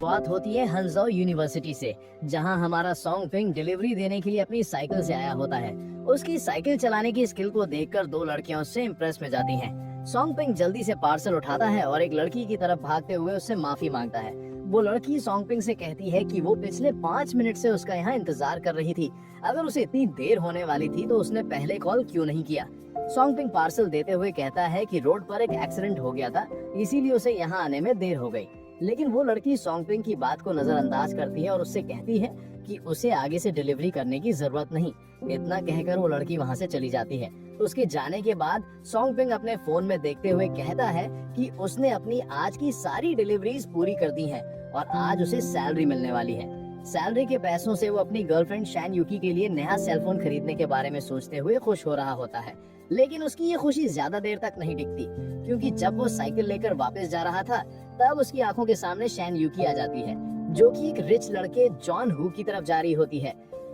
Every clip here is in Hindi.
बात होती है हंसो यूनिवर्सिटी से, जहां हमारा सॉन्ग पिंग डिलीवरी देने के लिए अपनी साइकिल से आया होता है। उसकी साइकिल चलाने की स्किल को देखकर दो लड़कियां उससे इम्प्रेस में जाती हैं। सॉन्ग पिंग जल्दी से पार्सल उठाता है और एक लड़की की तरफ भागते हुए उससे माफी मांगता है। वो लड़की सॉन्ग पिंग से कहती है कि वो पिछले 5 मिनट से उसका यहाँ इंतजार कर रही थी। अगर उसे इतनी देर होने वाली थी तो उसने पहले कॉल क्यों नहीं किया। सॉन्ग पिंग पार्सल देते हुए कहता है कि रोड पर एक एक्सीडेंट हो गया था, इसीलिए उसे यहाँ आने में देर हो गई। लेकिन वो लड़की सॉन्ग पिंग की बात को नजरअंदाज करती है और उससे कहती है कि उसे आगे से डिलीवरी करने की जरूरत नहीं। इतना कहकर वो लड़की वहाँ से चली जाती है। उसके जाने के बाद सॉन्ग पिंग अपने फोन में देखते हुए कहता है कि उसने अपनी आज की सारी डिलीवरीज पूरी कर दी हैं और आज उसे सैलरी मिलने वाली है। सैलरी के पैसों से वो अपनी गर्लफ्रेंड शैन यूकी के लिए नया सेलफोन खरीदने के बारे में सोचते हुए खुश हो रहा होता है। लेकिन उसकी ये खुशी ज्यादा देर तक नहीं टिकती, क्योंकि जब वो साइकिल लेकर वापस जा रहा था तब उसकी आंखों के सामने शैन यूकी आ जाती है, जो कि एक रिच लड़के जॉन हू की तरफ जा रही होती है।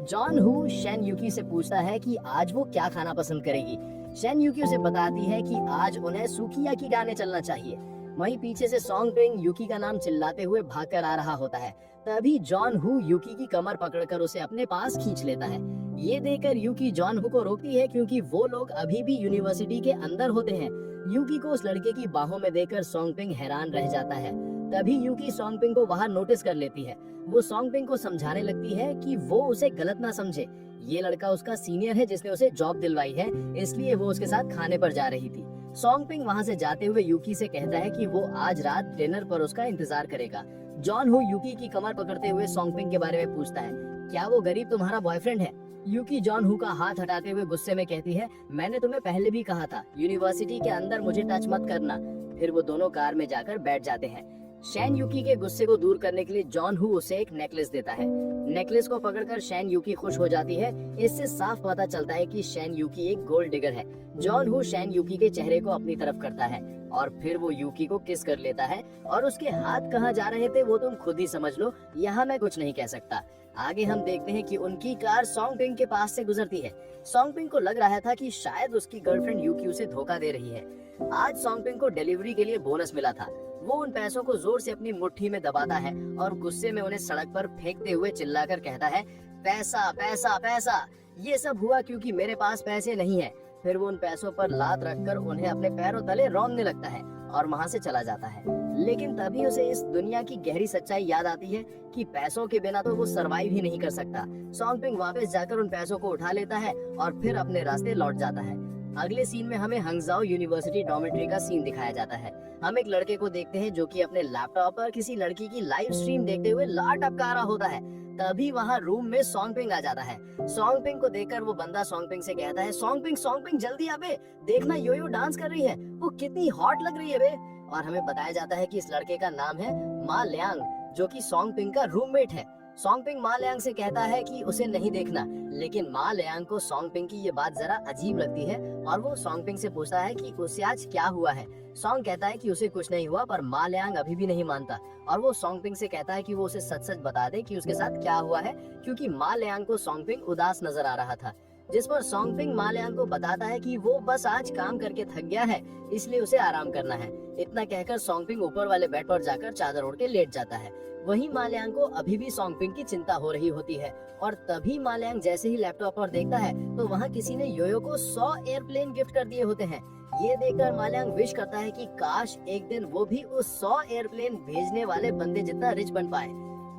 जॉन हू शैन यूकी से पूछता है कि आज वो क्या खाना पसंद करेगी। शैन यूकी उसे बताती है कि आज उन्हें सुकियाकी खाने चलना चाहिए। वहीं पीछे से सॉन्ग पिंग यूकी का नाम चिल्लाते हुए भागकर आ रहा होता है। तभी जॉन हू यूकी की कमर पकड़कर उसे अपने पास खींच लेता है। ये देखकर यूकी जॉन हू को रोकती है, क्योंकि वो लोग अभी भी यूनिवर्सिटी के अंदर होते हैं। यूकी को उस लड़के की बाहों में देखकर सॉन्ग पिंग हैरान रह जाता है। तभी यूकी सॉन्ग पिंग को वहां नोटिस कर लेती है। वो सॉन्ग पिंग को समझाने लगती है कि वो उसे गलत ना समझे। ये लड़का उसका सीनियर है जिसने उसे जॉब दिलवाई है, इसलिए वो उसके साथ खाने पर जा रही थी। सॉन्ग पिंग वहां से जाते हुए यूकी से कहता है कि वो आज रात डिनर पर उसका इंतजार करेगा। जॉन हू यूकी की कमर पकड़ते हुए सॉन्ग पिंग के बारे में पूछता है, क्या वो गरीब तुम्हारा बॉयफ्रेंड है? यूकी जॉन हू का हाथ हटाते हुए गुस्से में कहती है, मैंने तुम्हें पहले भी कहा था यूनिवर्सिटी के अंदर मुझे टच मत करना। फिर वो दोनों कार में जाकर बैठ जाते हैं। शैन यूकी के गुस्से को दूर करने के लिए जॉन हू उसे एक नेकलेस देता है। नेकलेस को पकड़कर शैन यूकी खुश हो जाती है। इससे साफ पता चलता है कि शैन यूकी एक गोल्ड डिगर है। जॉन हू शैन यूकी के चेहरे को अपनी तरफ करता है और फिर वो यूकी को किस कर लेता है, और उसके हाथ कहाँ जा रहे थे वो तुम खुद ही समझ लो, यहाँ मैं कुछ नहीं कह सकता। आगे हम देखते हैं कि उनकी कार सॉन्ग पिंग के पास से गुजरती है। सॉन्ग पिंग को लग रहा था कि शायद उसकी गर्लफ्रेंड यूकी उसे धोखा दे रही है। आज सॉन्ग पिंग को डिलीवरी के लिए बोनस मिला था। वो उन पैसों को जोर से अपनी मुट्ठी में दबाता है और गुस्से में उन्हें सड़क पर फेंकते हुए चिल्लाकर कहता है, पैसा पैसा पैसा। ये सब हुआ क्योंकि मेरे पास पैसे नहीं है। फिर वो उन पैसों पर लात रखकर उन्हें अपने पैरों तले रौंदने लगता है और वहाँ से चला जाता है। लेकिन तभी उसे इस दुनिया की गहरी सच्चाई याद आती है कि पैसों के बिना तो वो सरवाइव ही नहीं कर सकता। सॉन्ग पिंग वापस जाकर उन पैसों को उठा लेता है और फिर अपने रास्ते लौट जाता है। अगले सीन में हमें हंगजाओ यूनिवर्सिटी डॉर्मेट्री का सीन दिखाया जाता है। हम एक लड़के को देखते हैं जो कि अपने लैपटॉप पर किसी लड़की की लाइव स्ट्रीम देखते हुए लाट टपका रहा होता है। तभी वहाँ रूम में सॉन्ग पिंग आ जाता है। सॉन्ग पिंग को देखकर वो बंदा सॉन्ग पिंग से कहता है, सॉन्ग पिंग जल्दी आ बे, देखना योयो डांस कर रही है, वो कितनी हॉट लग रही है बे। और हमें बताया जाता है कि इस लड़के का नाम है मा लियांग, जो कि सॉन्ग पिंग का रूममेट है। सॉन्ग पिंग मा लियांग से कहता है कि उसे नहीं देखना, लेकिन मा लियांग को सॉन्ग पिंग की ये बात जरा अजीब लगती है और वो सॉन्ग पिंग से पूछता है कि उसे आज क्या हुआ है। सॉन्ग कहता है कि उसे कुछ नहीं हुआ, पर मा लियांग अभी भी नहीं मानता और वो सॉन्ग पिंग से कहता है कि वो उसे सच सच बता दे कि उसके साथ क्या हुआ है, क्योंकि मा लियांग को सॉन्ग पिंग उदास नजर आ रहा था। जिस पर सॉन्ग पिंग मा लियांग को बताता है कि वो बस आज काम करके थक गया है, इसलिए उसे आराम करना है। इतना कहकर सॉन्ग पिंग ऊपर वाले बेड पर जाकर चादर ओढ़ के लेट जाता है। वहीं मा लियांग को अभी भी सॉन्ग पिंग की चिंता हो रही होती है और तभी मा लियांग जैसे ही लैपटॉप पर देखता है तो वहाँ किसी ने योयो को 100 एयरप्लेन गिफ्ट कर दिए होते हैं। ये देखकर मा लियांग विश करता है कि काश एक दिन वो भी उस 100 एयरप्लेन भेजने वाले बंदे जितना रिच बन पाए।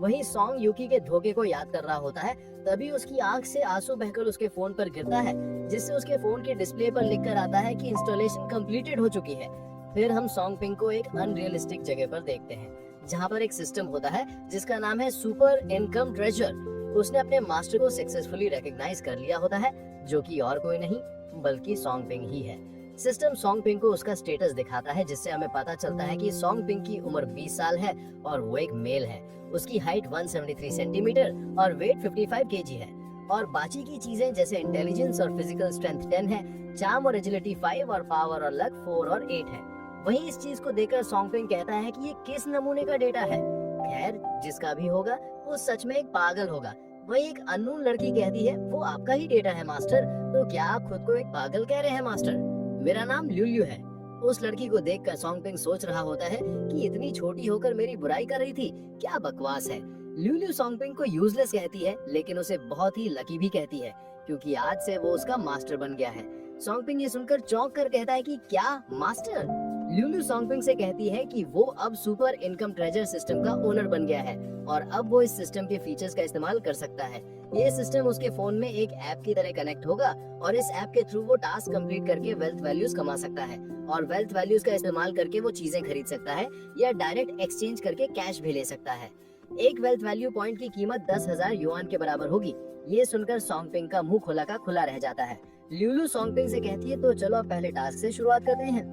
वहीं सॉन्ग यूकी के धोखे को याद कर रहा होता है। तभी उसकी आंख से आंसू बहकर उसके फोन पर गिरता है, जिससे उसके फोन के डिस्प्ले पर लिखकर आता है कि इंस्टॉलेशन कंप्लीटेड हो चुकी है। फिर हम सॉन्ग पिंग को एक अनरियलिस्टिक जगह पर देखते हैं, जहाँ पर एक सिस्टम होता है जिसका नाम है सुपर इनकम ट्रेजर। उसने अपने मास्टर को सक्सेसफुली रिकॉग्नाइज कर लिया होता है, जो कि और कोई नहीं बल्कि सॉन्ग पिंग ही है। सिस्टम सॉन्ग पिंग को उसका स्टेटस दिखाता है, जिससे हमें पता चलता है कि सॉन्ग पिंग की उम्र 20 साल है और वो एक मेल है। उसकी हाइट 173 सेंटीमीटर और वेट 55 केजी है। और बाकी की चीजें जैसे इंटेलिजेंस और फिजिकल स्ट्रेंथ 10 है, चार्म और एजिलिटी 5 और पावर और लक 4 और 8 है। वहीं इस चीज को देखकर सॉन्ग पिंग कहता है कि ये किस नमूने का डेटा है। खैर, जिसका भी होगा वो सच में एक पागल होगा। वही एक अननोन लड़की कहती है, वो आपका ही डेटा है मास्टर, तो क्या आप खुद को एक पागल कह रहे हैं मास्टर? मेरा नाम ल्यूल्यू है। उस लड़की को देखकर सॉन्गपिंग सोच रहा होता है कि इतनी छोटी होकर मेरी बुराई कर रही थी, क्या बकवास है। ल्यूल्यू सॉन्गपिंग को यूजलेस कहती है, लेकिन उसे बहुत ही लकी भी कहती है, क्योंकि आज से वो उसका मास्टर बन गया है। सॉन्गपिंग ये सुनकर चौंक कर कहता है कि क्या मास्टर। ल्यूल्यू सॉन्गपिंग से कहती है कि वो अब सुपर इनकम ट्रेजर सिस्टम का ओनर बन गया है और अब वो इस सिस्टम के फीचर्स का इस्तेमाल कर सकता है। ये सिस्टम उसके फोन में एक ऐप की तरह कनेक्ट होगा और इस ऐप के थ्रू वो टास्क कंप्लीट करके वेल्थ वैल्यूज कमा सकता है और वेल्थ वैल्यूज का इस्तेमाल करके वो चीजें खरीद सकता है या डायरेक्ट एक्सचेंज करके कैश भी ले सकता है। एक वेल्थ वैल्यू पॉइंट की कीमत 10,000 युआन के बराबर होगी। ये सुनकर सॉन्गपिंग का मुंह खुला का खुला रह जाता है। ल्यूलू सॉन्गपिंग से कहती है तो चलो अब पहले टास्क से शुरुआत करते हैं।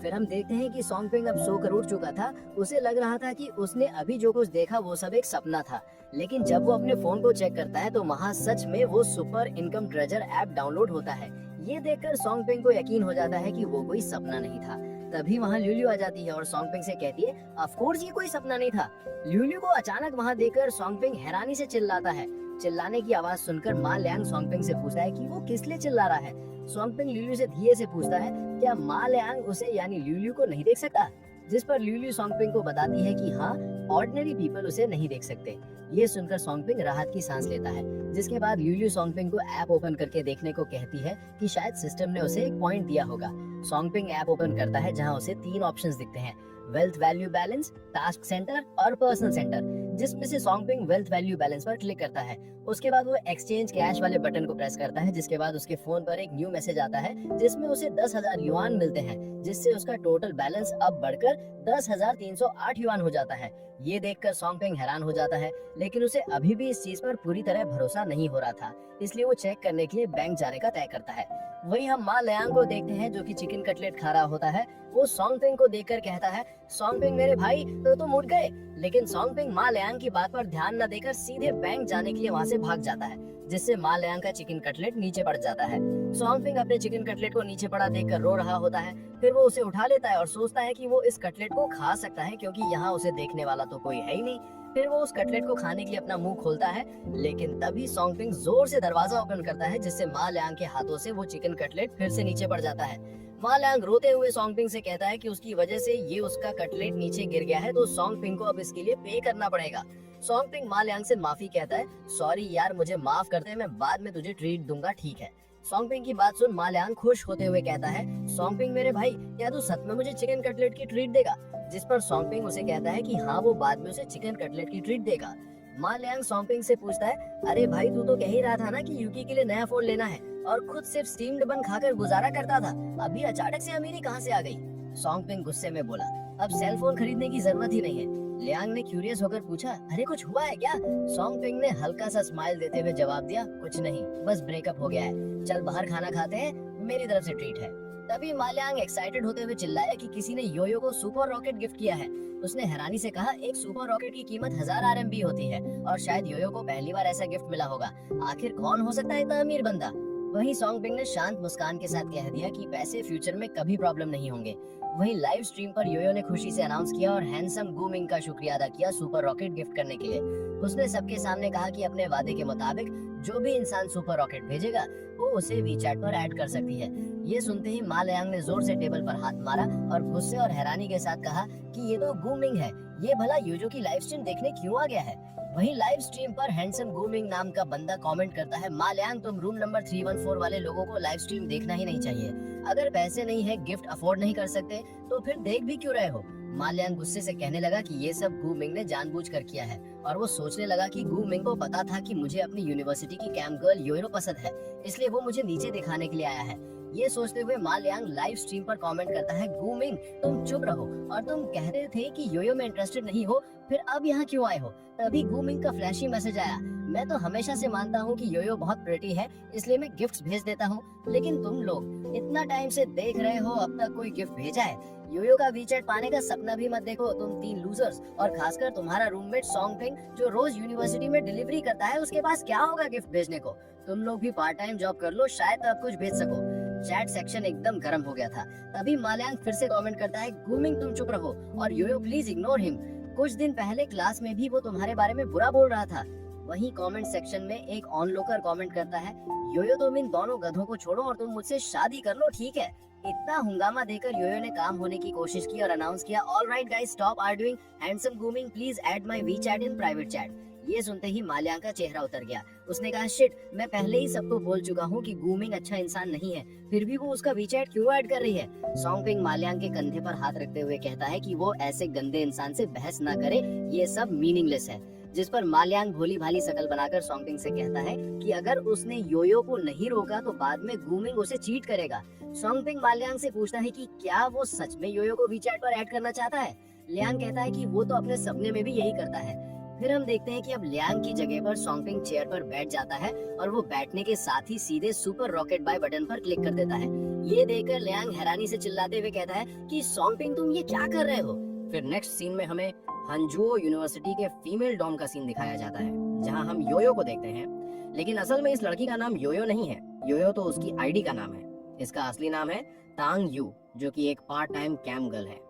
फिर हम देखते हैं कि सॉन्गपिंग अब सोकर उठ चुका था। उसे लग रहा था कि उसने अभी जो कुछ देखा वो सब एक सपना था, लेकिन जब वो अपने फोन को चेक करता है तो वहाँ सच में वो super income treasure app download होता है। ये देखकर सॉन्गपिंग को यकीन हो जाता है कि वो कोई सपना नहीं था। तभी वहाँ ल्यूल्यू आ जाती है और सॉन्गपिंग से कहती है ऑफ कोर्स ये कोई सपना नहीं था। ल्यूल्यू को अचानक वहाँ देखकर सॉन्गपिंग हैरानी से चिल्लाता है। चिल्लाने की आवाज सुनकर मा लियांग सॉन्गपिंग से पूछता है कि वो किस लिए चिल्ला रहा है। सॉन्गपिंग ल्यूल्यू से धीरे से पूछता है क्या मा लियांग उसे यानी ल्यूल्यू को नहीं देख सकता, जिस पर ल्यूल्यू सॉन्गपिंग को बताती है कि हाँ, ऑर्डिनरी पीपल उसे नहीं देख सकते। ये सुनकर सॉन्गपिंग राहत की सांस लेता है, जिसके बाद ल्यूल्यू सॉन्गपिंग को ऐप ओपन करके देखने को कहती है कि शायद सिस्टम ने उसे एक पॉइंट दिया होगा। सॉन्गपिंग ऐप ओपन करता है जहाँ उसे 3 ऑप्शंस दिखते हैं, wealth value balance, task centre और पर्सनल सेंटर, जिसमें से सॉन्गपिंग वेल्थ वैल्यू बैलेंस पर क्लिक करता है। उसके बाद वो एक्सचेंज कैश वाले बटन को प्रेस करता है, जिसके बाद उसके फोन पर एक न्यू मैसेज आता है जिसमें उसे 10,000 युआन मिलते हैं, जिससे उसका टोटल बैलेंस अब बढ़कर 10,308 युआन हो जाता है। ये देखकर सॉन्गपिंग हैरान हो जाता है, लेकिन उसे अभी भी इस चीज पर पूरी तरह भरोसा नहीं हो रहा था, इसलिए वो चेक करने के लिए बैंक जाने का तय करता है। वहीं हम मा लियांग को देखते हैं जो कि चिकन कटलेट खा रहा होता है। वो सॉन्गपिंग को देखकर कहता है सॉन्गपिंग मेरे भाई तो तुम उठ गए, लेकिन सॉन्गपिंग मा लियांग की बात पर ध्यान न देकर सीधे बैंक जाने के लिए वहाँ से भाग जाता है, जिससे मा लियांग का चिकन कटलेट नीचे पड़ जाता है। सॉन्गपिंग अपने चिकन कटलेट को नीचे पड़ा देखकर रो रहा होता है। फिर वो उसे उठा लेता है और सोचता है कि वो इस कटलेट को खा सकता है क्योंकि यहाँ उसे देखने वाला तो कोई है ही नहीं। फिर वो उस कटलेट को खाने के लिए अपना मुंह खोलता है, लेकिन तभी सॉन्गपिंग जोर से दरवाजा ओपन करता है, जिससे मा लियांग के हाथों से वो चिकन कटलेट फिर से नीचे पड़ जाता है। मा लियांग रोते हुए सॉन्गपिंग से कहता है कि उसकी वजह से ये उसका कटलेट नीचे गिर गया है, तो सॉन्गपिंग को अब इसके लिए पे करना पड़ेगा। सॉन्गपिंग मा लियांग से माफी कहता है, सॉरी यार मुझे माफ कर दे, मैं बाद में तुझे ट्रीट दूंगा, ठीक है। सॉन्गपिंग की बात सुन मा लियांग खुश होते हुए कहता है सॉन्गपिंग मेरे भाई, क्या तू सच में मुझे चिकन कटलेट की ट्रीट देगा, जिस पर सॉन्गपिंग उसे कहता है कि हाँ, वो बाद में उसे चिकन कटलेट की ट्रीट देगा। मा लियांग सॉन्गपिंग से पूछता है अरे भाई, तू तो कह ही रहा था ना कि यूकी के लिए नया फोन लेना है और खुद सिर्फ स्टीम्ड बन खाकर गुजारा करता था, अभी अचानक से अमीरी कहाँ से आ गई। सॉन्गपिंग गुस्से में बोला अब सेल फोन खरीदने की जरूरत ही नहीं है। लियांग ने क्यूरियस होकर पूछा अरे कुछ हुआ है क्या। सॉन्गपिंग ने हल्का सा स्माइल देते हुए जवाब दिया कुछ नहीं, बस ब्रेकअप हो गया है, चल बाहर खाना खाते हैं, मेरी तरफ से ट्रीट है। तभी मा लियांग एक्साइटेड होते हुए चिल्लाया कि किसी ने योयो को सुपर रॉकेट गिफ्ट किया है। उसने हैरानी से कहा एक सुपर रॉकेट की कीमत 1000 आरएमबी होती है और शायद योयो को पहली बार ऐसा गिफ्ट मिला होगा। आखिर कौन हो सकता है इतना अमीर बंदा। वहीं सॉन्गपिंग ने शांत मुस्कान के साथ कह दिया कि पैसे फ्यूचर में कभी प्रॉब्लम नहीं होंगे। वहीं लाइव स्ट्रीम पर योयो ने खुशी से अनाउंस किया और हैंडसम गूमिंग का शुक्रिया अदा किया सुपर रॉकेट गिफ्ट करने के लिए। उसने सबके सामने कहा कि अपने वादे के मुताबिक जो भी इंसान सुपर रॉकेट भेजेगा वो उसे वीचैट पर ऐड कर सकती है। ये सुनते ही मा लियांग ने जोर से टेबल पर हाथ मारा और गुस्से और हैरानी के साथ कहा कि ये तो गूमिंग है, ये भला योयो की लाइव स्ट्रीम देखने क्यों आ गया है। वहीं लाइव स्ट्रीम पर हैंडसम गूमिंग नाम का बंदा कमेंट करता है मा लियांग तुम रूम नंबर 314 वाले लोगों को लाइव स्ट्रीम देखना ही नहीं चाहिए, अगर पैसे नहीं है, गिफ्ट अफोर्ड नहीं कर सकते तो फिर देख भी क्यों रहे हो। मा लियांग गुस्से से कहने लगा कि ये सब गूमिंग ने जानबूझकर किया है और वो सोचने लगा कि गूमिंग को पता था कि मुझे अपनी यूनिवर्सिटी की कैंप गर्ल योयो पसंद है, इसलिए वो मुझे नीचे दिखाने के लिए आया है। ये सोचते हुए मा लियांग लाइव स्ट्रीम पर कमेंट करता है गूमिंग तुम चुप रहो, और तुम कहते थे कि योयो में इंटरेस्टेड नहीं हो, फिर अब यहाँ क्यों आए हो। तभी गूमिंग का फ्लैशी मैसेज आया, मैं तो हमेशा से मानता हूँ कि योयो बहुत प्रिटी है, इसलिए मैं गिफ्ट्स भेज देता हूँ, लेकिन तुम लोग इतना टाइम से देख रहे हो, अब तक कोई गिफ्ट भेजा है। योयो का वीचैट पाने का सपना भी मत देखो तुम 3 लूजर्स, और खासकर तुम्हारा रूममेट सॉन्गपिंग जो रोज यूनिवर्सिटी में डिलीवरी करता है, उसके पास क्या होगा गिफ्ट भेजने को। तुम लोग भी पार्ट टाइम जॉब कर लो, शायद तब कुछ भेज सको। चैट सेक्शन एकदम गर्म हो गया था। तभी मा लियांग फिर से कमेंट करता है गूमिंग तुम चुप रहो और योयो प्लीज इग्नोर हिम, कुछ दिन पहले क्लास में भी वो तुम्हारे बारे में बुरा बोल रहा था। वहीं कमेंट सेक्शन में एक ऑनलोकर कमेंट करता है योयो तुम इन दोनों गधों को छोड़ो और तुम मुझसे शादी कर लो, ठीक है। इतना हंगामा देकर योयो ने काम होने की कोशिश की और अनाउंस किया, all right guys, stop arguing, handsome grooming, please add my we chat in private chat. ये सुनते ही मालियांग का चेहरा उतर गया। उसने कहा, शिट, मैं पहले ही सबको बोल चुका हूँ कि ग्रूमिंग अच्छा इंसान नहीं है, फिर भी वो उसका वीचैट क्यों ऐड कर रही है। सॉन्गपिंग मालियांग के कंधे पर हाथ रखते हुए कहता है कि वो ऐसे गंदे इंसान से बहस ना करे, ये सब मीनिंगलेस है। जिस पर मालियांग भोली भाली शकल बनाकर सॉन्गपिंग से कहता है कि अगर उसने योयो को नहीं रोका तो बाद में ग्रूमिंग उसे चीट करेगा। सॉन्गपिंग मालियांग से पूछता है कि क्या वो सच में योयो को वीचैट पर ऐड करना चाहता है। लियांग कहता है कि वो तो अपने सपने में भी यही करता है। फिर हम देखते हैं कि अब लियांग की जगह पर सॉन्गपिंग चेयर पर बैठ जाता है और वो बैठने के साथ ही सीधे सुपर रॉकेट बाय बटन पर क्लिक कर देता है। ये देखकर लियांग हैरानी से चिल्लाते हुए कहता है कि सॉन्गपिंग, तुम ये क्या कर रहे हो। फिर नेक्स्ट सीन में हमें हंजुओ यूनिवर्सिटी के फीमेल डॉम का सीन दिखाया जाता है, जहां हम योयो को देखते हैं। लेकिन असल में इस लड़की का नाम योयो नहीं है, योयो तो उसकी आईडी का नाम है। इसका असली नाम है तांग यू, जो कि एक पार्ट टाइम कैम गर्ल है।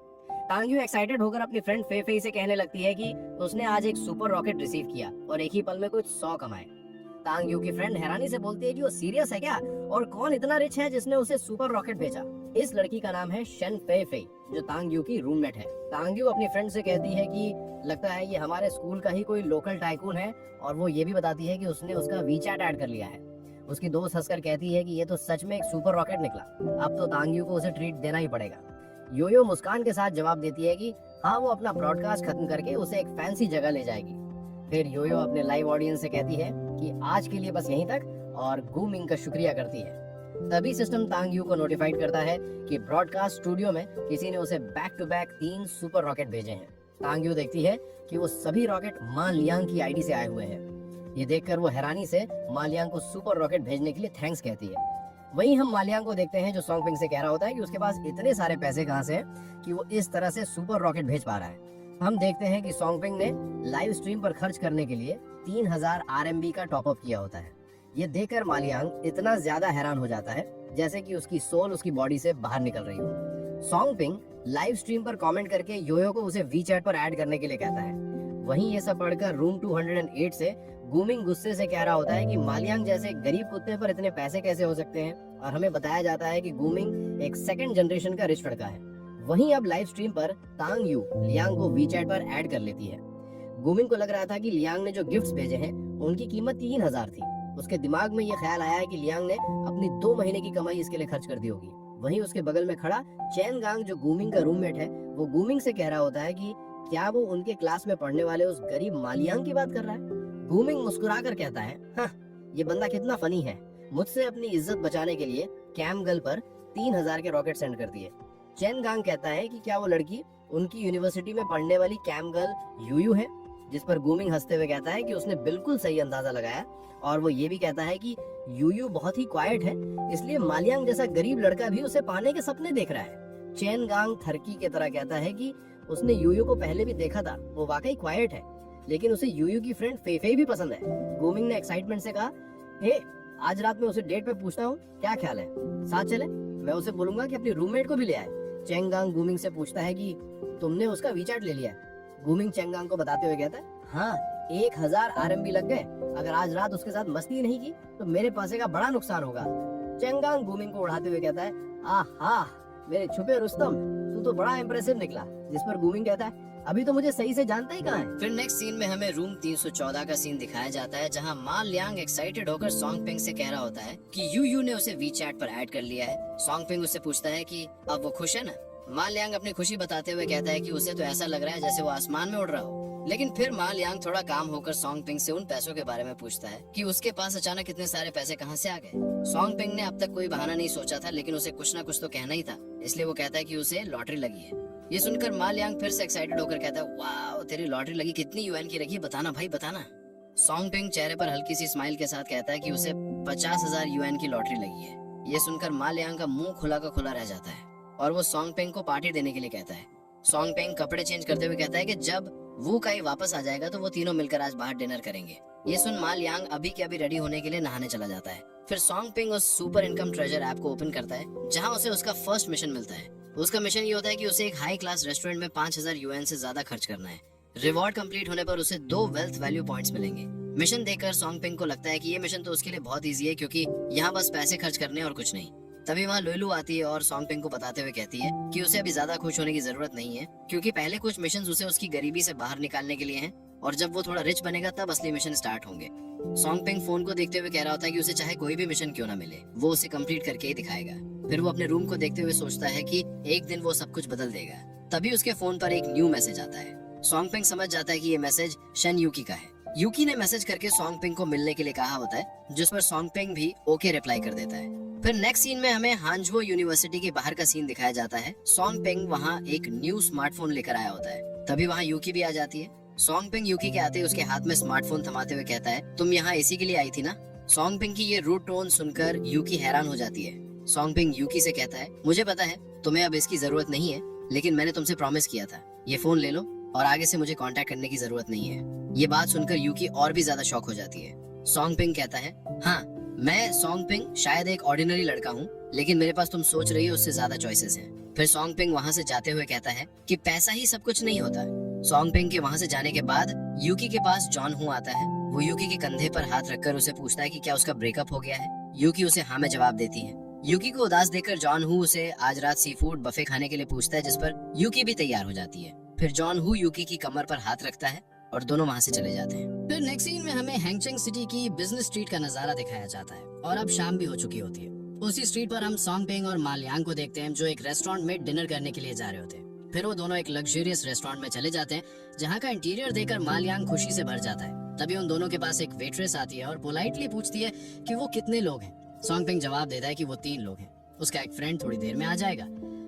तांग यू एक्साइटेड होकर अपनी फ्रेंड फे फे से कहने लगती है कि उसने आज एक सुपर रॉकेट रिसीव किया और एक ही पल में कुछ 100 कमाए। तांग यू की फ्रेंड हैरानी से बोलती है कि वो सीरियस है क्या, और कौन इतना रिच है जिसने उसे सुपर रॉकेट भेजा। इस लड़की का नाम है शन फे फे, जो तांग यू की रूममेट है। तांग यू अपनी फ्रेंड से कहती है कि लगता है ये हमारे स्कूल का ही कोई लोकल टाइकून है, और वो ये भी बताती है कि उसने उसका वीचैट ऐड कर लिया है। उसकी दोस्त हंसकर कहती है कि ये तो सच में एक सुपर रॉकेट निकला, अब तो तांग यू को उसे ट्रीट देना ही पड़ेगा। योयो मुस्कान के साथ जवाब देती है कि हाँ, वो अपना ब्रॉडकास्ट खत्म करके उसे एक फैंसी जगह ले जाएगी। फिर योयो अपने लाइव ऑडियंस से कहती है कि आज के लिए बस यहीं तक, और ग्रूमिंग का शुक्रिया करती है। तभी सिस्टम तांग यू को नोटिफाइड करता है कि ब्रॉडकास्ट स्टूडियो में किसी ने उसे back to back 3 super rocket भेजे हैं। तांग यू देखती है कि वो सभी रॉकेट मा लियांग की आईडी से आए हुए हैं। ये देखकर वो हैरानी से मा लियांग को सुपर रॉकेट भेजने के लिए थैंक्स कहती है। वहीं हम मालियांग को देखते हैं, जो सॉन्गपिंग से कह रहा होता है कि उसके पास इतने सारे पैसे कहां से हैं कि वो इस तरह से सुपर रॉकेट भेज पा रहा है। हम देखते हैं कि सॉन्गपिंग ने लाइव स्ट्रीम पर खर्च करने के लिए 3000 RMB का टॉप अप किया होता है। ये देखकर मालियांग इतना ज्यादा हैरान हो जाता है जैसे कि उसकी सोल उसकी बॉडी से बाहर निकल रही हो। सॉन्गपिंग लाइव स्ट्रीम पर कमेंट करके योयो को उसे वी चैट पर ऐड करने के लिए कहता है। वहीं ये सब पढ़कर रूम 208 से ग्रूमिंग गुस्से से कह रहा होता है कि मालियांग जैसे गरीब कुत्ते पर इतने पैसे कैसे हो सकते हैं, और हमें बताया जाता है कि ग्रूमिंग एक सेकंड जनरेशन का रिच लड़का है। वहीं अब लाइव स्ट्रीम पर तांग यू लियांग को वी चैट पर ऐड कर लेती है। ग्रूमिंग को लग रहा था कि लियांग ने जो गिफ्ट्स भेजे हैं उनकी कीमत 3000 थी। उसके दिमाग में ये ख्याल आया है कि लियांग ने अपनी 2 महीने की कमाई इसके लिए खर्च कर दी होगी। वहीं उसके बगल में खड़ा चैन गांग, जो ग्रूमिंग का रूममेट है, वो ग्रूमिंग से कह रहा होता है कि क्या वो उनके क्लास में पढ़ने वाले उस गरीब मालियांग की बात कर रहा है। ग्रूमिंग मुस्कुराकर कहता है, हाँ, ये बंदा कितना फनी है, मुझसे अपनी इज्जत बचाने के लिए कैम गर्ल पर 3000 के रॉकेट सेंड कर दिए। चैन गांग कहता है कि क्या वो लड़की उनकी यूनिवर्सिटी में पढ़ने वाली कैम गर्ल यूयू है, जिस पर ग्रूमिंग हंसते हुए कहता है कि उसने बिल्कुल सही अंदाजा लगाया, और वो ये भी कहता है कि यूयू बहुत ही क्वाइट है, इसलिए मालियांग जैसा गरीब लड़का भी उसे पाने के सपने देख रहा है। चैन गांग थरकी की तरह कहता है कि उसने यूयू को पहले भी देखा था, वो वाकई क्वाइट है, लेकिन उसे यूयू की फ्रेंड फेफे भी पसंद है। ग्रूमिंग ने एक्साइटमेंट से कहा, हे, आज रात में उसे डेट पे पूछता हूँ, क्या ख्याल है, साथ चले? मैं उसे बोलूंगा कि अपनी रूममेट को भी ले आए। चेंगांग ग्रूमिंग से पूछता है कि तुमने उसका वीचैट ले लिया? ग्रूमिंग चेंगांग को बताते हुए कहता है, हाँ, 1000 RMB लग गए। अगर आज रात उसके साथ मस्ती नहीं की तो मेरे पैसे का बड़ा नुकसान होगा। चेंगांग ग्रूमिंग को उड़ाते हुए कहता है, आहा, मेरे छुपे रुस्तम, तू तो बड़ा इम्प्रेसिव निकला। जिस पर ग्रूमिंग कहता है, अभी तो मुझे सही से जानता ही कहाँ है। फिर नेक्स्ट सीन में हमें रूम 314 का सीन दिखाया जाता है, जहाँ मा लियांग एक्साइटेड होकर सॉन्गपिंग से कह रहा होता है कि यूयू ने उसे वी चैट पर ऐड कर लिया है। सॉन्गपिंग उससे पूछता है कि अब वो खुश है ना। मा लियांग अपनी खुशी बताते हुए कहता है कि उसे तो ऐसा लग रहा है जैसे वो आसमान में उड़ रहा हो। लेकिन फिर मा लियांग थोड़ा काम होकर सॉन्गपिंग से उन पैसों के बारे में पूछता है कि उसके पास अचानक इतने सारे पैसे कहाँ से आ गए। सॉन्गपिंग ने अब तक कोई बहाना नहीं सोचा था, लेकिन उसे कुछ ना कुछ तो कहना ही था, इसलिए वो कहता है कि उसे लॉटरी लगी है। ये सुनकर मा लियांग फिर से एक्साइटेड होकर कहता है, वाह, तेरी लॉटरी लगी, कितनी युएन की लगी, बताना भाई बताना। सॉन्गपिंग चेहरे पर हल्की सी स्माइल के साथ कहता है कि उसे 50,000 युएन की लॉटरी लगी है। ये सुनकर मा लियांग का मुंह खुला का खुला रह जाता है और वो सॉन्गपिंग को पार्टी देने के लिए कहता है। सॉन्गपिंग कपड़े चेंज करते हुए कहता है कि जब वू काई वापस आ जाएगा तो वो तीनों मिलकर आज बाहर डिनर करेंगे। ये सुन मा लियांग अभी के अभी रेडी होने के लिए नहाने चला जाता है। फिर सॉन्गपिंग उस सुपर इनकम ट्रेजर ऐप को ओपन करता है, जहाँ उसे उसका फर्स्ट मिशन मिलता है। उसका मिशन ये होता है कि उसे एक हाई क्लास रेस्टोरेंट में 5000 युएन से ज्यादा खर्च करना है। रिवॉर्ड कंप्लीट होने पर उसे 2 वेल्थ वैल्यू पॉइंट्स मिलेंगे। मिशन देखकर सॉन्गपिंग को लगता है कि ये मिशन तो उसके लिए बहुत इजी है, क्योंकि यहाँ बस पैसे खर्च करने और कुछ नहीं। तभी वहाँ लुलु आती है और सॉन्ग पिंग को बताते हुए कहती है कि उसे अभी ज्यादा खुश होने की जरूरत नहीं है, क्योंकि पहले कुछ मिशन उसे उसकी गरीबी से बाहर निकालने के लिए हैं, और जब वो थोड़ा रिच बनेगा तब असली मिशन स्टार्ट होंगे। सॉन्ग पिंग फोन को देखते हुए कह रहा होता है कि उसे चाहे कोई भी मिशन क्यों ना मिले, वो उसे कंप्लीट करके ही दिखाएगा। फिर वो अपने रूम को देखते हुए सोचता है कि एक दिन वो सब कुछ बदल देगा। तभी उसके फोन पर एक न्यू मैसेज आता है। सॉन्ग पिंग समझ जाता है कि ये मैसेज शन यूकी का है। यूकी ने मैसेज करके सॉन्ग पिंग को मिलने के लिए कहा होता है, जिस पर सॉन्ग पिंग भी ओके रिप्लाई कर देता है। फिर नेक्स्ट सीन में हमें हांजो यूनिवर्सिटी के बाहर का सीन दिखाया जाता है। सॉन्ग पिंग वहाँ एक न्यू स्मार्टफोन लेकर आया होता है। तभी वहाँ यूकी भी आ जाती है। सॉन्ग पिंग यूकी के आते उसके हाथ में स्मार्टफोन थमाते हुए कहता है, तुम यहाँ इसी के लिए आई थी ना। सॉन्ग पिंग की ये रूड टोन सुनकर यूकी हैरान हो जाती है। सॉन्ग पिंग यूकी से कहता है, मुझे पता है तुम्हें अब इसकी जरूरत नहीं है, लेकिन मैंने तुमसे प्रॉमिस किया था, ये फोन ले लो और आगे से मुझे कांटेक्ट करने की जरूरत नहीं है। ये बात सुनकर यूकी और भी ज्यादा शॉक हो जाती है। सॉन्ग पिंग कहता है, हाँ मैं सॉन्ग पिंग शायद एक ऑर्डिनरी लड़का हूँ, लेकिन मेरे पास तुम सोच रही हो उससे ज्यादा चॉइसेस हैं। फिर सॉन्ग पिंग वहाँ से जाते हुए कहता है कि पैसा ही सब कुछ नहीं होता। सॉन्ग पिंग के वहाँ से जाने के बाद यूकी के पास जॉन हू आता है। वो यूकी के कंधे पर हाथ रखकर उसे पूछता है कि क्या उसका ब्रेकअप हो गया है। यूकी उसे हाँ में जवाब देती है। यूकी को उदास देखकर जॉन हू उसे आज रात सी फूड बफे खाने के लिए पूछता है, जिस पर यूकी भी तैयार हो जाती है। फिर जॉन हू यूकी की कमर पर हाथ रखता है और दोनों वहाँ से चले जाते हैं। फिर नेक्स्ट सीन में हमें हैंगचेंग सिटी की बिजनेस स्ट्रीट का नजारा दिखाया जाता है और अब शाम भी हो चुकी होती है। उसी स्ट्रीट पर हम सॉन्ग पिंग और मालियांग को देखते हैं, जो एक रेस्टोरेंट में डिनर करने के लिए जा रहे होते हैं। फिर वो दोनों एक लग्जरियस रेस्टोरेंट में चले जाते हैं, जहाँ का इंटीरियर देखकर मालियांग खुशी से भर जाता है। तभी उन दोनों के पास एक वेट्रेस आती है और पोलाइटली पूछती है कि वो कितने लोग हैं। सॉन्ग पिंग जवाब देता है कि वो 3 लोग हैं, उसका एक फ्रेंड थोड़ी देर में आ जाएगा।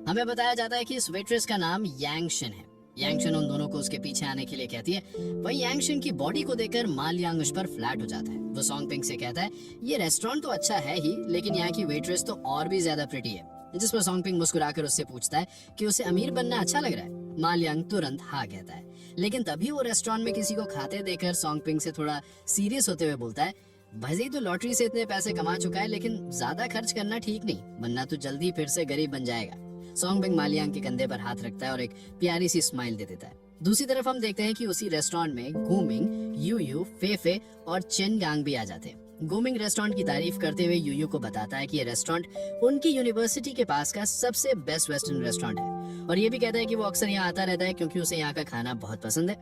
हमें बताया जाता है कि इस वेट्रेस का नाम यांगशन है। यांगशन उन दोनों को उसके पीछे आने के लिए कहती है। वही यांगशन की बॉडी को देखकर मालियांग उस पर फ्लैट हो जाता है। वो सॉन्ग पिंग से कहता है, ये रेस्टोरेंट तो अच्छा है ही, लेकिन यहाँ की वेट्रेस तो और भी ज्यादा प्रिटी है। जिस पर सॉन्ग पिंग मुस्कुराकर उससे पूछता है कि उसे अमीर बनना अच्छा लग रहा है। मालियांग तुरंत हाँ कहता है, लेकिन तभी वो रेस्टोरेंट में किसी को खाते देखकर सॉन्ग पिंग से थोड़ा सीरियस होते हुए बोलता है, भले तो लॉटरी से इतने पैसे कमा चुका है, लेकिन ज्यादा खर्च करना ठीक नहीं, वरना तो जल्दी फिर से गरीब बन जाएगा। सॉन्ग पिंग मालियांग के कंधे पर हाथ रखता है और एक प्यारी सी स्माइल दे देता है। दूसरी तरफ हम देखते हैं कि उसी रेस्टोरेंट में गुमिंग, यूयू, फेफे और चेन गांग भी आ जाते हैं। गुमिंग रेस्टोरेंट की तारीफ करते हुए यूयू को बताता है कि ये रेस्टोरेंट उनकी यूनिवर्सिटी के पास का सबसे बेस्ट वेस्टर्न रेस्टोरेंट है, और ये भी कहता है कि वो अक्सर यहाँ आता रहता है क्योंकि उसे यहाँ का खाना बहुत पसंद है।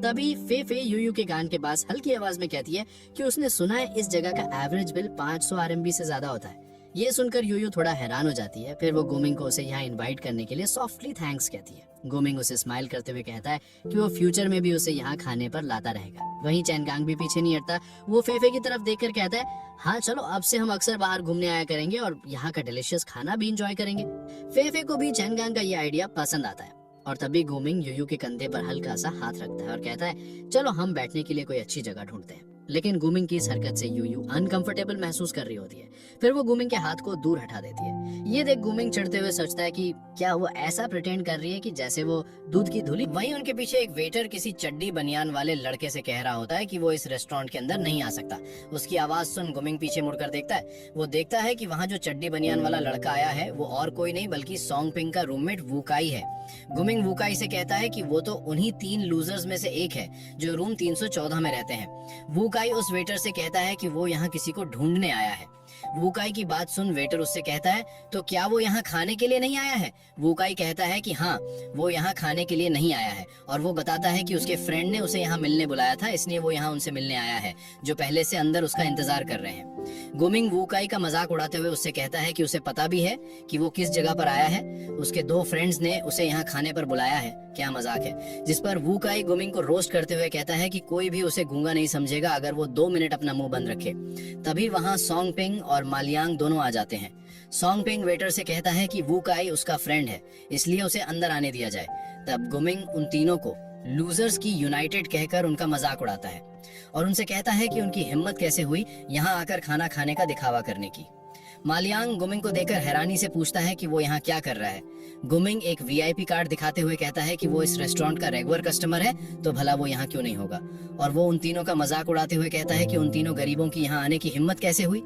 तभी फेफे यूयू के कान के पास हल्की आवाज में कहती है कि उसने सुना है इस जगह का एवरेज बिल 500 RMB से ज्यादा होता है। ये सुनकर यूयू थोड़ा हैरान हो जाती है। फिर वो गुमिंग को उसे यहाँ इनवाइट करने के लिए सॉफ्टली थैंक्स कहती है। गुमिंग उसे स्माइल करते हुए कहता है कि वो फ्यूचर में भी उसे यहाँ खाने पर लाता रहेगा। वहीं चैनगांग भी पीछे नहीं हटता। वो फेफे की तरफ देखकर कहता है, हाँ चलो अब से हम अक्सर बाहर घूमने आया करेंगे और यहाँ का डिलीशियस खाना भी इंजॉय करेंगे। फेफे को भी चैनगांग का ये आइडिया पसंद आता है और तभी गुमिंग यूयू के कंधे पर हल्का सा हाथ रखता है और कहता है, चलो हम बैठने के लिए कोई अच्छी जगह ढूंढते हैं। लेकिन गुमिंग की इस हरकत से यूयू अनकंफर्टेबल महसूस कर रही होती है। फिर वो गुमिंग के हाथ को दूर हटा देती है। ये देख गुमिंग चिढ़ते हुए सोचता है कि क्या वो ऐसा प्रिटेंड कर रही है कि जैसे वो दूध की धुली। वहीं उनके पीछे एक वेटर किसी चड्डी बनियान वाले लड़के से कह रहा होता है कि वो इस रेस्टोरेंट के अंदर नहीं आ सकता। उसकी आवाज सुन गुमिंग पीछे मुड़कर देखता है। वो देखता है कि वहाँ जो चड्डी बनियान वाला लड़का आया है वो और कोई नहीं बल्कि सॉन्ग पिंग का रूममेट वुकाई है। गुमिंग वुकाई से कहता है कि वो तो उन्हीं 3 लूजर्स में से एक है जो रूम 314 में रहते हैं। वुकाई उस वेटर से कहता है कि वो यहाँ किसी को ढूंढने आया है। वुकाई की बात सुन वेटर उससे कहता है, तो क्या वो यहाँ खाने के लिए नहीं आया है? वुकाई कहता है कि हाँ, वो यहाँ खाने के लिए नहीं आया है, और वो बताता है कि उसके फ्रेंड ने उसे यहाँ मिलने बुलाया था, इसलिए वो यहाँ उनसे मिलने आया है, जो पहले से अंदर उसका इंतजार कर रहे हैं। गुमिंग वुकाई का मजाक उड़ाते हुए उससे कहता है कि उसे पता भी है कि वो किस जगह पर आया है। उसके 2 फ्रेंड्स ने उसे यहाँ खाने पर बुलाया है, क्या मजाक है। जिस पर वुकाई गुमिंग को रोस्ट करते हुए कहता है कि कोई भी उसे गूंगा नहीं समझेगा अगर वो 2 मिनट अपना मुंह बंद रखे। तभी वहाँ सॉन्ग पिंग और मालियांग दोनों आ जाते हैं। सॉन्ग पिंग वेटर से कहता है कि वुकाई उसका फ्रेंड है, इसलिए उसे अंदर आने दिया जाए। तब गुमिंग उन तीनों को लूजर्स की यूनाइटेड कहकर उनका मजाक उड़ाता है और उनसे कहता है कि उनकी हिम्मत कैसे हुई यहाँ आकर खाना खाने का दिखावा करने की। मालियांग गुमिंग को देखकर हैरानी से पूछता है कि वो यहाँ क्या कर रहा है। गुमिंग एक VIP कार्ड दिखाते हुए कहता है कि वो इस रेस्टोरेंट का रेगुलर कस्टमर है, तो भला वो यहाँ क्यों नहीं होगा। और वो उन तीनों का मजाक उड़ाते हुए कहता है कि उन तीनों गरीबों की यहाँ आने की हिम्मत कैसे हुई।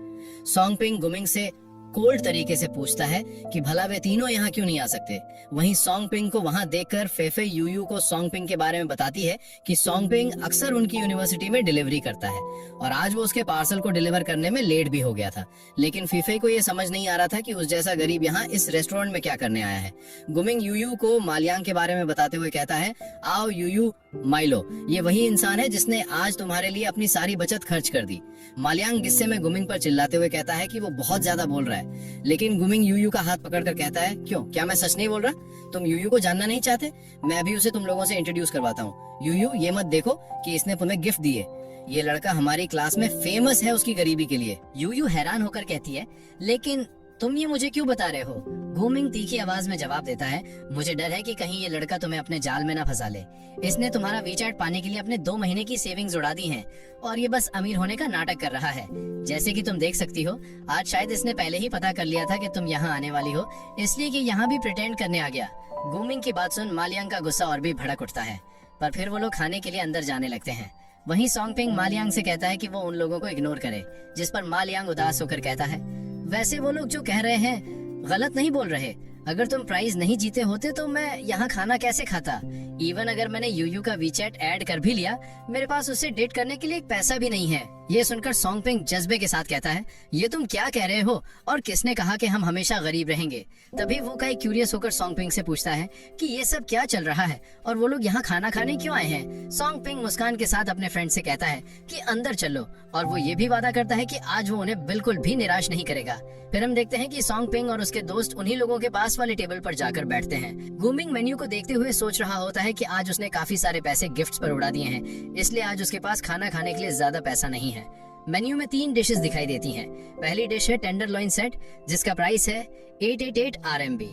सॉन्ग पिंग गुमिंग से कोल्ड तरीके से पूछता है कि भला वे तीनों यहाँ क्यों नहीं आ सकते। वहीं सोंगपिंग को वहाँ देखकर फेफे यूयू को सोंगपिंग के बारे में बताती है कि सोंगपिंग अक्सर उनकी यूनिवर्सिटी में डिलीवरी करता है और आज वो उसके पार्सल को डिलीवर करने में लेट भी हो गया था। लेकिन फीफे को ये समझ नहीं आ रहा था कि उस जैसा गरीब यहाँ इस रेस्टोरेंट में क्या करने आया है। गुमिंग यूयू को मालियांग के बारे में बताते हुए कहता है, आओ यूयू माइलो, ये वही इंसान है जिसने आज तुम्हारे लिए अपनी सारी बचत खर्च कर दी। मालियांग गुस्से में गुमिंग पर चिल्लाते हुए कहता है कि वो बहुत ज्यादा बोल रहा है, लेकिन गुमिंग यूयू का हाथ पकड़कर कहता है, क्यों, क्या मैं सच नहीं बोल रहा? तुम यूयू को जानना नहीं चाहते? मैं भी उसे तुम लोगों से इंट्रोड्यूस करवाता हूँ। यूयू, ये मत देखो कि इसने तुम्हें गिफ्ट दिए, ये लड़का हमारी क्लास में फेमस है उसकी गरीबी के लिए। यूयू हैरान होकर कहती है, लेकिन तुम ये मुझे क्यों बता रहे हो? गुमिंग तीखी आवाज में जवाब देता है, मुझे डर है कि कहीं ये लड़का तुम्हें अपने जाल में ना फंसा ले। इसने तुम्हारा वीचैट पाने के लिए अपने 2 महीने की सेविंग्स उड़ा दी हैं और ये बस अमीर होने का नाटक कर रहा है। जैसे कि तुम देख सकती हो, आज शायद इसने पहले ही पता कर लिया था कि तुम यहाँ आने वाली हो, इसलिए कि यहाँ भी प्रिटेंड करने आ गया। गुमिंग की बात सुन मालियांग का गुस्सा और भी भड़क उठता है, पर फिर वो लोग खाने के लिए अंदर जाने लगते हैं। वहीं सोंगपिंग मालियांग से कहता है कि वो उन लोगों को इग्नोर करे, जिस पर मालियांग उदास होकर कहता है, वैसे वो लोग जो कह रहे हैं गलत नहीं बोल रहे। अगर तुम प्राइज नहीं जीते होते तो मैं यहाँ खाना कैसे खाता? इवन अगर मैंने यूयू का वीचैट ऐड कर भी लिया, मेरे पास उससे डेट करने के लिए एक पैसा भी नहीं है। ये सुनकर सोंगपिंग जज्बे के साथ कहता है, ये तुम क्या कह रहे हो और किसने कहा कि हम हमेशा गरीब रहेंगे? तभी वो काई क्यूरियस होकर सोंगपिंग से पूछता है कि ये सब क्या चल रहा है और वो लोग यहाँ खाना खाने क्यों आए हैं? सोंगपिंग मुस्कान के साथ अपने फ्रेंड से कहता है कि अंदर चलो, और वो ये भी वादा करता है कि आज वो उन्हें बिल्कुल भी निराश नहीं करेगा। फिर हम देखते हैं कि सोंगपिंग और उसके दोस्त उन्हीं लोगों के पास वाले टेबल पर जाकर बैठते हैं। गुमिंग मेन्यू को देखते हुए सोच रहा होता है कि आज उसने काफी सारे पैसे गिफ्ट्स पर उड़ा दिए हैं, इसलिए आज उसके पास खाना खाने के लिए ज्यादा पैसा नहीं है। मेन्यू में 3 डिशेस दिखाई देती हैं। पहली डिश है टेंडरलॉइन सेट, जिसका प्राइस है 888 RMB।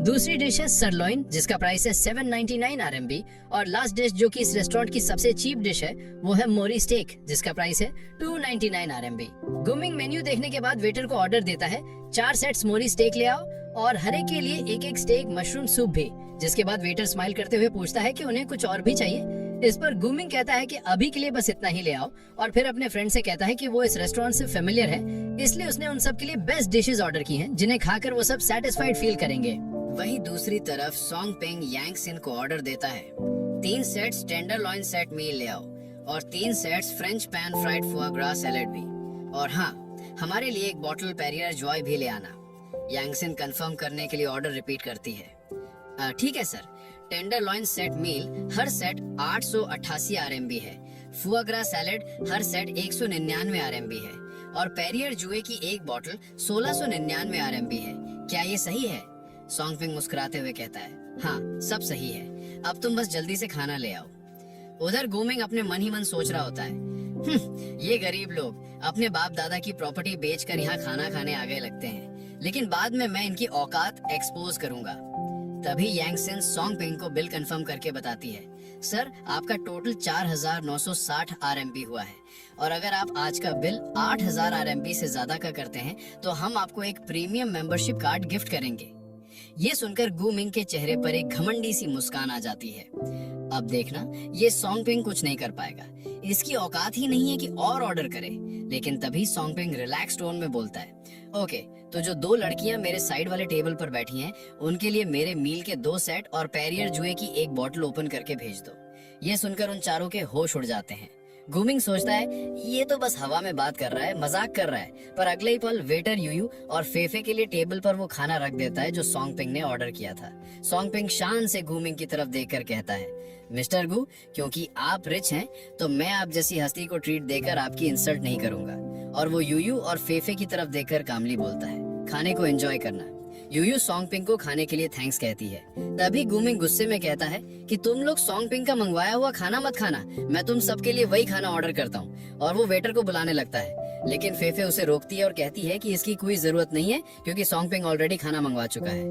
दूसरी डिश है सरलॉइन, जिसका प्राइस है 799 RMB। और लास्ट डिश, जो कि इस रेस्टोरेंट की सबसे चीप डिश है, वो है मोरी स्टेक, जिसका प्राइस है 299 RMB। गुमिंग मेन्यू देखने के बाद वेटर को ऑर्डर देता है, 4 सेट्स मोरी स्टेक ले आओ और हर एक के लिए एक स्टेक मशरूम सूप भी। जिसके बाद वेटर स्माइल करते हुए पूछता है कि उन्हें कुछ और भी चाहिए। इस पर गुमिंग कहता है कि अभी के लिए बस इतना ही ले आओ, और फिर अपने फ्रेंड से कहता है कि वो इस रेस्टोरेंट से फेमिलियर है, इसलिए उसने उन सब के लिए बेस्ट डिशेस ऑर्डर की हैं, जिन्हें खाकर वो सब सेटिस्फाइड फील करेंगे। वहीं दूसरी तरफ सोंगपिंग यांगसिन को ऑर्डर देता है, 3 सेट्स टेंडरलॉइन सेट मील ले आओ और 3 सेट्स फ्रेंच पैन फ्राइड फुआ ग्रा सैलेड भी, और हाँ, हमारे लिए एक बॉटल पेरियर जॉय भी ले आना। यांगसिन कंफर्म करने के लिए ऑर्डर रिपीट करती है, ठीक है सर। टेंडरलॉइन सेट मील हर सेट 888 RMB है, फुआ ग्रा सैलेड हर सेट 199 RMB है और पेरियर जुए की एक बॉटल 1699 RMB है। क्या ये सही है? सोंगपिंग मुस्कुराते हुए कहता है, हाँ, सब सही है, अब तुम बस जल्दी से खाना ले आओ। उधर गुमिंग अपने मन ही मन सोच रहा होता है, ये गरीब लोग अपने बाप दादा की प्रॉपर्टी बेचकर यहाँ खाना खाने आ गए लगते हैं, लेकिन बाद में मैं इनकी औकात एक्सपोज करूंगा। तभी यांगसिन सोंगपिंग को बिल कंफर्म करके बताती है, सर आपका टोटल 4960 RMB हुआ है, और अगर आप आज का बिल 8000 RMB से ज्यादा का करते हैं तो हम आपको एक प्रीमियम मेंबरशिप कार्ड गिफ्ट करेंगे। ये सुनकर गुमिंग के चेहरे पर एक घमंडी सी मुस्कान आ जाती है। अब देखना, ये सोंगपिंग कुछ नहीं कर पाएगा, इसकी औकात ही नहीं है कि और ऑर्डर करे। लेकिन तभी सोंगपिंग रिलैक्स टोन में बोलता है, ओके, तो जो 2 लड़कियां मेरे साइड वाले टेबल पर बैठी हैं, उनके लिए मेरे मील के 2 सेट और पेरियर जुए की एक बॉटल ओपन करके भेज दो। ये सुनकर उन चारों के होश उड़ जाते हैं। गुमिंग सोचता है, ये तो बस हवा में बात कर रहा है, मजाक कर रहा है, पर अगले ही पल वेटर यूयू और फेफे के लिए टेबल पर वो खाना रख देता है जो सोंगपिंग ने ऑर्डर किया था। सोंगपिंग शान से गुमिंग की तरफ देखकर कहता है, मिस्टर गु, क्योंकि आप रिच हैं तो मैं आप जैसी हस्ती को ट्रीट देकर आपकी इंसल्ट नहीं करूंगा। और वो यूयू और फेफे की तरफ देखकर कामली बोलता है, खाने को एंजॉय करना। यूयू सोंगपिंग को खाने के लिए थैंक्स कहती है। तभी गुमिंग गुस्से में कहता है कि तुम लोग सोंगपिंग का मंगवाया हुआ खाना मत खाना, मैं तुम सबके लिए वही खाना ऑर्डर करता हूँ। और वो वेटर को बुलाने लगता है, लेकिन फेफे उसे रोकती है और कहती है कि इसकी कोई जरूरत नहीं है, क्योंकि सोंगपिंग ऑलरेडी खाना मंगवा चुका है।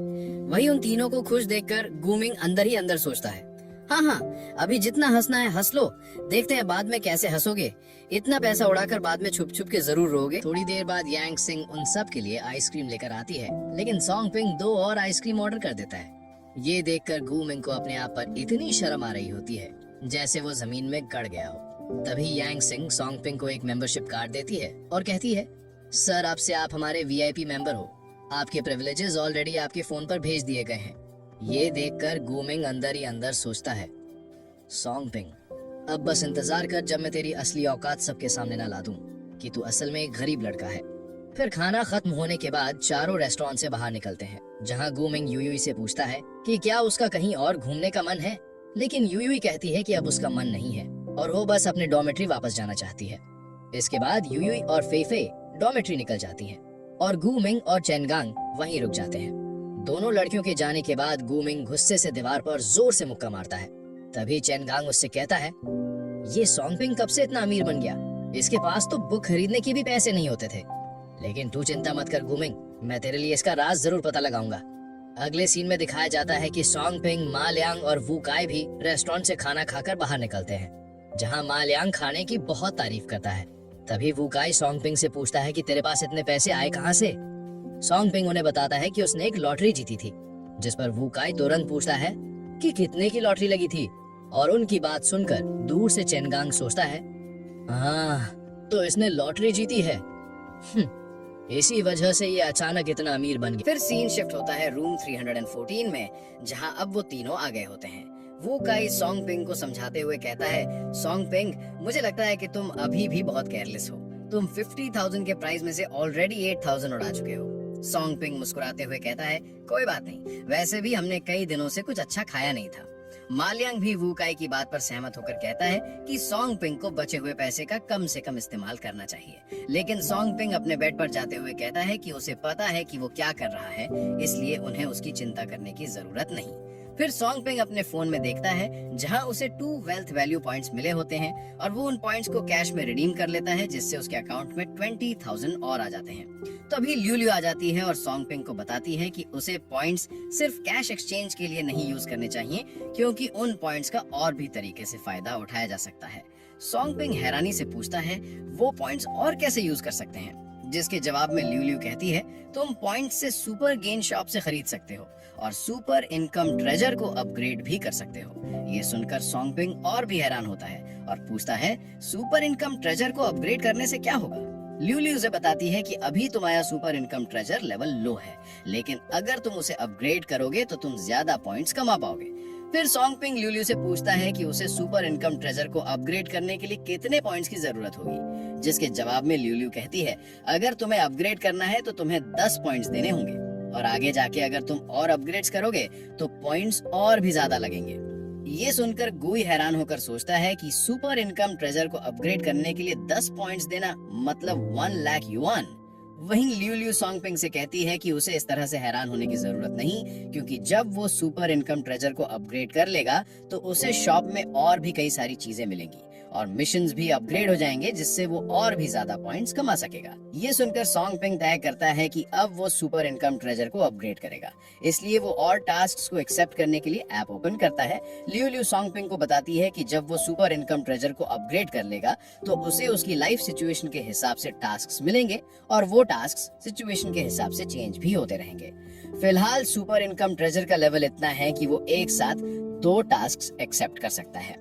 वही उन तीनों को खुश देखकर गुमिंग अंदर ही अंदर सोचता है, हाँ, अभी जितना हंसना है हंस लो, देखते हैं बाद में कैसे हंसोगे। इतना पैसा उड़ाकर बाद में छुप छुप के जरूर रोगे। थोड़ी देर बाद यांगसिन उन सब के लिए आइसक्रीम लेकर आती है, लेकिन सोंगपिंग 2 और आइसक्रीम ऑर्डर कर देता है। ये देखकर गुमिंग को अपने आप पर इतनी शर्म आ रही होती है जैसे वो जमीन में गड़ गया हो। तभी यांगसिन सोंगपिंग को एक मेंबरशिप कार्ड देती है और कहती है, सर आपसे आप हमारे VIP मेंबर हो, आपके प्रिविलेजेस ऑलरेडी आपके फोन पर भेज दिए गए हैं। ये देखकर गूमिंग अंदर ही अंदर सोचता है, सॉन्गपिंग, अब बस इंतजार कर जब मैं तेरी असली औकात सबके सामने ना ला दूं कि तू असल में एक गरीब लड़का है। फिर खाना खत्म होने के बाद चारों रेस्टोरेंट से बाहर निकलते हैं, जहां गूमिंग यूयुई से पूछता है कि क्या उसका कहीं और घूमने का मन है, लेकिन यूयुई कहती है कि अब उसका मन नहीं है और वो बस अपने डॉर्मेट्री वापस जाना चाहती है। इसके बाद यूयुई और फेफे डॉर्मेट्री निकल जाती हैं और गूमिंग और चेनगांग वहीं रुक जाते हैं। दोनों लड़कियों के जाने के बाद गूमिंग गुस्से से दीवार पर जोर से मुक्का मारता है। तभी चेनगांग उससे कहता है, ये सॉन्गपिंग कब से इतना अमीर बन गया? इसके पास तो बुक खरीदने के भी पैसे नहीं होते थे। लेकिन तू चिंता मत कर गूमिंग, मैं तेरे लिए इसका राज जरूर पता लगाऊंगा। अगले सीन में दिखाया जाता है कि सॉन्गपिंग, मा लियांग और वू काय भी रेस्टोरेंट से खाना खाकर बाहर निकलते हैं, जहां मा लियांग खाने की बहुत तारीफ करता है। तभी वू काय सॉन्गपिंग से पूछता है कि तेरे पास इतने पैसे आए कहां से? सॉन्गपिंग उन्हें बताता है कि उसने एक लॉटरी जीती थी, जिस पर वू काय तुरंत पूछता है कि कितने की लॉटरी लगी थी। और उनकी बात सुनकर दूर से चेनगांग सोचता है, हाँ तो इसने लॉटरी जीती है, इसी वजह से ये अचानक इतना अमीर बन गया। फिर सीन शिफ्ट होता है रूम 314 में, जहां अब वो तीनों आ गए होते हैं। वो काई सॉन्गपिंग को समझाते हुए कहता है, सॉन्गपिंग, मुझे लगता है कि तुम अभी भी बहुत केयरलेस हो। तुम 50,000 के प्राइस में से ऑलरेडी 8,000 उड़ा चुके हो। सॉन्गपिंग मुस्कुराते हुए कहता है, कोई बात नहीं, वैसे भी हमने कई दिनों से कुछ अच्छा खाया नहीं था। मा लियांग भी वू काई की बात पर सहमत होकर कहता है कि सॉन्गपिंग को बचे हुए पैसे का कम से कम इस्तेमाल करना चाहिए। लेकिन सॉन्गपिंग अपने बेड पर जाते हुए कहता है कि उसे पता है कि वो क्या कर रहा है, इसलिए उन्हें उसकी चिंता करने की जरूरत नहीं। फिर सॉन्गपिंग अपने फोन में देखता है, जहां उसे 2 वेल्थ वैल्यू पॉइंट्स मिले होते हैं और वो उन पॉइंट्स को कैश में रिडीम कर लेता है, जिससे उसके अकाउंट में 20,000 और आ जाते हैं। तभी ल्यूलियो आ जाती है और सॉन्गपिंग को बताती है कि उसे पॉइंट्स सिर्फ कैश एक्सचेंज के लिए नहीं यूज करने चाहिए, क्योंकि उन पॉइंट्स का और भी तरीके से फायदा उठाया जा सकता है। सॉन्गपिंग हैरानी से पूछता है, वो पॉइंट्स और कैसे यूज कर सकते हैं? जिसके जवाब में ल्यूलियो कहती है, तुम पॉइंट्स से सुपर गेन शॉप से खरीद सकते हो और सुपर इनकम ट्रेजर को अपग्रेड भी कर सकते हो। ये सुनकर सॉन्गपिंग और भी हैरान होता है और पूछता है, सुपर इनकम ट्रेजर को अपग्रेड करने से क्या होगा? ल्यूलियो उसे बताती है कि अभी तुम्हारा super income treasure level low है, लेकिन अगर तुम उसे अपग्रेड करोगे तो तुम ज्यादा पॉइंट्स कमा पाओगे। फिर सॉन्गपिंग ल्यूलियो से पूछता है कि उसे सुपर इनकम ट्रेजर को अपग्रेड करने के लिए कितने पॉइंट्स की जरूरत होगी, जिसके जवाब में ल्यूलियो कहती है, अगर तुम्हें अपग्रेड करना है तो तुम्हें 10 पॉइंट्स देने होंगे और आगे जाके अगर तुम और अपग्रेड्स करोगे तो पॉइंट्स और भी ज्यादा लगेंगे। ये सुनकर गुई हैरान होकर सोचता है कि सुपर इनकम ट्रेजर को अपग्रेड करने के लिए 10 पॉइंट्स देना मतलब 1 लाख युआन। वहीं ल्यूलियो सॉन्गपिंग से कहती है कि उसे इस तरह से हैरान होने की जरूरत नहीं, क्योंकि जब वो सुपर इनकम ट्रेजर को अपग्रेड कर लेगा तो उसे शॉप में और भी कई सारी चीजें मिलेंगी और मिशंस भी अपग्रेड हो जाएंगे, जिससे वो और भी ज्यादा पॉइंट्स कमा सकेगा। ये सुनकर सॉन्गपिंग तय करता है कि अब वो सुपर इनकम ट्रेजर को अपग्रेड करेगा, इसलिए वो और टास्क्स को एक्सेप्ट करने के लिए ऐप ओपन करता है। ल्यूलियो सॉन्गपिंग को बताती है कि जब वो सुपर इनकम ट्रेजर को अपग्रेड कर लेगा तो उसे उसकी लाइफ सिचुएशन के हिसाब से टास्क्स मिलेंगे और वो टास्क्स सिचुएशन के हिसाब से चेंज भी होते रहेंगे। फिलहाल सुपर इनकम ट्रेजर का लेवल इतना है कि वो एक साथ 2 टास्क्स एक्सेप्ट कर सकता है।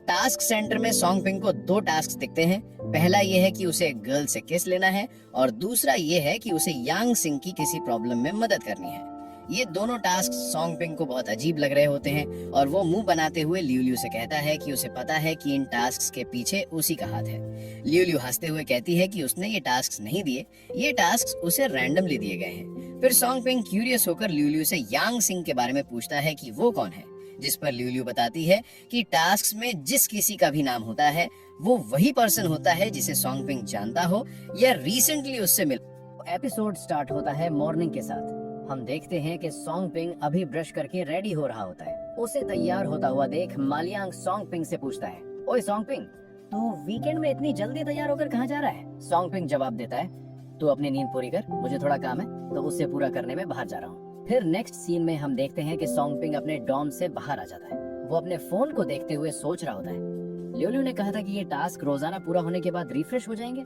टास्क सेंटर में सॉन्गपिंग को 2 टास्क दिखते हैं। पहला ये है कि उसे एक गर्ल से किस लेना है और दूसरा ये है कि उसे यांग सिंह की किसी प्रॉब्लम में मदद करनी है। ये दोनों टास्क सॉन्गपिंग को बहुत अजीब लग रहे होते हैं और वो मुंह बनाते हुए ल्यूलियो से कहता है कि उसे पता है कि इन टास्क्स के पीछे उसी का हाथ है। ल्यूलियो हंसते हुए कहती है कि उसने ये टास्क्स नहीं दिए, ये टास्क्स उसे रैंडमली दिए गए हैं। फिर सॉन्गपिंग क्यूरियस होकर ल्यूलियो से यांग सिंह के बारे में पूछता है कि वो कौन है, जिस पर ल्यूलियो बताती है कि टास्क्स में जिस किसी का भी नाम होता है वो वही पर्सन होता है जिसे सॉन्गपिंग जानता हो या रिसेंटली उससे मिल। एपिसोड स्टार्ट होता है मॉर्निंग के साथ। हम देखते हैं कि सॉन्गपिंग अभी ब्रश करके रेडी हो रहा होता है। उसे तैयार होता हुआ देख मा लियांग सॉन्गपिंग से पूछता है, ओए सॉन्गपिंग, तू वीकेंड में इतनी जल्दी तैयार होकर कहाँ जा रहा है? सॉन्गपिंग जवाब देता है, तू अपनी नींद पूरी कर, मुझे थोड़ा काम है तो उससे पूरा करने में बाहर जा रहा हूँ। फिर नेक्स्ट सीन में हम देखते हैं कि सॉन्गपिंग अपने डॉर्म से बाहर आ जाता है। वो अपने फोन को देखते हुए सोच रहा होता है, ल्यूलियो ने कहा था कि ये टास्क रोजाना पूरा होने के बाद रिफ्रेश हो जाएंगे।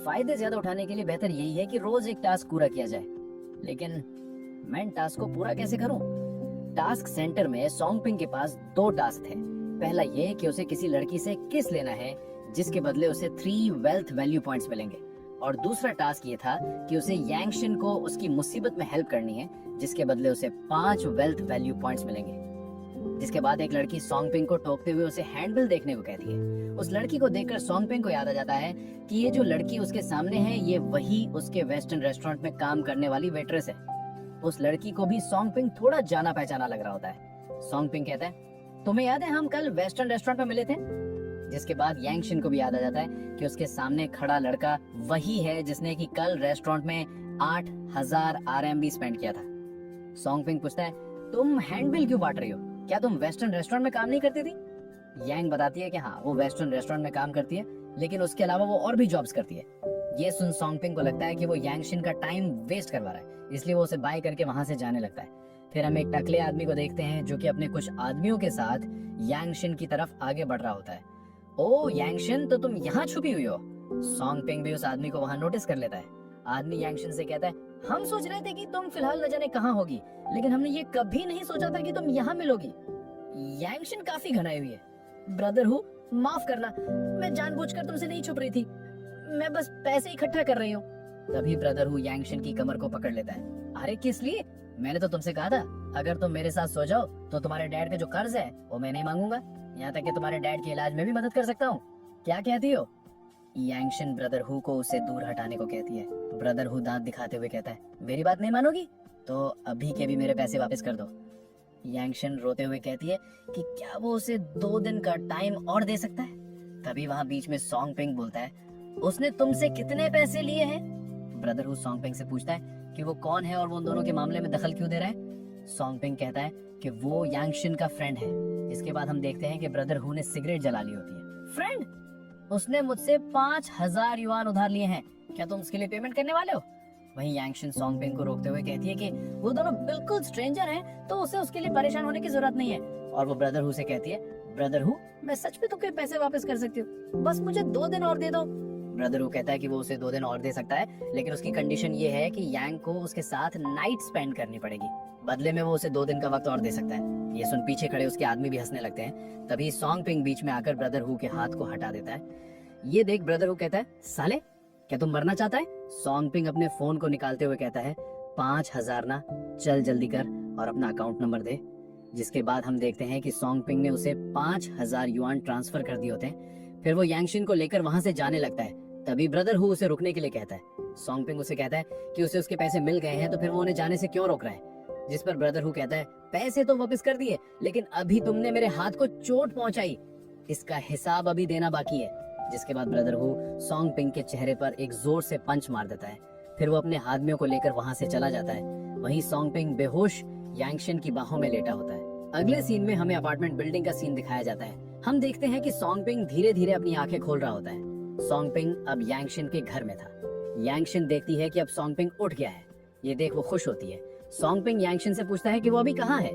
फायदे ज्यादा उठाने के लिए बेहतर यही है कि रोज एक टास्क पूरा किया जाए, लेकिन मैं टास्क को पूरा कैसे करूं? टास्क सेंटर में सॉन्गपिंग के पास 2 टास्क थे। पहला ये कि उसे किसी लड़की से किस लेना है, जिसके बदले उसे 3 वेल्थ वैल्यू पॉइंट्स मिलेंगे, और दूसरा टास्क ये था कि उसे यांगशिन को उसकी मुसीबत में हेल्प करनी है, जिसके बदले उसे 5 वेल्थ वैल्यू पॉइंट्स मिलेंगे। जिसके बाद एक लड़की सोंगपिंग को टोकते हुए उसे हैंडबिल देखने को कहती है। उस लड़की को देखकर सोंगपिंग को याद आ जाता है कि ये जो लड़की उसके सामने है ये वही उसके वेस्टर्न रेस्टोरेंट में काम करने वाली वेट्रेस है। उस लड़की को भी सोंगपिंग थोड़ा जाना पहचाना लग रहा होता है। सोंगपिंग कहता है, तुम्हें याद है हम कल वेस्टर्न रेस्टोरेंट में मिले थे? जिसके बाद यांगशिन को भी याद आ जाता है कि उसके सामने खड़ा लड़का वही है जिसने कि कल रेस्टोरेंट में 8000 RMB स्पेंड किया था। सोंगपिंग पूछता है, तुम हैंडबिल क्यों बांट रही हो? क्या तुम वेस्टर्न रेस्टोरेंट में काम नहीं करती थी? यांग बताती है कि हाँ, वो वेस्टर्न रेस्टोरेंट में काम करती है, लेकिन उसके अलावा वो और भी जॉब्स करती है। ये सुन सोंगपिंग को लगता है कि वो यांगशिन का टाइम वेस्ट करवा रहा है, इसलिए वो उसे बाय करके वहां से जाने लगता है। फिर हम एक टकले आदमी को देखते हैं जो कि अपने कुछ आदमियों के साथ यांगशिन की तरफ आगे बढ़ रहा होता है। ओ यांगशिन, तो तुम यहाँ छुपी हुई हो? सोंगपिंग भी उस आदमी को वहां नोटिस कर लेता है। आदमी यांगशिन से कहता है, हम सोच रहे थे कि तुम फिलहाल न जाने कहाँ होगी, लेकिन हमने ये कभी नहीं सोचा था कि तुम यहाँ मिलोगी। यांगशिन काफी घनाई हुई है। ब्रदर हूँ, माफ करना, मैं जानबूझकर तुमसे नहीं छुप रही थी, मैं बस पैसे इकट्ठा कर रही हूँ। तभी ब्रदर हूँ यांगशिन की कमर को पकड़ लेता है। अरे किस लिए? मैंने तो तुमसे कहा था अगर तुम मेरे साथ सो जाओ तो तुम्हारे डैड का जो कर्ज है वो मैं नहीं मांगूंगा, यहाँ तक कि तुम्हारे डैड के इलाज में भी मदद कर सकता हूँ। क्या कहती हो? यांगशिन ब्रदर हु को उसे दूर हटाने को कहती है। ब्रदर हु दांत दिखाते हुए कहता है, मेरी बात नहीं मानोगी तो अभी के भी मेरे पैसे वापस कर दो। यांगशिन रोते हुए कहती है कि क्या वो उसे 2 दिन का टाइम और दे सकता है। तभी वहां बीच में सोंगपिंग बोलता है, उसने तुमसे कितने पैसे लिए हैं? ब्रदर हु सोंगपिंग से पूछता है कि वो कौन है और वो उन दोनों के मामले में दखल क्यों दे रहा है। सोंगपिंग कहता है कि वो यांगशिन का फ्रेंड है। इसके बाद हम देखते हैं कि ब्रदर हु ने सिगरेट जला ली होती है। फ्रेंड? उसने मुझसे 5000 युआन उधार लिए हैं, क्या तुम उसके लिए पेमेंट करने वाले हो? वहीं यांगशिन सोंगपिंग को रोकते हुए कहती है कि वो दोनों बिल्कुल स्ट्रेंजर हैं, तो उसे उसके लिए परेशान होने की जरूरत नहीं है। और वो ब्रदर हु से कहती है, ब्रदर हु, मैं सच में तुमके पैसे वापस कर सकती हूँ, बस मुझे 2 दिन और दे दो। ब्रदर हु कहता है कि वो उसे 2 दिन और दे सकता है, लेकिन उसकी कंडीशन ये है कि यांग को उसके साथ नाइट स्पेंड करनी पड़ेगी, बदले में वो उसे 2 दिन का वक्त और दे सकता है। ये सुन पीछे खड़े उसके आदमी भी हंसने लगते हैं। तभी सोंगपिंग बीच में आकर ब्रदर हु के हाथ को हटा देता है। ये देख ब्रदर हु कहता है, साले क्या तुम मरना चाहता है? सोंगपिंग अपने फोन को निकालते हुए कहता है, 5000 ना, चल जल्दी कर और अपना अकाउंट नंबर दे। जिसके बाद हम देखते हैं कि सोंगपिंग ने उसे 5000 युआन ट्रांसफर कर दिए होते हैं। फिर वो यांगशिन को लेकर वहां से जाने लगता है। तभी ब्रदर हु उसे रुकने के लिए कहता है। सोंगपिंग उसे कहता है कि उसे उसके पैसे मिल गए हैं, तो फिर वो उन्हें जाने से क्यों रोक रहा है। जिस पर ब्रदर हु कहता है, पैसे तो वापस कर दिए, लेकिन अभी तुमने मेरे हाथ को चोट पहुंचाई, इसका हिसाब अभी देना बाकी है। जिसके बाद ब्रदर हु सोंगपिंग के चेहरे पर एक जोर से पंच मार देता है। फिर वो अपने आदमियों को लेकर वहां से चला जाता है। वहीं सोंगपिंग बेहोश यांगशिन की बाहों में लेटा होता है। अगले सीन में हमें अपार्टमेंट बिल्डिंग का सीन दिखाया जाता है। हम देखते हैं कि सोंगपिंग धीरे धीरे अपनी आंखें खोल रहा होता है। सोंगपिंग अब यांगशिन के घर में था। यांगशिन देखती है कि अब सोंगपिंग उठ गया है। ये देख वो खुश होती है। सोंगपिंग यांगशिन से पूछता है कि वो अभी कहाँ है।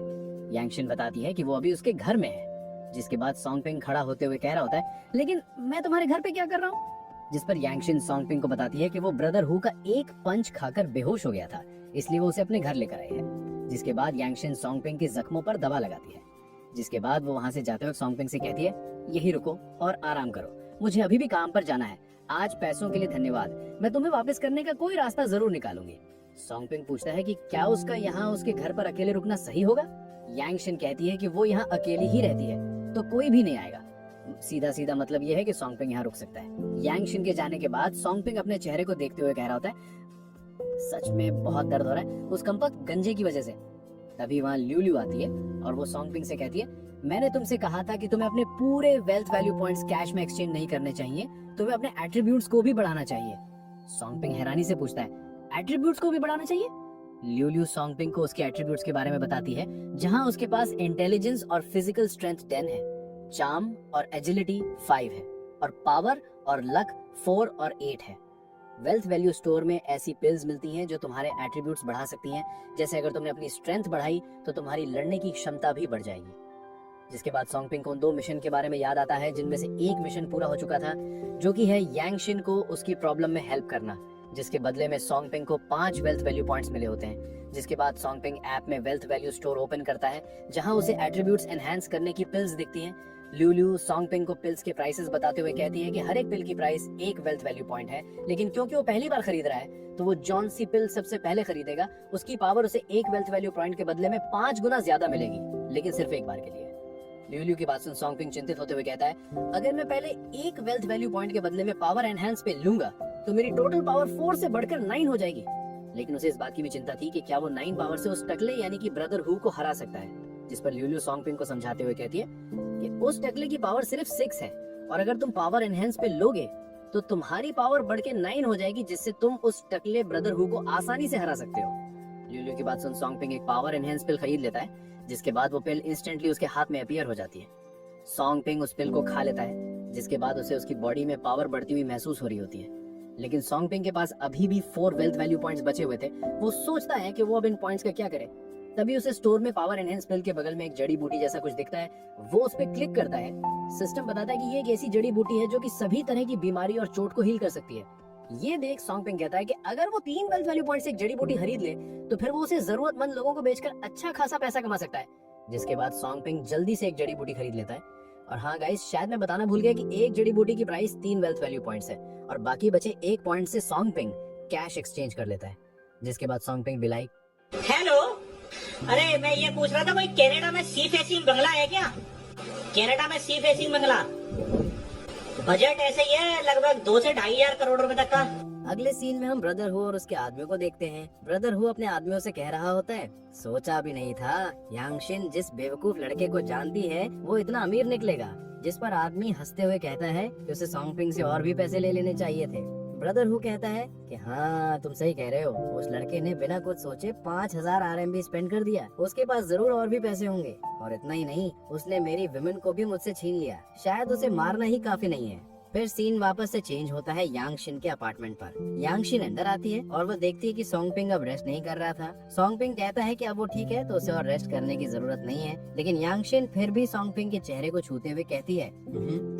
यांगशिन बताती है कि वो अभी उसके घर में है। जिसके बाद सोंगपिंग खड़ा होते हुए कह रहा होता है, लेकिन मैं तुम्हारे घर पे क्या कर रहा हूँ? जिस पर यांगशिन सोंगपिंग को बताती है कि वो ब्रदर हु का एक पंच खाकर बेहोश हो गया था, इसलिए वो उसे अपने घर लेकर आई है। जिसके बाद यांगशिन सोंगपिंग के जख्मों पर दवा लगाती है। जिसके बाद वो वहां से जाते हुए सोंगपिंग से कहती है, यही रुको और आराम करो, मुझे अभी भी काम पर जाना है। आज पैसों के लिए धन्यवाद, मैं तुम्हें वापस करने का कोई रास्ता जरूर निकालूंगी। सोंगपिंग पूछता है कि क्या उसका यहाँ उसके घर पर अकेले रुकना सही होगा। यांगशिन कहती है कि वो यहाँ अकेली ही रहती है, तो कोई भी नहीं आएगा। सीधा सीधा मतलब ये है कि सोंगपिंग यहाँ रुक सकता है। यांगशिन के जाने के बाद सोंगपिंग अपने चेहरे को देखते हुए कह रहा होता है, सच में बहुत दर्द हो रहा है उस कमबख्त गंजे की वजह से। तभी वहाँ ल्यूल्यू आती है और वो सोंगपिंग से कहती है, मैंने तुमसे कहा था कि तुम्हें अपने पूरे वेल्थ वैल्यू पॉइंट्स कैश में एक्सचेंज नहीं करने चाहिए, तुम्हें अपने एट्रीब्यूट्स को भी बढ़ाना चाहिए। सोंगपिंग हैरानी से पूछता है, एट्रीब्यूट्स को भी बढ़ाना चाहिए? ल्यूल्यू सोंगपिंग को उसके एट्रीब्यूट्स के बारे में बताती है, जहां उसके पास इंटेलिजेंस और फिजिकल स्ट्रेंथ 10 है, चार्म और एजिलिटी 5 है, और पावर और लक 4 और 8 है। वेल्थ वैल्यू स्टोर में ऐसी पिल्स मिलती हैं जो तुम्हारे एट्रीब्यूट्स बढ़ा सकती हैं। जैसे अगर तुमने अपनी स्ट्रेंथ बढ़ाई तो तुम्हारी लड़ने की क्षमता भी बढ़ जाएगी। जिसके बाद सोंगपिंग को उन 2 मिशन के बारे में याद आता है, जिनमें से एक मिशन पूरा हो चुका था, जो कि है यांगशिन को उसकी प्रॉब्लम में हेल्प करना, जिसके बदले में सोंगपिंग को 5 वेल्थ वैल्यू पॉइंट्स मिले होते हैं। जिसके बाद सोंगपिंग ऐप में वेल्थ वैल्यू स्टोर ओपन करता है, जहां उसे एट्रीब्यूट्स एनहांस करने की पिल्स दिखती हैं, ल्यूल्यू सॉन्गपिंग को पिल्स के प्राइसेस बताते हुए कहती है कि हर एक पिल की प्राइस एक वेल्थ वैल्यू पॉइंट है, लेकिन क्योंकि वो पहली बार खरीद रहा है तो वो जॉन सी पिल सबसे पहले खरीदेगा। उसकी पावर उसे एक वेल्थ वैल्यू पॉइंट के बदले में 5 गुना ज्यादा मिलेगी, लेकिन सिर्फ एक बार के लिए। ल्यूल्यू की बात सुन सॉन्गपिंग चिंतित होते हुए कहता है, अगर मैं पहले एक वेल्थ वैल्यू पॉइंट के बदले में पावर एनहांस पे लूंगा तो मेरी टोटल पावर 4 से बढ़कर 9 हो जाएगी। लेकिन उसे इस बात की भी चिंता थी कि क्या वो 9 पावर से उस टकले यानी कि ब्रदर हु को हरा सकता है, जिस पर ल्यूल्यू सॉन्गपिंग को समझाते हुए कहती है कि उस टकले की पावर सिर्फ 6 है और अगर तुम पावर एनहांस पे लोगे तो तुम्हारी पावर बढ़ के 9 हो जाएगी, जिससे तुम उस टकले ब्रदर हु को आसानी से हरा सकते हो। ल्यूल्यू की बात सुन सॉन्गपिंग एक पावर एनहांस पिल खरीद लेता है, जिसके बाद वो पिल इंस्टेंटली उसके हाथ में अपीयर हो जाती है। सॉन्गपिंग उस पिल को खा लेता है, जिसके बाद उसे उसकी बॉडी में पावर बढ़ती हुई महसूस हो रही होती है। लेकिन सॉन्गपिंग के पास अभी भी 4 वेल्थ वैल्यू पॉइंट्स बचे हुए थे। वो सोचता है कि वो अब इन पॉइंट्स का क्या करे। तभी उसे स्टोर में पावर एनहांस पिल के बगल में एक जड़ी बूटी जैसा कुछ दिखता है। वो उस पर क्लिक करता है। सिस्टम बताता है कि ये एक ऐसी जड़ी बूटी है जो कि सभी तरह की बीमारी और चोट को हील कर सकती है। ये देख सॉन्गपिंग कहता है कि अगर वो 3 वेल्थ वैल्यू पॉइंट से एक जड़ी बूटी खरीद ले तो फिर वो उसे जरूरतमंद लोगों को बेचकर अच्छा खासा पैसा कमा सकता है। जिसके बाद सॉन्गपिंग जल्दी से एक जड़ी बूटी खरीद लेता है। और हाँ गाइस, शायद मैं बताना भूल गया कि एक जड़ी बूटी की प्राइस 3 वेल्थ वैल्यू पॉइंट्स है और बाकी बचे 1 पॉइंट से सॉन्गपिंग कैश एक्सचेंज कर लेता है। जिसके बाद सॉन्गपिंग बिलाई, हेलो, अरे मैं ये पूछ रहा था कोई कनाडा में सी फेसिंग बंगला है क्या? कनाडा में सी फेसिंग बंगला, बजट ऐसे ही है लगभग 2 से 2.5 हजार करोड़ रुपए तक का। अगले सीन में हम ब्रदर हु और उसके आदमियों को देखते हैं। ब्रदर हु अपने आदमियों से कह रहा होता है, सोचा भी नहीं था यांगशिन जिस बेवकूफ लड़के को जानती है वो इतना अमीर निकलेगा। जिस पर आदमी हंसते हुए कहता है कि उसे सॉन्गपिंग से और भी पैसे ले लेने चाहिए थे। ब्रदर हु कहता है कि हाँ तुम सही कह रहे हो, उस लड़के ने बिना कुछ सोचे 5000 RMB स्पेंड कर दिया। उसके पास जरूर और भी पैसे होंगे और इतना ही नहीं, उसने मेरी विमेन को भी मुझसे छीन लिया। शायद उसे मारना ही काफी नहीं है। फिर सीन वापस से चेंज होता है यांगशिन के अपार्टमेंट पर। यांगशिन अंदर आती है और वो देखती है कि सॉन्गपिंग अब रेस्ट नहीं कर रहा था। सॉन्गपिंग कहता है कि अब वो ठीक है तो उसे और रेस्ट करने की जरूरत नहीं है। लेकिन यांगशिन फिर भी सॉन्गपिंग के चेहरे को छूते हुए कहती है,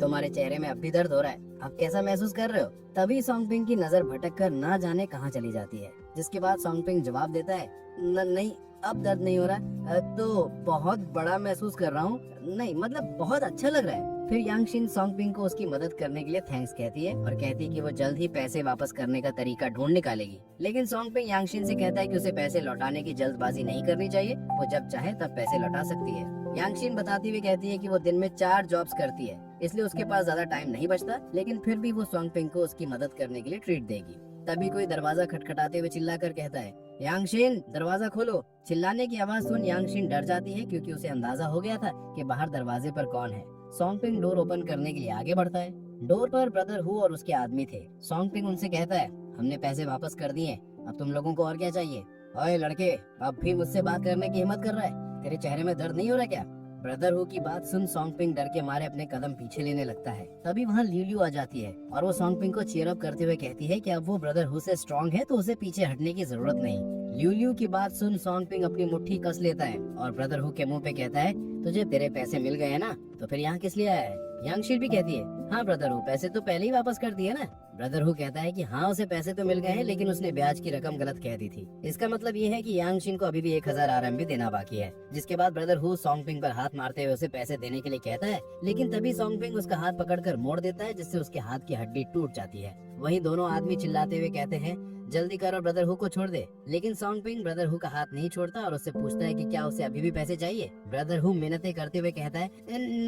तुम्हारे चेहरे में अब भी दर्द हो रहा है, आप कैसा महसूस कर रहे हो? तभी सॉन्गपिंग की नजर भटक कर ना जाने कहाँ चली जाती है। जिसके बाद सॉन्गपिंग जवाब देता है, नहीं अब दर्द नहीं हो रहा, तो बहुत बड़ा महसूस कर रहा हूँ, नहीं मतलब बहुत अच्छा लग रहा है। फिर यांगशिन सॉन्गपिंग को उसकी मदद करने के लिए थैंक्स कहती है और कहती है कि वो जल्द ही पैसे वापस करने का तरीका ढूंढ निकालेगी। लेकिन सॉन्गपिंग यांगशिन से कहता है कि उसे पैसे लौटाने की जल्दबाजी नहीं करनी चाहिए, वो जब चाहे तब पैसे लौटा सकती है। यांगशिन बताती हुई कहती है कि वो दिन में 4 जॉब्स करती है, इसलिए उसके पास ज्यादा टाइम नहीं बचता, लेकिन फिर भी वो सॉन्गपिंग को उसकी मदद करने के लिए ट्रीट देगी। तभी कोई दरवाजा खटखटाते हुए चिल्लाकर कहता है, यांगशिन दरवाजा खोलो। चिल्लाने की आवाज सुन यांगशिन डर जाती है क्योंकि उसे अंदाजा हो गया था कि बाहर दरवाजे पर कौन है। सॉन्गपिंग डोर ओपन करने के लिए आगे बढ़ता है। डोर पर ब्रदर हु और उसके आदमी थे। सॉन्गपिंग उनसे कहता है, हमने पैसे वापस कर दिए, अब तुम लोगों को और क्या चाहिए? ओए लड़के, अब भी मुझसे बात करने की हिम्मत कर रहा है? तेरे चेहरे में दर्द नहीं हो रहा क्या? ब्रदर हु की बात सुन सॉन्गपिंग डर के मारे अपने कदम पीछे लेने लगता है। तभी वहाँ ल्यूल्यू आ जाती है और वो सॉन्गपिंग को चीयर अप करते हुए कहती है कि अब वो ब्रदर हु से स्ट्रॉन्ग है तो उसे पीछे हटने की जरूरत नहीं। ल्यूल्यू की बात सुन सॉन्गपिंग अपनी मुट्ठी कस लेता है और ब्रदर हु के मुंह पे कहता है, तुझे तेरे पैसे मिल गए ना, तो फिर यहाँ किस लिए आया है? यांगशिन भी कहती है, हाँ ब्रदर हु, पैसे तो पहले ही वापस कर दिए ना। ब्रदर हु कहता है कि हाँ उसे पैसे तो मिल गए हैं, लेकिन उसने ब्याज की रकम गलत कह दी थी। इसका मतलब ये है कि यांगशिन को अभी भी 1000 RMB देना बाकी है। जिसके बाद ब्रदर हु सॉन्गपिंग पर हाथ मारते हुए उसे पैसे देने के लिए कहता है, लेकिन तभी सॉन्गपिंग उसका हाथ पकड़कर मोड़ देता है, जिससे उसके हाथ की हड्डी टूट जाती है। वहीं दोनों आदमी चिल्लाते हुए कहते हैं, जल्दी कर और ब्रदर हु को छोड़ दे। लेकिन सॉन्गपिंग ब्रदर हु का हाथ नहीं छोड़ता और उससे पूछता है कि क्या उसे अभी भी पैसे चाहिए। ब्रदर हु मिन्नतें करते हुए कहता है,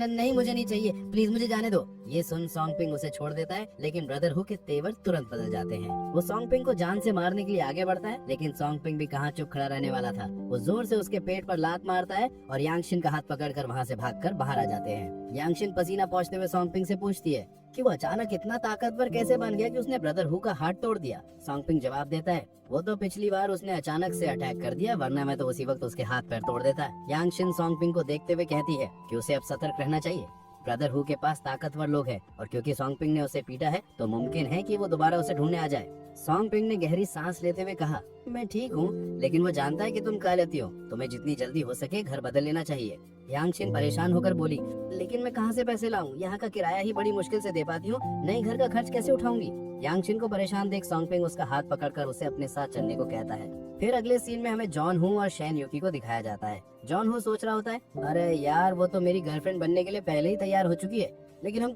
नहीं मुझे नहीं चाहिए, प्लीज मुझे जाने दो। ये सुन सॉन्गपिंग उसे छोड़ देता है, लेकिन ब्रदर हु के तेवर तुरंत बदल जाते हैं। वो सॉन्गपिंग को जान से मारने के लिए आगे बढ़ता है, लेकिन सॉन्गपिंग भी कहाँ चुप खड़ा रहने वाला था। वो जोर से उसके पेट पर लात मारता है और यांगशिन का हाथ पकड़कर वहाँ से भागकर बाहर आ जाते हैं। यांगशिन पसीना पोंछते हुए सॉन्गपिंग से पूछती है कि वो अचानक इतना ताकतवर कैसे बन गया कि उसने ब्रदर हु का हाथ तोड़ दिया। सॉन्गपिंग जवाब देता है, वो तो पिछली बार उसने अचानक से अटैक कर दिया, वरना मैं तो उसी वक्त उसके हाथ पैर तोड़ देता। यांगशिन सॉन्गपिंग को देखते हुए कहती है कि उसे अब सतर्क रहना चाहिए। ब्रदर हु के पास ताकतवर लोग हैं और क्योंकि सॉन्गपिंग ने उसे पीटा है तो मुमकिन है कि वो दोबारा उसे ढूंढने आ जाए। सॉन्गपिंग ने गहरी सांस लेते हुए कहा, मैं ठीक हूँ, लेकिन वो जानता है कि तुम क्या लेती हो, तुम्हें जितनी जल्दी हो सके घर बदल लेना चाहिए। यांगशिन परेशान होकर बोली, लेकिन मैं कहाँ से पैसे लाऊं? यहाँ का किराया ही बड़ी मुश्किल से दे पाती हूँ, नई घर का खर्च कैसे उठाऊंगी? यांगशिन को परेशान देख सॉन्गपिंग उसका हाथ पकड़कर उसे अपने साथ चलने को कहता है। फिर अगले सीन में हमें जॉन हू और शैन यूकी को दिखाया जाता है। जॉन हू सोच रहा होता है, अरे यार वो तो मेरी गर्लफ्रेंड बनने के लिए पहले ही तैयार हो चुकी है, लेकिन हम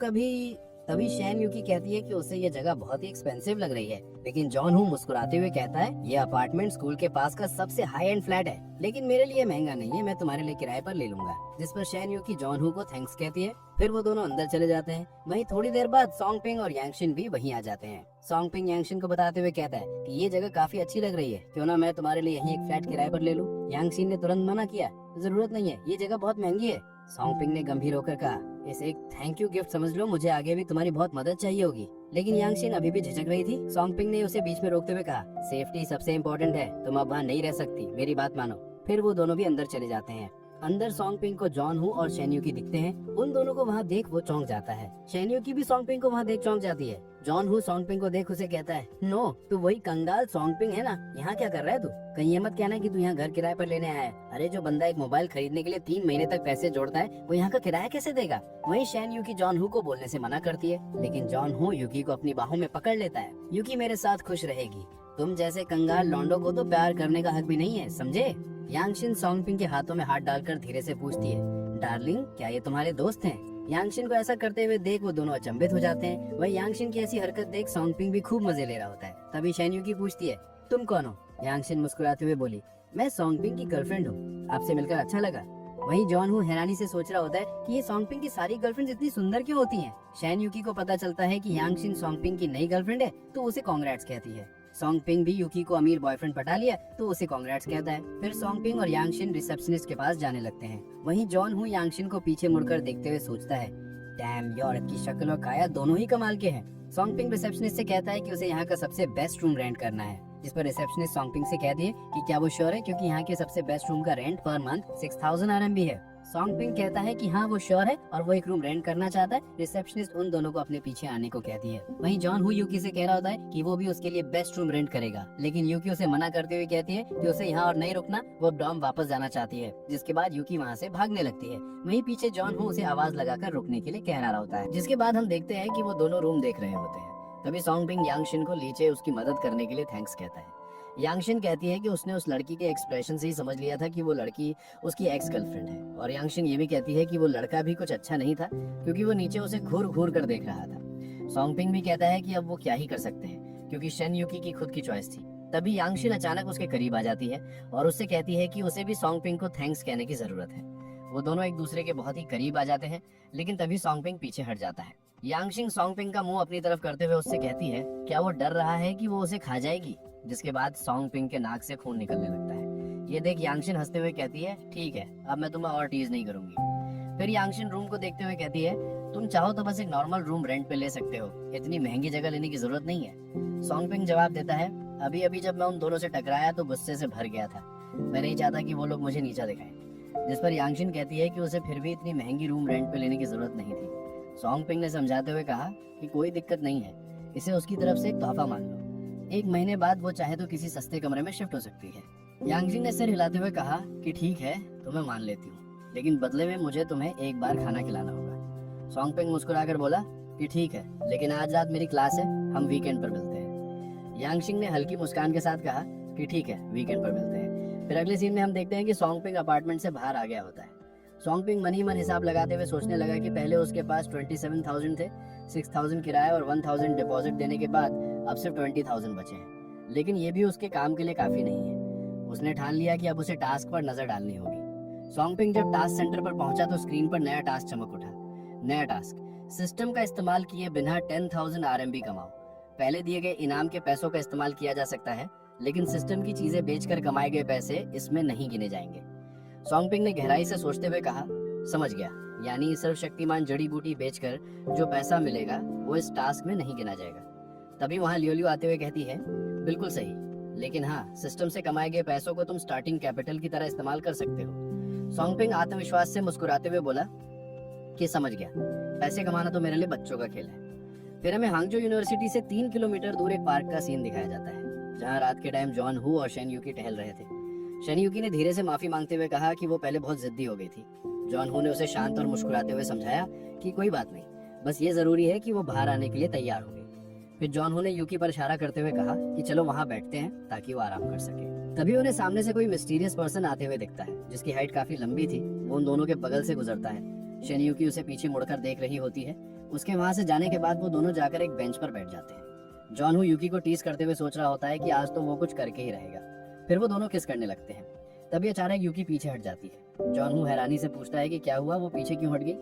तभी शैन यूकी कहती है कि उसे ये जगह बहुत ही एक्सपेंसिव लग रही है। लेकिन जॉन हू मुस्कुराते हुए कहता है, ये अपार्टमेंट स्कूल के पास का सबसे हाई एंड फ्लैट है, लेकिन मेरे लिए महंगा नहीं है, मैं तुम्हारे लिए किराए पर ले लूंगा। जिस पर शैन यूकी जॉन हू को थैंक्स कहती है। फिर वो दोनों अंदर चले जाते हैं। वहीं थोड़ी देर बाद सॉन्गपिंग और यांगशिन भी वहीं आ जाते हैं। सॉन्गपिंग यांगशिन को बताते हुए कहता है कि ये जगह काफी अच्छी लग रही है, क्यों ना मैं तुम्हारे लिए यहीं एक फ्लैट किराए पर ले लूं। यांगशिन ने तुरंत मना किया, जरूरत नहीं है, ये जगह बहुत महंगी है। सॉन्गपिंग ने गंभीर होकर कहा, इसे एक थैंक यू गिफ्ट समझ लो, मुझे आगे भी तुम्हारी बहुत मदद चाहिए होगी। लेकिन यांगशिन अभी भी झिझक रही थी। सॉन्गपिंग ने उसे बीच में रोकते हुए कहा, सेफ्टी सबसे इम्पोर्टेंट है, तुम अब वहाँ नहीं रह सकती, मेरी बात मानो। फिर वो दोनों भी अंदर चले जाते हैं। अंदर सॉन्गपिंग को जॉन हू और शैन यूकी दिखते हैं। उन दोनों को वहाँ देख वो चौंक जाता है। शैन यूकी भी सॉन्गपिंग को वहाँ देख चौंक जाती है। जॉन हू सॉन्गपिंग को देख उसे कहता है, नो तू वही कंगाल सॉन्गपिंग है ना, यहाँ क्या कर रहा है तू? कहीं ये मत कहना कि तू यहाँ घर किराए पर लेने आया है। अरे जो बंदा एक मोबाइल खरीदने के लिए 3 महीने तक पैसे जोड़ता है, वो यहाँ का किराया कैसे देगा? वहीं शैन यूकी जॉन हू को बोलने से मना करती है, लेकिन जॉन हू यूकी को अपनी बाहों में पकड़ लेता है। यूकी मेरे साथ खुश रहेगी, तुम जैसे कंगाल लौंडो को तो प्यार करने का हक भी नहीं है, समझे? यांगशिन सॉन्गपिंग के हाथों में हाथ डालकर धीरे से पूछती है, डार्लिंग क्या ये तुम्हारे दोस्त हैं? यांगशिन को ऐसा करते हुए देख वो दोनों अचंभित हो जाते हैं। वही यांगशिन की ऐसी हरकत देख सॉन्गपिंग भी खूब मजे ले रहा होता है। तभी शैन यूकी पूछती है, तुम कौन हो? यांगशिन मुस्कुराते हुए बोली, मैं सॉन्गपिंग की गर्लफ्रेंड हूँ, आपसे मिलकर अच्छा लगा। वहीं जॉन हू हैरानी से सोच रहा होता है कि ये सॉन्गपिंग की सारी गर्लफ्रेंड्स इतनी सुंदर क्यों होती हैं? शैन यूकी को पता चलता है कि यांगशिन सॉन्गपिंग की नई गर्लफ्रेंड है, तो उसे कांग्रेट्स कहती है। सॉन्गपिंग भी यूकी को अमीर बॉयफ्रेंड पटा लिया, तो उसे कांग्रेट्स कहता है। फिर सॉन्गपिंग और यांगशिन रिसेप्शनिस्ट के पास जाने लगते हैं। वहीं जॉन हू यांगशिन को पीछे मुड़कर देखते हुए सोचता है, डैम ये औरत की शक्ल और काया दोनों ही कमाल के हैं। सॉन्गपिंग रिसेप्शनिस्ट से कहता है कि उसे यहाँ का सबसे बेस्ट रूम रेंट करना है, जिस पर रिसेप्शनिस्ट सॉन्गपिंग से कहती है कि क्या वो श्योर है, क्योंकि यहाँ के सबसे बेस्ट रूम का रेंट पर मंथ 6000 RMB है। सॉन्गपिंग कहता है कि हाँ वो श्योर है और वो एक रूम रेंट करना चाहता है। रिसेप्शनिस्ट उन दोनों को अपने पीछे आने को कहती है। वहीं जॉन हू यूकी से कह रहा होता है कि वो भी उसके लिए बेस्ट रूम रेंट करेगा, लेकिन यूकी उसे मना करते हुए कहती है कि उसे यहाँ और नहीं रुकना, वो डॉम वापस जाना चाहती है। जिसके बाद यूकी वहाँ से भागने लगती है। वहीं पीछे जॉन हू उसे आवाज लगाकर रुकने के लिए कह रहा होता है। जिसके बाद हम देखते हैं कि वो दोनों रूम देख रहे होते हैं। तभी सॉन्गपिंग यांगशिन को नीचे उसकी मदद करने के लिए थैंक्स कहता है। यांगशिन कहती है कि उसने उस लड़की के एक्सप्रेशन से ही समझ लिया था कि वो लड़की उसकी एक्स गर्लफ्रेंड है। और यांगशिन ये भी कहती है कि वो लड़का भी कुछ अच्छा नहीं था, क्योंकि वो नीचे उसे घूर घूर कर देख रहा था। सॉन्गपिंग भी कहता है कि अब वो क्या ही कर सकते हैं, क्योंकि शैन यूकी की खुद की चॉइस थी। तभी यांगशिन अचानक उसके करीब आ जाती है और उससे कहती है कि उसे भी सॉन्गपिंग को थैंक्स कहने की जरूरत है। वो दोनों एक दूसरे के बहुत ही करीब आ जाते हैं, लेकिन तभी सॉन्गपिंग पीछे हट जाता है। यांगशिन सॉन्गपिंग का मुंह अपनी तरफ करते हुए उससे कहती है क्या वो डर रहा है कि वो उसे खा जाएगी। जिसके बाद सॉन्गपिंग के नाक से खून निकलने लगता है। ये देख यांगशिन हंसते हुए कहती है, ठीक है अब मैं तुम्हें और टीज नहीं करूंगी। फिर यांगशिन रूम को देखते हुए कहती है, तुम चाहो तो बस एक नॉर्मल रूम रेंट पे ले सकते हो, इतनी महंगी जगह लेने की जरूरत नहीं है। सॉन्गपिंग जवाब देता है, अभी अभी जब मैं उन दोनों से टकराया तो गुस्से से भर गया था, मैं नहीं चाहता कि वो लोग मुझे नीचा दिखाएं। जिस पर यांगशिन कहती है कि उसे फिर भी इतनी महंगी रूम रेंट पे लेने की जरूरत नहीं थी। सॉन्गपिंग ने समझाते हुए कहा कि कोई दिक्कत नहीं है, इसे उसकी तरफ से एक तोहफा मान लो, 1 महीने बाद वो चाहे तो किसी सस्ते कमरे में शिफ्ट हो सकती है। यांगशिन ने सिर हिलाते हुए कहा कि ठीक है तो मैं मान लेती हूँ, लेकिन बदले में मुझे तुम्हें एक बार खाना खिलाना होगा। सॉन्गपिंग मुस्कुराकर बोला कि ठीक है, लेकिन आज रात मेरी क्लास है, हम वीकेंड पर मिलते हैं। यांगशिन ने हल्की मुस्कान के साथ कहा कि ठीक है वीकेंड पर मिलते हैं। फिर अगले सीन में हम देखते हैं कि सॉन्गपिंग अपार्टमेंट से बाहर आ गया होता है। सॉन्गपिंग मन ही मन हिसाब लगाते हुए सोचने लगा कि पहले उसके पास 27,000 थे, 6,000 किराया और 1,000 डिपॉजिट देने के बाद अब सिर्फ 20,000 बचे हैं, लेकिन ये भी उसके काम के लिए काफी नहीं है। उसने ठान लिया कि अब उसे टास्क पर नजर डालनी होगी। सॉन्गपिंग जब टास्क सेंटर पर पहुंचा तो स्क्रीन पर नया टास्क चमक उठा। नया टास्क, सिस्टम का इस्तेमाल किए बिना 10,000 RMB कमाओ। पहले दिए गए इनाम के पैसों का इस्तेमाल किया जा सकता है, लेकिन सिस्टम की चीजें बेचकर कमाए गए पैसे इसमें नहीं गिने जाएंगे। सॉन्गपिंग ने गहराई से सोचते हुए कहा, समझ गया, यानी सर्वशक्तिमान जड़ी बूटी बेचकर जो पैसा मिलेगा वो इस टास्क में नहीं गिना जाएगा। तभी वहाँ लियोलियो आते हुए कहती है, बिल्कुल सही, लेकिन हाँ सिस्टम से कमाए गए पैसों को तुम स्टार्टिंग कैपिटल की तरह इस्तेमाल कर सकते हो। सॉन्गपिंग आत्मविश्वास से मुस्कुराते हुए बोला कि समझ गया, पैसे कमाना तो मेरे लिए बच्चों का खेल है। फिर हमें हांगजो यूनिवर्सिटी से 3 किलोमीटर दूर एक पार्क का सीन दिखाया जाता है, जहाँ रात के टाइम जॉन हू और शैन यूकी टहल रहे थे। शैन यूकी ने धीरे से माफी मांगते हुए कहा कि वो पहले बहुत जिद्दी हो गई थी, जॉन हो ने उसे शांत और मुस्कुराते हुए समझाया कि कोई बात नहीं, बस ये जरूरी है कि वो बाहर आने के लिए तैयार होगी। फिर जॉन हो ने यूकी पर इशारा करते हुए कहा कि चलो वहाँ बैठते हैं ताकि वो आराम कर सके। तभी उन्हें सामने से कोई मिस्टीरियस पर्सन आते हुए दिखता है, जिसकी हाइट काफी लंबी थी। वो उन दोनों के बगल से गुजरता है। शिनयूकी उसे पीछे मुड़कर देख रही होती है। उसके वहां से जाने के बाद वो दोनों जाकर एक बेंच पर बैठ जाते हैं। जॉन हो यूकी को टीज करते हुए सोच रहा होता है कि आज तो वो कुछ करके ही रहेगा। फिर वो दोनों किस करने लगते हैं। तभी अचानक यूकी पीछे हट जाती है। जॉन हो हैरानी से पूछता है कि क्या हुआ, वो पीछे क्यों हट गई।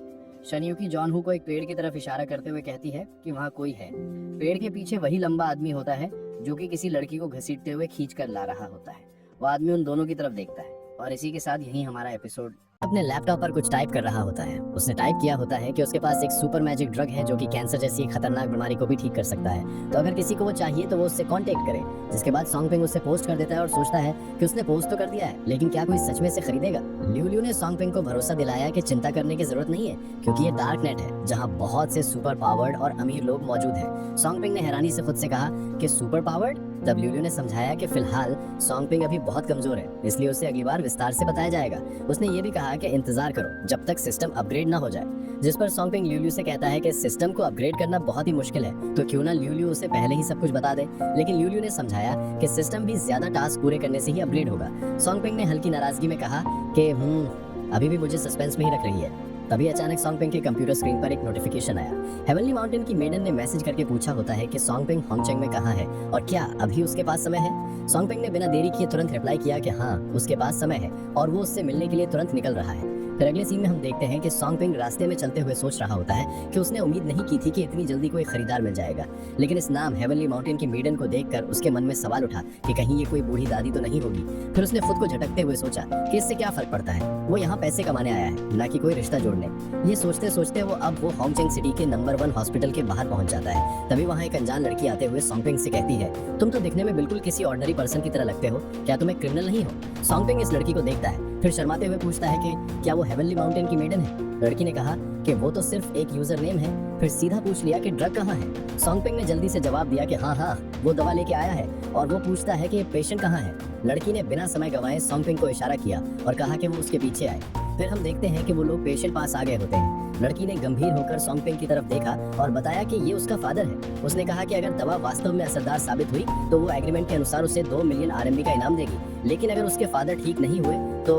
शनयुकी जॉन हो को एक पेड़ की तरफ इशारा करते हुए कहती है कि वहाँ कोई है। पेड़ के पीछे वही लंबा आदमी होता है जो कि किसी लड़की को घसीटते हुए खींच कर ला रहा होता है। वो आदमी उन दोनों की तरफ देखता है और इसी के साथ यही हमारा एपिसोड अपने लैपटॉप पर कुछ टाइप कर रहा होता है। उसने टाइप किया होता है कि उसके पास एक सुपर मैजिक ड्रग है जो कि कैंसर जैसी एक खतरनाक बीमारी को भी ठीक कर सकता है। तो अगर किसी को वो चाहिए तो वो उससे कांटेक्ट करे। जिसके बाद सॉन्गपिंग उससे पोस्ट कर देता है और सोचता है कि उसने पोस्ट तो कर दिया है, लेकिन क्या कोई सच में से खरीदेगा। ल्यूल्यू ने सॉन्गपिंग को भरोसा दिलाया कि चिंता करने की जरूरत नहीं है, क्योंकि ये डार्क नेट है जहाँ बहुत से सुपर पावर्ड और अमीर लोग मौजूद हैं। सॉन्गपिंग ने हैरानी से खुद से कहा कि सुपर पावर्ड। तब ल्यूल्यू ने समझाया कि फिलहाल सॉन्गपिंग अभी बहुत कमजोर है, इसलिए उसे अगली बार विस्तार से बताया जाएगा। उसने ये भी कहा कि इंतजार करो जब तक सिस्टम अपग्रेड ना हो जाए। जिस पर सॉन्गपिंग ल्यूल्यू से कहता है कि सिस्टम को अपग्रेड करना बहुत ही मुश्किल है, तो क्यों ना ल्यूल्यू उसे पहले ही सब कुछ बता दे। लेकिन ल्यूल्यू ने समझाया कि सिस्टम भी ज्यादा टास्क पूरे करने से ही अपग्रेड होगा। सॉन्गपिंग ने हल्की नाराजगी में कहा कि अभी भी मुझे सस्पेंस में ही रख रही है। तभी अचानक सॉन्गपिंग के कंप्यूटर स्क्रीन पर एक नोटिफिकेशन आया। हेवनली माउंटेन की मेडन ने मैसेज करके पूछा होता है कि सॉन्गपिंग होंगचेंग में कहाँ है और क्या अभी उसके पास समय है। सॉन्गपिंग ने बिना देरी किए तुरंत रिप्लाई किया कि हाँ, उसके पास समय है और वो उससे मिलने के लिए तुरंत निकल रहा है। फिर अगले सीन में हम देखते हैं कि सॉन्गपिंग रास्ते में चलते हुए सोच रहा होता है कि उसने उम्मीद नहीं की थी कि इतनी जल्दी कोई खरीदार मिल जाएगा। लेकिन इस नाम हेवनली माउंटेन की मेडन को देखकर उसके मन में सवाल उठा कि कहीं ये कोई बूढ़ी दादी तो नहीं होगी। फिर उसने खुद को झटकते हुए सोचा कि इससे क्या फर्क पड़ता है, वो यहाँ पैसे कमाने आया है, ना कि कोई रिश्ता जोड़ने। ये सोचते सोचते वो होंगचेंग सिटी के नंबर 1 हॉस्पिटल के बाहर पहुंच जाता है। तभी वहाँ एक अनजान लड़की आते हुए सॉन्गपिंग से कहती है, तुम तो दिखने में बिल्कुल किसी ऑर्डिनरी पर्सन की तरह लगते हो, क्या तुम एक क्रिमिनल नहीं हो। सॉन्गपिंग इस लड़की को देखता है, फिर शर्माते हुए पूछता है कि क्या वो हेवनली माउंटेन की मेडन है। लड़की ने कहा कि वो तो सिर्फ एक यूजर नेम है। फिर सीधा पूछ लिया कि ड्रग कहाँ है। सॉन्गपिंग ने जल्दी से जवाब दिया कि हाँ, वो दवा लेके आया है। और वो पूछता है कि पेशेंट कहाँ है। लड़की ने बिना समय गंवाए सॉन्गपिंग को इशारा किया और कहा कि वो उसके पीछे आए। फिर हम देखते हैं कि वो लोग पेशेंट पास आ गए होते हैं। लड़की ने गंभीर होकर सॉन्गपिंग की तरफ देखा और बताया कि ये उसका फादर है। उसने कहा कि अगर दवा वास्तव में असरदार साबित हुई तो वो एग्रीमेंट के अनुसार उसे 2 मिलियन RMB का इनाम देगी। लेकिन अगर उसके फादर ठीक नहीं हुए तो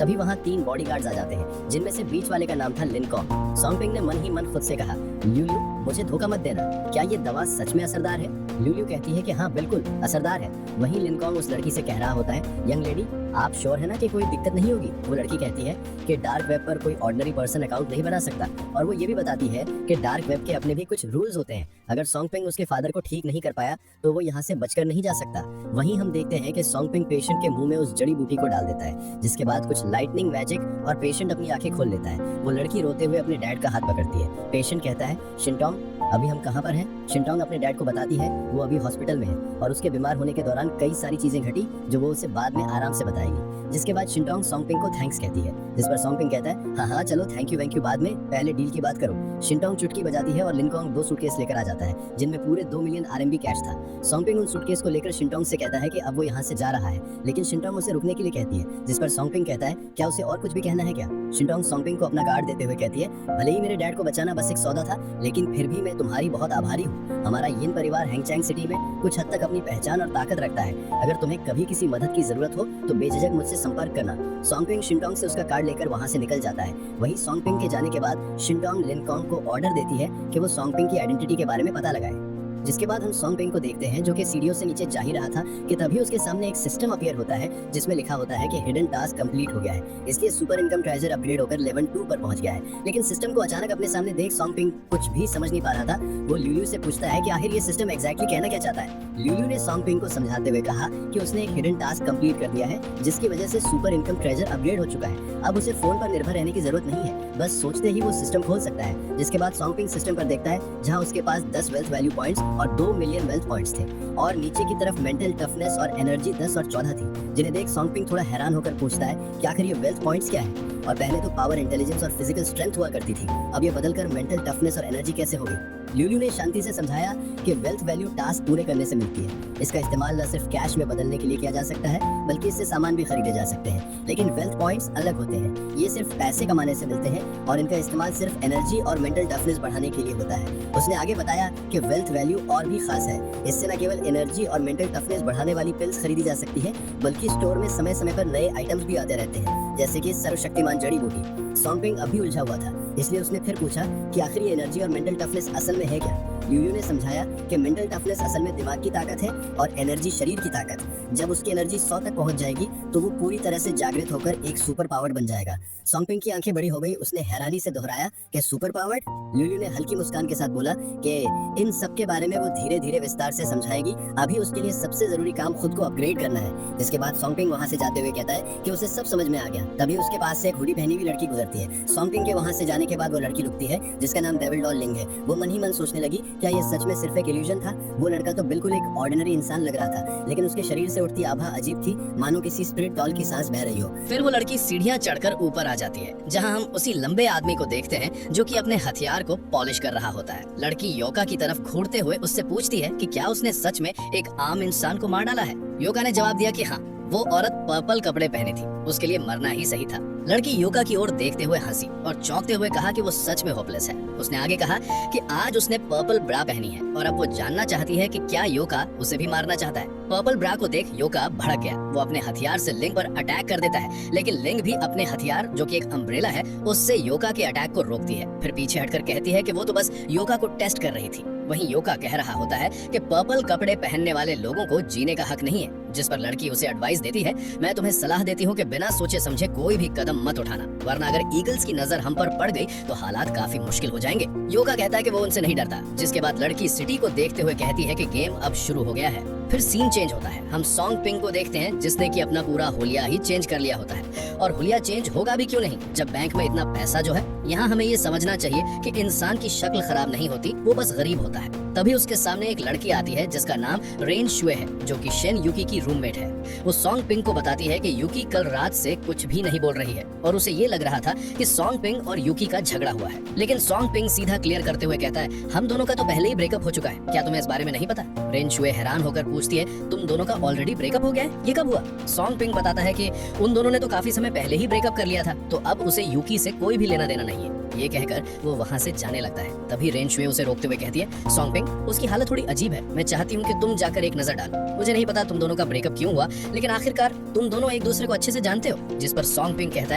तभी वहाँ 3 बॉडीगार्ड्स आ जाते हैं, जिनमें से बीच वाले का नाम था लिनकॉन्ग। सॉन्गपिंग ने मन ही मन खुद से कहा, ल्यूल्यू मुझे धोखा मत देना, क्या ये दवा सच में असरदार है। ल्यूल्यू कहती है कि हाँ बिल्कुल असरदार है। वहीं लिनकॉन्ग उस लड़की से कह रहा होता है, यंग लेडी आप श्योर है ना कि कोई दिक्कत नहीं होगी। वो लड़की कहती है कि डार्क वेब पर कोई ऑर्डिनरी पर्सन अकाउंट नहीं बना सकता। और वो ये भी बताती है कि डार्क वेब के अपने भी कुछ रूल्स होते हैं। अगर सॉन्गपिंग उसके फादर को ठीक नहीं कर पाया तो वो यहाँ से बचकर नहीं जा सकता। वहीं हम देखते हैं कि सॉन्गपिंग पेशेंट के मुंह में उस जड़ी बूटी को डाल देता है, जिसके बाद कुछ लाइटनिंग मैजिक और पेशेंट अपनी आंखें खोल लेता है। वो लड़की रोते हुए अपने डैड का हाथ पकड़ती है। पेशेंट कहता है, शिनटोंग अभी हम कहाँ पर हैं। शिनटोंग अपने डैड को बताती है वो अभी हॉस्पिटल में है और उसके बीमार होने के दौरान कई सारी चीजें घटी जो वो उसे बाद में आराम से बताएगी। जिसके बाद शिनटोंग सॉन्गपिंग को थैंक्स कहती है, जिस पर सॉन्गपिंग कहता है हाँ चलो थैंक यू बाद में, पहले डील की बात करो। शिनटोंग चुटकी बजाती है और लिनकॉन्ग 2 सूटकेस लेकर आ जाता है जिनमें पूरे 2 मिलियन RMB कैश था। सॉन्गपिंग उन सूटकेस को लेकर शिनटोंग से कहता है कि अब वो यहाँ से जा रहा है, लेकिन शिनटोंग उसे रुकने के लिए कहती है। जिस पर सॉन्गपिंग कहता है, क्या उसे और कुछ भी कहना है क्या। शिनटोंग सॉन्गपिंग को अपना कार्ड देते हुए कहती है, भले ही मेरे डैड को बचाना बस एक सौदा था, लेकिन फिर भी मैं तुम्हारी बहुत आभारी हूँ। हमारा यिन परिवार होंगचेंग सिटी में कुछ हद तक अपनी पहचान और ताकत रखता है। अगर तुम्हें कभी किसी मदद की जरूरत हो तो बेझिझक मुझसे संपर्क करना। सॉन्गपिंग शिनटोंग से उसका कार्ड लेकर वहाँ से निकल जाता है। वहीं सॉन्गपिंग के जाने के बाद शिनटोंग लिनकॉन्ग को ऑर्डर देती है कि वो सॉन्गपिंग की आइडेंटिटी के बारे में पता लगाए। जिसके बाद हम सॉन्गपिंग को देखते हैं जो कि सीढ़ियों से नीचे जा ही रहा था कि तभी उसके सामने एक सिस्टम अपीयर होता है जिसमें लिखा होता है कि हिडन टास्क कंप्लीट हो गया है, इसलिए सुपर इनकम ट्रेजर अपग्रेड होकर लेवल 2 पर पहुंच गया है। लेकिन सिस्टम को अचानक अपने सामने देख सॉन्गपिंग कुछ भी समझ नहीं पा रहा था। वो ल्यूल्यू से पूछता है कि आखिर ये सिस्टम एग्जैक्टली कहना क्या चाहता है। ल्यूल्यू ने सॉन्गपिंग को समझाते हुए कहा कि उसने एक हिडन टास्क कंप्लीट कर दिया है जिसकी वजह से सुपर इनकम ट्रेजर अपग्रेड हो चुका है। अब उसे फोन पर निर्भर रहने की जरूरत नहीं है, बस सोचते ही वो सिस्टम खोल सकता है। जिसके बाद सॉन्गपिंग सिस्टम पर देखता है जहाँ उसके पास 10 वेल्थ वैल्यू पॉइंट्स और 2 मिलियन वेल्थ पॉइंट्स थे और नीचे की तरफ मेंटल टफनेस और एनर्जी 10 और 14 थी। जिन्हें देख सॉन्गपिंग थोड़ा हैरान होकर पूछता है कि आखिर ये वेल्थ पॉइंट्स क्या है। और पहले तो पावर, इंटेलिजेंस और फिजिकल स्ट्रेंथ हुआ करती थी, अब ये बदलकर मेंटल टफनेस और एनर्जी कैसे होगी। ल्यूल्यू ने शांति से समझाया कि वेल्थ वैल्यू टास्क पूरे करने से मिलती है। इसका इस्तेमाल न सिर्फ कैश में बदलने के लिए किया जा सकता है, बल्कि इससे सामान भी खरीदे जा सकते हैं। लेकिन वेल्थ पॉइंट्स अलग होते हैं, ये सिर्फ पैसे कमाने से मिलते हैं और इनका इस्तेमाल सिर्फ एनर्जी और मेंटल टफनेस बढ़ाने के लिए होता है। उसने आगे बताया कि वेल्थ वैल्यू और भी खास है। इससे न केवल एनर्जी और मेंटल टफनेस बढ़ाने वाली पिल्स खरीदी जा सकती है, बल्कि स्टोर में समय समय पर नए आइटम्स भी आते रहते हैं, जैसे कि सर्वशक्तिमान जड़ी बूटी। सॉन्गपिंग अभी उलझा हुआ था, इसलिए उसने फिर पूछा कि आखिर ये एनर्जी और मेंटल टफनेस असल में है क्या। ल्यूल्यू ने समझाया कि मेंटल टफनेस असल में दिमाग की ताकत है और एनर्जी शरीर की ताकत। जब उसकी एनर्जी 100 तक पहुंच जाएगी तो वो पूरी तरह से जागृत होकर एक सुपर पावर बन जाएगा। सॉन्गपिंग की आंखें बड़ी हो गई। उसने हैरानी से दोहराया कि सुपर पावर्ड। ल्यूल्यू ने हल्की मुस्कान के साथ बोला कि इन सब के बारे में वो धीरे धीरे विस्तार से समझाएगी, अभी उसके लिए सबसे जरूरी काम खुद को अपग्रेड करना है। इसके बाद सॉन्गपिंग वहाँ से जाते हुए कहता है कि उसे सब समझ में आ गया। तभी उसके पास से एक हुडी पहनी हुई लड़की गुजरती है। सॉन्गपिंग के वहाँ से जाने के बाद वो लड़की रुकती है, जिसका नाम डेविल डॉल लिंग है। वो मन ही मन सोचने लगी, क्या ये सच में सिर्फ एक इल्यूजन था? वो लड़का तो बिल्कुल एक ऑर्डिनरी इंसान लग रहा था, लेकिन उसके शरीर से उठती आभा अजीब थी, मानो किसी स्पिरिट डॉल की सांस बह रही हो। फिर वो लड़की सीढ़ियां चढ़कर ऊपर आ जाती है, जहां हम उसी लंबे आदमी को देखते हैं जो कि अपने हथियार को पॉलिश कर रहा होता है। लड़की योका की तरफ घूरते हुए उससे पूछती है कि क्या उसने सच में एक आम इंसान को मार डाला है। योका ने जवाब दिया कि हाँ, वो औरत पर्पल कपड़े पहनी थी, उसके लिए मरना ही सही था। लड़की योका की ओर देखते हुए हंसी और चौंकते हुए कहा कि वो सच में होपलेस है। उसने आगे कहा कि आज उसने पर्पल ब्रा पहनी है और अब वो जानना चाहती है कि क्या योका उसे भी मारना चाहता है। पर्पल ब्रा को देख योका भड़क गया। वो अपने हथियार से लिंग पर अटैक कर देता है, लेकिन लिंग भी अपने हथियार, जो कि एक अम्ब्रेला है, उससे योका के अटैक को रोकती है। फिर पीछे हटकर कहती है कि वो तो बस योका को टेस्ट कर रही थी। वहीं योका कह रहा होता है कि पर्पल कपड़े पहनने वाले लोगों को जीने का हक नहीं है, जिस पर लड़की उसे एडवाइस देती है, मैं तुम्हें सलाह देती हूँ कि बिना सोचे समझे कोई भी कदम मत उठाना, वरना अगर ईगल्स की नजर हम पर पड़ गई तो हालात काफी मुश्किल हो जाएंगे। योका कहता है कि वो उनसे नहीं डरता, जिसके बाद लड़की सिटी को देखते हुए कहती है कि गेम अब शुरू हो गया है। फिर सीन चेंज होता है। हम सॉन्गपिंग को देखते हैं, जिसने कि अपना पूरा हुलिया ही चेंज कर लिया होता है। और हुलिया चेंज होगा भी क्यों नहीं, जब बैंक में इतना पैसा जो है। यहाँ हमें ये समझना चाहिए कि इंसान की शक्ल खराब नहीं होती, वो बस गरीब होता है। तभी उसके सामने एक लड़की आती है जिसका नाम रेन शुए है, जो कि शेन यूकी की रूममेट है। वो सॉन्गपिंग को बताती है कि यूकी कल रात से कुछ भी नहीं बोल रही है और उसे ये लग रहा था कि सॉन्गपिंग और यूकी का झगड़ा हुआ है। लेकिन सॉन्गपिंग सीधा क्लियर करते हुए कहता है, हम दोनों का तो पहले ही ब्रेकअप हो चुका है, क्या तुम्हें इस बारे में नहीं पता? रेन शुए हैरान होकर पूछती है, तुम दोनों का ऑलरेडी ब्रेकअप हो गया है? ये कब हुआ? सॉन्गपिंग बताता है कि उन दोनों ने तो काफी समय पहले ही ब्रेकअप कर लिया था, तो अब उसे यूकी से कोई भी लेना देना नहीं है। ये कहकर वो वहाँ से जाने लगता है। तभी रेन शुए उसे रोकते हुए कहती है, सॉन्गपिंग, उसकी हालत थोड़ी अजीब है, मैं चाहती हूँ कि तुम जाकर एक नजर डालो। मुझे नहीं पता तुम दोनों का ब्रेकअप क्यों हुआ, लेकिन आखिरकार तुम दोनों एक दूसरे को अच्छे से जानते हो। जिस पर सॉन्गपिंग कहता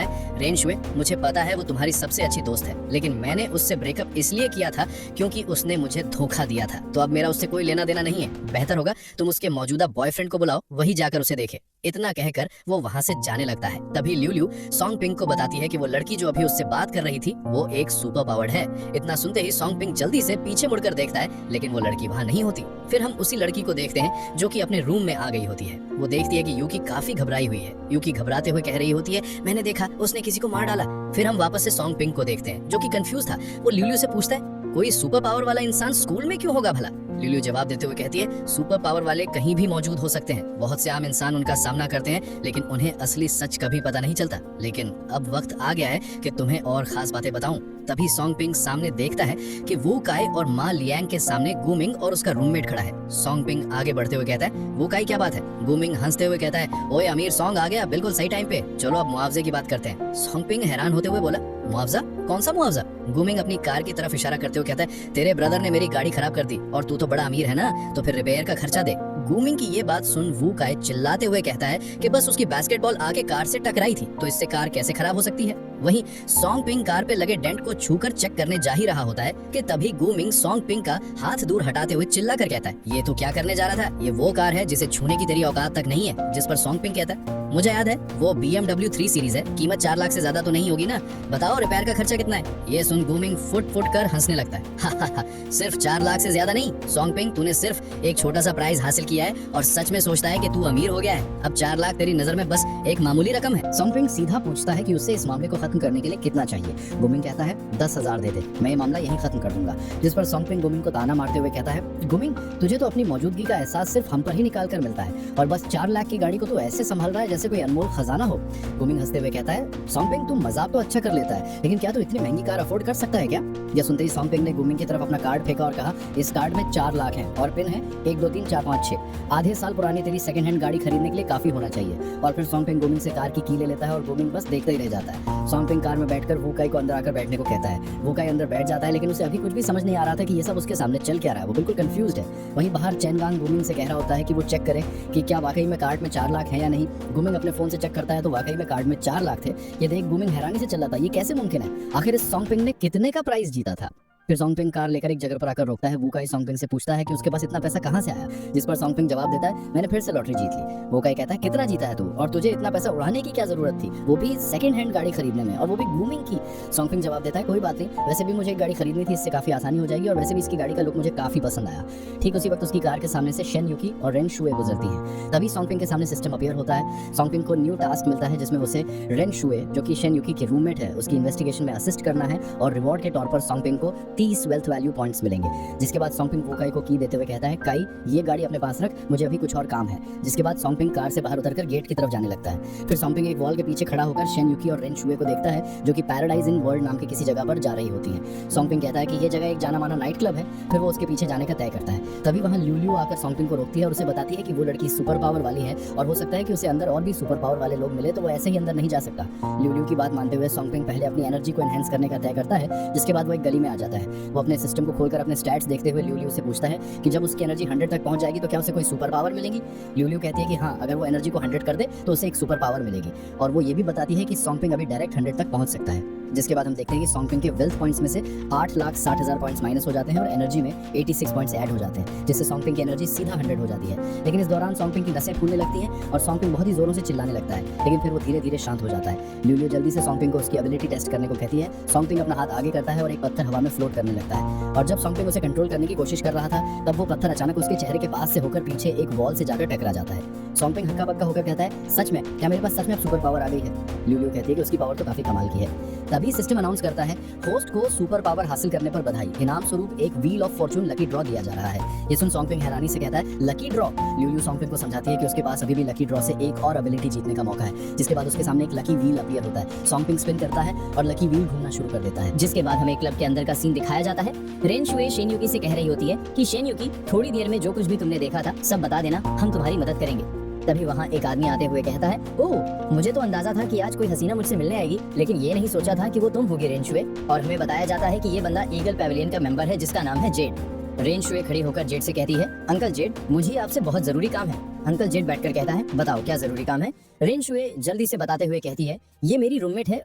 है, रेन शुए, मुझे पता है वो तुम्हारी सबसे अच्छी दोस्त है, लेकिन मैंने उससे ब्रेकअप इसलिए किया था क्योंकि उसने मुझे धोखा दिया था, तो अब मेरा उससे कोई लेना देना नहीं है। बेहतर होगा तुम उसके मौजूदा बॉयफ्रेंड को बुलाओ, वही जाकर उसे देखे। इतना कहकर वो वहाँ से जाने लगता है। तभी ल्यूल्यू सॉन्गपिंग को बताती है कि वो लड़की जो अभी उससे बात कर रही थी वो एक सुपर पावर्ड है। इतना सुनते ही सॉन्गपिंग जल्दी से पीछे मुड़कर देखता है, लेकिन वो लड़की वहाँ नहीं होती। फिर हम उसी लड़की को देखते हैं जो कि अपने रूम में आ गई होती है। वो देखती है कि यूकी काफी घबराई हुई है। यूकी घबराते हुए कह रही होती है, मैंने देखा उसने किसी को मार डाला। फिर हम वापस से सॉन्गपिंग को देखते हैं, जो कि कंफ्यूज था। वो ल्यूल्यू से पूछता है, कोई सुपर पावर वाला इंसान स्कूल में क्यों होगा भला? ल्यूल्यू जवाब देते हुए कहती है, सुपर पावर वाले कहीं भी मौजूद हो सकते हैं, बहुत से आम इंसान उनका सामना करते हैं, लेकिन उन्हें असली सच कभी पता नहीं चलता। लेकिन अब वक्त आ गया है कि तुम्हें और खास बातें बताऊं। तभी सॉन्गपिंग सामने देखता है कि वू काई और माँ लियांग के सामने गुमिंग और उसका रूममेट खड़ा है। सॉन्गपिंग आगे बढ़ते हुए कहता है, वू काई क्या बात है? गुमिंग हंसते हुए कहता है, ओए अमीर, सॉन्ग आ गया बिल्कुल सही टाइम पे, चलो अब मुआवजे की बात करते हैं। सॉन्गपिंग हैरान होते हुए बोला, मुआवजा? कौन सा मुआवजा? गुमिंग अपनी कार की तरफ इशारा करते हुए कहता है, तेरे ब्रदर ने मेरी गाड़ी खराब कर दी और तू तो बड़ा अमीर है ना, तो फिर रिपेयर का खर्चा दे। गुमिंग की ये बात सुन वू काई चिल्लाते हुए कहता है कि बस उसकी बास्केटबॉल आके कार से टकराई थी, तो इससे कार कैसे खराब हो सकती है? वहीं सॉन्गपिंग कार पे लगे डेंट को छूकर चेक करने जा ही रहा होता है कि तभी गुमिंग सॉन्गपिंग का हाथ दूर हटाते हुए चिल्ला कर कहता है, ये तो क्या करने जा रहा था? ये वो कार है जिसे छूने की तेरी औकात तक नहीं है। जिस पर सॉन्गपिंग कहता है, मुझे याद है वो BMW 3 सीरीज है, कीमत 4 लाख से ज्यादा तो नहीं होगी ना, बताओ रिपेयर का खर्चा कितना है? ये सुन गुमिंग फुट फुट कर हंसने लगता है। सिर्फ 4 लाख से ज्यादा नहीं सॉन्गपिंग, तूने सिर्फ एक छोटा सा प्राइज हासिल किया है और सच में सोचता है कि तू अमीर हो गया है। अब 4 लाख तेरी नजर में बस एक मामूली रकम है। सॉन्गपिंग सीधा पूछता है कि उसे इस मामले को खत्म खत्म करने के लिए कितना चाहिए। गुमिंग कहता है 10,000 दे दे, मैं ये मामला यहीं खत्म कर दूंगा। जिस पर सोंगपिंग गुमिंग को ताना मारते हुए कहता है, गुमिंग तुझे तो अपनी मौजूदगी का एहसास सिर्फ हम पर ही निकाल कर मिलता है और बस 4 लाख की गाड़ी को तो ऐसे संभाल रहा है जैसे कोई अनमोल खजाना हो। गुमिंग हंसते हुए कहता है, सोंगपिंग तू मजाक तो अच्छा कर लेता है, लेकिन क्या तू इतनी महंगी कार अफोर्ड कर सकता है क्या? यह सुनते ही सोंगपिंग ने गुमिंग की तरफ अपना कार्ड फेंका और कहा, इस कार्ड में 4 लाख है और पिन है 1 2 3 4 5 6। आधे साल पुरानी तेरी सेकंड हैंड गाड़ी खरीदने के लिए काफी होना चाहिए। और फिर सोंगपिंग गुमिंग से कार की की ले लेता है और गुमिंग बस देखता ही रह जाता है। सोंगपिंग कार में बैठकर वूकाई को अंदर आकर बैठने को कहता है। वूकाई अंदर बैठ जाता है, लेकिन उसे अभी कुछ भी समझ नहीं आ रहा था कि ये सब उसके सामने चल क्या रहा है। वो बिल्कुल कंफ्यूज्ड है। वहीं बाहर चेनगांग गुमिंग से कह रहा होता है कि वो चेक करे कि क्या वाकई में कार्ड में 4 लाख है या नहीं। गुमिंग अपने फोन से चेक करता है तो वाकई में कार्ड में 4 लाख थे। ये देख गुमिंग हैरानी से चल रहा था, ये कैसे मुमकिन है? आखिर इस सोंगपिंग ने कितने का प्राइस जीता था? फिर सोंगपिंग कार लेकर एक जगह पर आकर रोकता है। वूकाई सोंगपिंग से पूछता है कि उसके पास इतना पैसा कहाँ से आया, जिस पर सोंगपिंग जवाब देता है, मैंने फिर से लॉटरी जीत ली। वूकाई कहता है, कितना जीता है तू और तुझे इतना पैसा उड़ाने की क्या जरूरत थी, वो भी सेकंड हैंड गाड़ी खरीदने में, और वो भी गुमिंग की। सोंगपिंग जवाब देता है, कोई बात नहीं, वैसे भी मुझे एक गाड़ी खरीदनी थी, इससे काफी आसानी हो जाएगी और वैसे भी इसकी गाड़ी का लुक मुझे काफी पसंद आया। ठीक उसी वक्त उसकी कार के सामने से शेन यूकी और रेन शुए गुजरती है। तभी सोंगपिंग के सामने सिस्टम अपीयर होता है। सोंगपिंग को न्यू टास्क मिलता है जिसमें उसे रेन शुए, जो कि शेन यूकी की रूममेट है, उसकी इन्वेस्टिगेशन में असिस्ट करना है और रिवॉर्ड के तौर पर सोंगपिंग को 30 वेल्थ वैल्यू पॉइंट्स मिलेंगे। जिसके बाद सोंगपिंग वूकाई को की देते हुए कहता है, काई ये गाड़ी अपने पास रख, मुझे अभी कुछ और काम है। जिसके बाद सोंगपिंग कार से बाहर उतरकर गेट की तरफ जाने लगता है। फिर सोंगपिंग एक वॉल के पीछे खड़ा होकर शेन यूकी और रेन शुए को देखता है, जो कि पैराडाइज इन वर्ल्ड नाम की किसी जगह पर जा रही होती है। सोंगपिंग कहता है कि ये जगह एक जाना माना नाइट क्लब है। फिर वो उसके पीछे जाने का तय करता है। तभी वहाँ ल्यूलियो आकर सोंगपिंग को रोकती है और उसे बताती है कि वो लड़की सुपर पावर वाली है और हो सकता है कि उसे अंदर और भी सुपर पावर वाले लोग मिले, तो वो ऐसे ही अंदर नहीं जा सकता। ल्यूलियो की बात मानते हुए सोंगपिंग पहले अपनी एनर्जी को एनहेंस करने का तय करता है। जिसके बाद वो एक गली में आ जाता है। वो अपने सिस्टम को खोलकर अपने स्टैट्स देखते हुए ल्यूलियो से पूछता है कि जब उसकी एनर्जी 100 तक पहुंच जाएगी तो क्या उसे कोई सुपर पावर मिलेगी। ल्यूलियो कहती है कि हाँ, अगर वो एनर्जी को 100 कर दे तो उसे एक सुपर पावर मिलेगी। और वो ये भी बताती है कि सोंगपिंग अभी डायरेक्ट 100 तक पहुंच सकता है। जिसके बाद हम देखते हैं कि सोंगपिंग के वेल्थ पॉइंट्स में से 8,60,000 पॉइंट्स माइनस हो जाते हैं और एनर्जी में 86 पॉइंट्स ऐड हो जाते हैं, जिससे सोंगपिंग की एनर्जी सीधा 100 हो जाती है। लेकिन इस दौरान सोंगपिंग की नसें फूलने लगती हैं और सोंगपिंग बहुत ही जोरों से चिल्लाने लगता है, लेकिन फिर वो धीरे धीरे शांत हो जाता है। ल्यूलियो जल्दी से सोंगपिंग को उसकी एबिलिटी टेस्ट करने को कहती है। सोंगपिंग अपना हाथ आगे करता है और एक पत्थर हवा में फ्लोट करने लगता है। और जब सोंगपिंग उसे कंट्रोल करने की कोशिश कर रहा था, तब वो पत्थर अचानक उसके चेहरे के पास से होकर पीछे एक वॉल से जाकर टकरा जाता है। सोंगपिंग हक्का बक्का होकर कहता है, सच में क्या मेरे पास सच में अब सुपर पावर आ गई है? ल्यूलियो कहती है कि उसकी पावर तो काफी कमाल की है। तभी सिस्टम अनाउंस करता है, होस्ट को सुपर पावर हासिल करने पर बधाई, इनाम स्वरूप एक wheel of Fortune lucky draw दिया जा रहा है। ये सुन सोंगपिंग हैरानी से कहता है, लकी ड्रॉ? ल्यूलियो सोंगपिंग को समझाती है कि उसके पास अभी भी लकी ड्रॉ से एक और एबिलिटी जीतने का मौका है। जिसके बाद उसके सामने एक लकी व्हील अपीयर होता है। सोंगपिंग स्पिन करता है और लकी व्हील घूमना शुरू कर देता है। जिसके बाद हमें क्लब के अंदर का सीन दिखाया जाता है। रेन शुए शेन यूकी से कह रही होती है कि शेन यूकी, थोड़ी देर में जो कुछ भी तुमने देखा था सब बता देना, हम तुम्हारी मदद करेंगे। तभी वहाँ एक आदमी आते हुए कहता है, ओह, मुझे तो अंदाजा था कि आज कोई हसीना मुझसे मिलने आएगी, लेकिन ये नहीं सोचा था कि वो तुम होगी रेन शुए। और हमें बताया जाता है कि ये बंदा ईगल पैवेलियन का मेंबर है जिसका नाम है जेड। रेन शुए खड़ी होकर जेड से कहती है, अंकल जेड, मुझे आपसे बहुत जरूरी काम है। अंकल जेड बैठकर कहता है, बताओ क्या जरूरी काम है। रेन शुए जल्दी से बताते हुए कहती है, ये मेरी रूममेट है,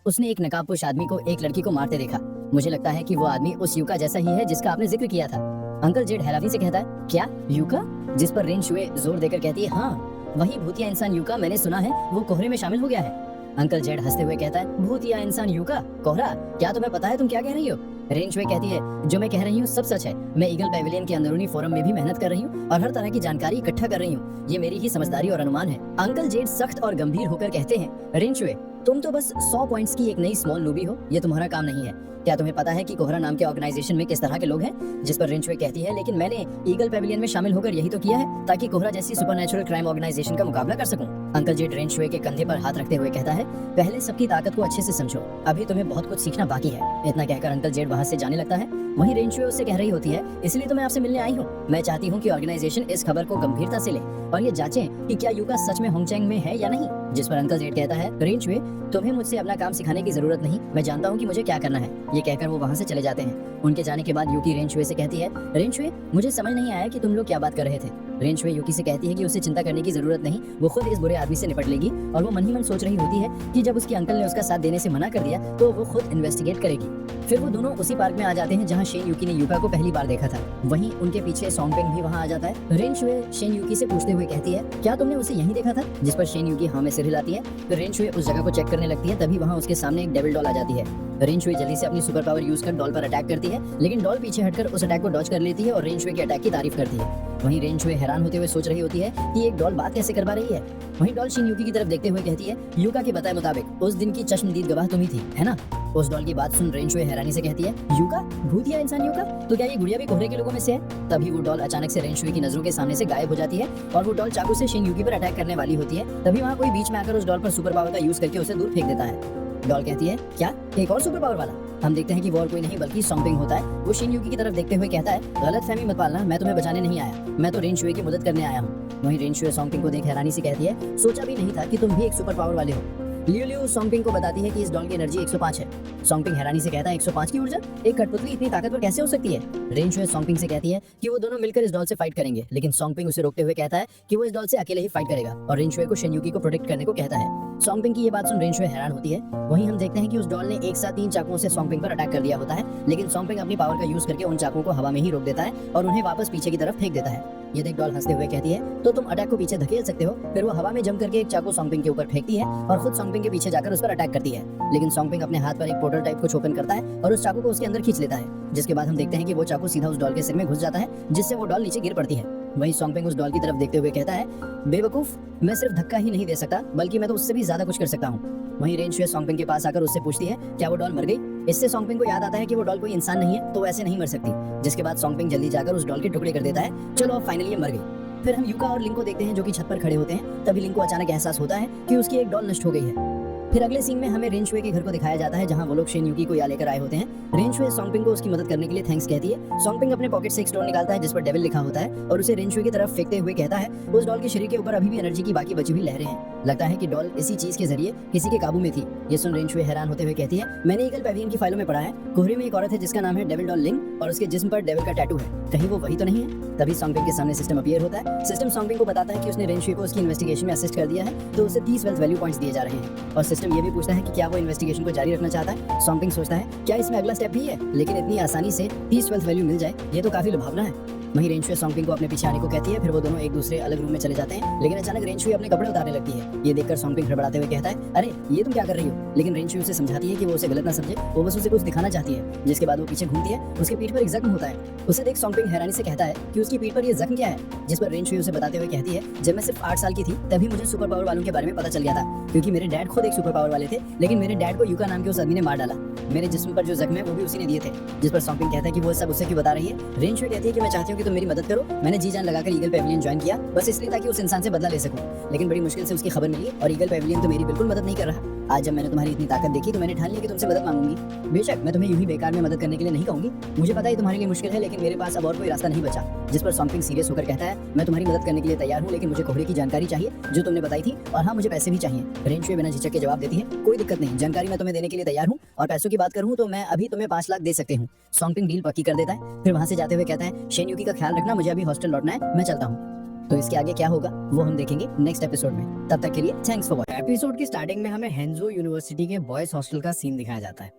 उसने एक नकाबपोश आदमी को एक लड़की को मारते देखा। मुझे लगता है कि वो आदमी उस यूका जैसा ही है जिसका आपने जिक्र किया था। अंकल जेड हैरानी से कहता है, क्या यूका? जिस पर रेन शुए जोर देकर कहती है, हाँ, वही भूतिया इंसान यूका, मैंने सुना है वो कोहरे में शामिल हो गया है। अंकल जेड हंसते हुए कहता है, भूतिया इंसान यूका, कोहरा, क्या तुम्हें पता है तुम क्या कह रही हो? रेन शुए कहती है, जो मैं कह रही हूँ सब सच है। मैं ईगल पैवेलियन के अंदरूनी फोरम में भी मेहनत कर रही हूँ और हर तरह की जानकारी इकट्ठा कर रही हूँ। ये मेरी ही समझदारी और अनुमान है। अंकल जेड सख्त और गंभीर होकर कहते हैं, रेन शुए, तुम तो बस 100 पॉइंट्स की एक नई स्मॉल नूबी हो, ये तुम्हारा काम नहीं है। क्या तुम्हें पता है कि कोहरा नाम के ऑर्गेनाइजेशन में किस तरह के लोग हैं? जिस पर रेन शुए कहती है, लेकिन मैंने ईगल पैवेलियन में शामिल होकर यही तो किया है ताकि कोहरा जैसी सुपरनैचुरल क्राइम ऑर्गेनाइजेशन का मुकाबला कर सकूं। अंकल जेड रेन शुए के कंधे पर हाथ रखते हुए कहता है, पहले सबकी ताकत को अच्छे से समझो, अभी तुम्हें बहुत कुछ सीखना बाकी है। इतना कहकर अंकल जेड वहाँ से जाने लगता है। वहीं रेन शुए उससे कह रही होती है, इसलिए तो मैं आपसे मिलने आई हूँ। मैं चाहती हूँ कि ऑर्गेनाइजेशन इस खबर को गंभीरता से ले और ये जांचें कि क्या यूका सच में होंगचैंग में है या नहीं। जिस पर अंकल जेड कहता है, रेन शुए, तुम्हें मुझसे अपना काम सिखाने की जरूरत नहीं, मैं जानता हूँ कि मुझे क्या करना है। ये कहकर वो वहाँ से चले जाते हैं। उनके जाने के बाद यूकी रेन शुए से कहती है, रेन शुए, मुझे समझ नहीं आया कि तुम लोग क्या बात कर रहे थे। रेन शुए यूकी से कहती है कि उसे चिंता करने की जरूरत नहीं, वो खुद इस बुरे आदमी से निपट लेगी। और वो मन ही मन सोच रही होती है कि जब उसके अंकल ने उसका साथ देने से मना कर दिया तो वो खुद इन्वेस्टिगेट करेगी। फिर वो दोनों उसी पार्क में आ जाते हैं जहाँ शेन यूकी ने यूका को पहली बार देखा था। वहीं उनके पीछे सोंगपिंग भी वहाँ आ जाता है। रेन शुए शेन यूकी से पूछते हुए कहती है, क्या तुमने उसे यहीं देखा था? जिस पर शेन यूकी हाँ में सिर हिलाती है। तो रेन शुए उस जगह को चेक करने लगती है। तभी वहाँ उसके सामने एक डेविल डॉल आ जाती है। रेन शुई जल्दी से अपनी सुपर पावर यूज कर डॉल पर अटैक करती है, लेकिन डॉल पीछे हटकर उस अटैक को डॉज कर लेती है और रेन शुई के अटैक की तारीफ करती है। वहीं रेन शुई हैरान होते हुए सोच रही होती है कि एक डॉल बात कैसे कर पा रही है। वहीं डॉल शिन यूकी की तरफ देखते हुए कहती है, यूका के बताए मुताबिक उस दिन की चश्मदीद गवाह तुम ही थी, है ना? उस डॉल की बात सुन रेन शुई हैरानी से कहती है, यूका? भूत या इंसान यूका? तो क्या ये गुड़िया भी कोहरे के लोगों में से है? तभी वो डॉल अचानक से रेन शुई की नजरों के सामने से गायब हो जाती है और वो डॉल चाकू से शिन यूकी पर अटैक करने वाली होती है। तभी वहाँ कोई बीच में आकर उस डॉल पर सुपर पावर का यूज करके उसे दूर फेंक देता है। डॉल कहती है, क्या एक और सुपर पावर वाला? हम देखते हैं कि वो और कोई नहीं बल्कि सॉन्ग पिंग होता है। वो शिन यूकी की तरफ देखते हुए कहता है, गलत फहमी मत पालना, मैं तुम्हें बचाने नहीं आया, मैं तो रेन शुई की मदद करने आया हूँ। वहीं रेन शुई सॉन्ग पिंग को देख हैरानी से कहती है, सोचा भी नहीं था कि तुम भी एक सुपर पावर वाले हो। लियो लियो सॉन्ग पिंग को बताती है कि इस डॉल की एनर्जी 105 है। सॉन्ग पिंग हैरानी से कहता है, 105 की ऊर्जा? एक कठपुतली इतनी ताकतवर कैसे हो सकती है? रेन शुई सॉन्ग पिंग से कहती है कि वो दोनों मिलकर इस डॉल से फाइट करेंगे, लेकिन सॉन्ग पिंग उसे रोकते हुए कहता है कि वो इस डॉल से अकेले ही फाइट करेगा और रेन शुई को शिन यूकी को प्रोटेक्ट करने को कहता है। सॉन्ग पिंग की ये बात सुन रेन शुई हैरान होती है। वहीं हम देखते हैं कि उस डॉल ने एक साथ 3 चाकुओं से सॉन्ग पिंग पर अटैक कर दिया होता है, लेकिन सॉन्ग पिंग अपनी पावर का यूज करके उन चाकुओं को हवा में ही रोक देता है और उन्हें वापस पीछे की तरफ फेंक देता है। ये देख डॉल हंसते हुए कहती है, तो तुम अटैक को पीछे धकेल सकते हो। फिर वो हवा में जंप करके एक चाकू सॉन्ग पिंग के ऊपर फेंकती है और खुद सॉन्ग पिंग के पीछे जाकर उस पर अटैक करती है, लेकिन सॉन्ग पिंग अपने हाथ पर एक पोर्टल टाइप कुछ ओपन करता है और उस चाकू को उसके अंदर खींच लेता है, जिसके बाद हम देखते हैं कि वो चाकू सीधा उस डॉल के सिर में घुस जाता है, जिससे वो डॉल नीचे गिर पड़ती है। वहीं सॉन्ग पिंग उस डॉल की तरफ देखते हुए कहता है, बेवकूफ, मैं सिर्फ धक्का ही नहीं दे सकता बल्कि मैं तो उससे भी ज्यादा कुछ कर सकता हूँ। वहीं रेन शुई सॉन्ग पिंग के पास आकर उससे पूछती है, क्या वो डॉल मर गई? इससे सॉन्ग पिंग को याद आता है कि वो डॉल कोई इंसान नहीं है, तो ऐसे नहीं मर सकती, जिसके बाद सॉन्ग पिंग जल्दी जाकर उस डॉल के टुकड़े कर देता है। चलो अब फाइनली ये मर गई। फिर हम यूका और लिंक को देखते हैं जो कि छत पर खड़े होते हैं। तभी लिंक को अचानक एहसास होता है कि उसकी एक डॉल नष्ट हो गई है। फिर अगले सीन में हमें रेन शुई के घर को दिखाया जाता है, जहां वो लोग शिन यूकी को यहाँ लेकर आए होते हैं। रेन शुई सॉन्ग पिंग को उसकी मदद करने के लिए थैंक्स कहती है। सॉन्ग पिंग अपने पॉकेट से एक स्टोन निकालता है जिस पर डेविल लिखा होता है और उसे रेन शुई की तरफ फेंकते हुए कहता है, उस डॉल के शरीर के ऊपर अभी भी एनर्जी की बाकी बची हुई लहरें हैं। लगता है कि डॉल इसी चीज के जरिए किसी के काबू में थी। ये सुन रेन शुई हैरान होते हुए कहती है, मैंने ईगल पैविलियन की फाइलों में पढ़ा है, कोहरे में एक औरत है जिसका नाम है डेविल डॉल लिंक और उसके जिस्म पर डेविल का टैटू है, कहीं वो वही तो नहीं है? तभी सॉन्ग पिंग के सामने सिस्टम अपीयर होता है। सिस्टम सॉन्ग पिंग को बताता है कि उसने रेन शुई को उसकी इन्वेस्टिगेशन में असिस्ट कर दिया है, तो उसे 30 वेल्थ वैल्यू पॉइंट्स दिए जा रहे हैं। और सिस्टम ये भी पूछता है कि क्या वो इन्वेस्टिगेशन को जारी रखना चाहता है। सॉन्ग पिंग सोचता है, क्या इसमें अगला स्टेप भी है? लेकिन इतनी आसानी से 30 वेल्थ वैल्यू मिल जाए, ये तो काफी लुभावना है। वहीं रेन शुई सॉन्ग पिंग को अपने पीछे आने को कहती है। फिर वो दोनों एक दूसरे अलग रूम में चले जाते हैं, लेकिन अचानक रेन शुई अपने कपड़े उतारने लगती है। ये देखकर सॉन्ग पिंग हड़बड़ाते हुए कहता है, अरे ये तुम क्या कर रही हो? लेकिन रेन शुई उसे समझाती है कि वो उसे गलत ना समझे, वो बस उसे कुछ दिखाना चाहती है। जिसके बाद वो पीछे घूमती है, उसके पीठ पर एक जख्म होता है। उसे देख सॉन्ग पिंग हैरानी से कहता है कि उसकी पीठ पर ये जख्म क्या है, जिस पर रेन शुई उसे बताते हुए कहती है, जब मैं सिर्फ 8 साल की थी तभी मुझे सुपर पावर वालों के बारे में पता चल गया था, क्योंकि मेरे डैड खुद एक सुपर पावर वाले थे, लेकिन मेरे डैड को यूका नाम के उस आदमी ने मार डाला। मेरे जिस्म पर जो जख्म है वो भी उसी ने दिए थे। जिस पर सॉन्ग पिंग कहता है कि वो सब उसे क्यों बता रही है। रेन शुई कहती है कि मैं चाहती हूँ कि तुम मेरी मदद करो। मैंने जी जान लगाकर ईगल पैविलियन ज्वाइन किया बस इसलिए ताकि उस इंसान से बदला ले सकूं, लेकिन बड़ी मुश्किल से उसकी खबर मिली और ईगल पैविलियन तो मेरी बिल्कुल मदद नहीं कर रहा। आज जब मैंने तुम्हारी इतनी ताकत देखी तो मैंने ठान लिया कि तुमसे मदद मांगूंगी। बेशक मैं तुम्हें यूं ही बेकार में मदद करने के लिए नहीं कहूंगी, मुझे पता है तुम्हारे लिए मुश्किल है, लेकिन मेरे पास अब और कोई रास्ता नहीं बचा। जिस पर सॉन्ग पिंग सीरियस होकर कहता है, मैं तुम्हारी मदद करने के लिए तैयार हूँ, लेकिन मुझे कोहरे की जानकारी चाहिए जो तुमने बताई थी, और हाँ मुझे पैसे भी चाहिए। रेन शुई बिना झिझक के जवाब देती है, कोई दिक्कत नहीं, जानकारी मैं तुम्हें देने के लिए तैयार हूँ, और पैसों की बात करूँ तो मैं अभी तुम्हें 5 लाख दे सकती हूँ। सॉन्ग पिंग डील पक्की कर देता है। फिर वहाँ से जाते हुए कहता है, शिन यूकी का ख्याल रखना, मुझे अभी हॉस्टल लौटना है, मैं चलता हूँ। तो इसके आगे क्या होगा वो हम देखेंगे नेक्स्ट एपिसोड में। तब तक के लिए थैंक्स फॉर वॉचिंग। एपिसोड की स्टार्टिंग में हमें हेंजो यूनिवर्सिटी के बॉयज हॉस्टल का सीन दिखाया जाता है।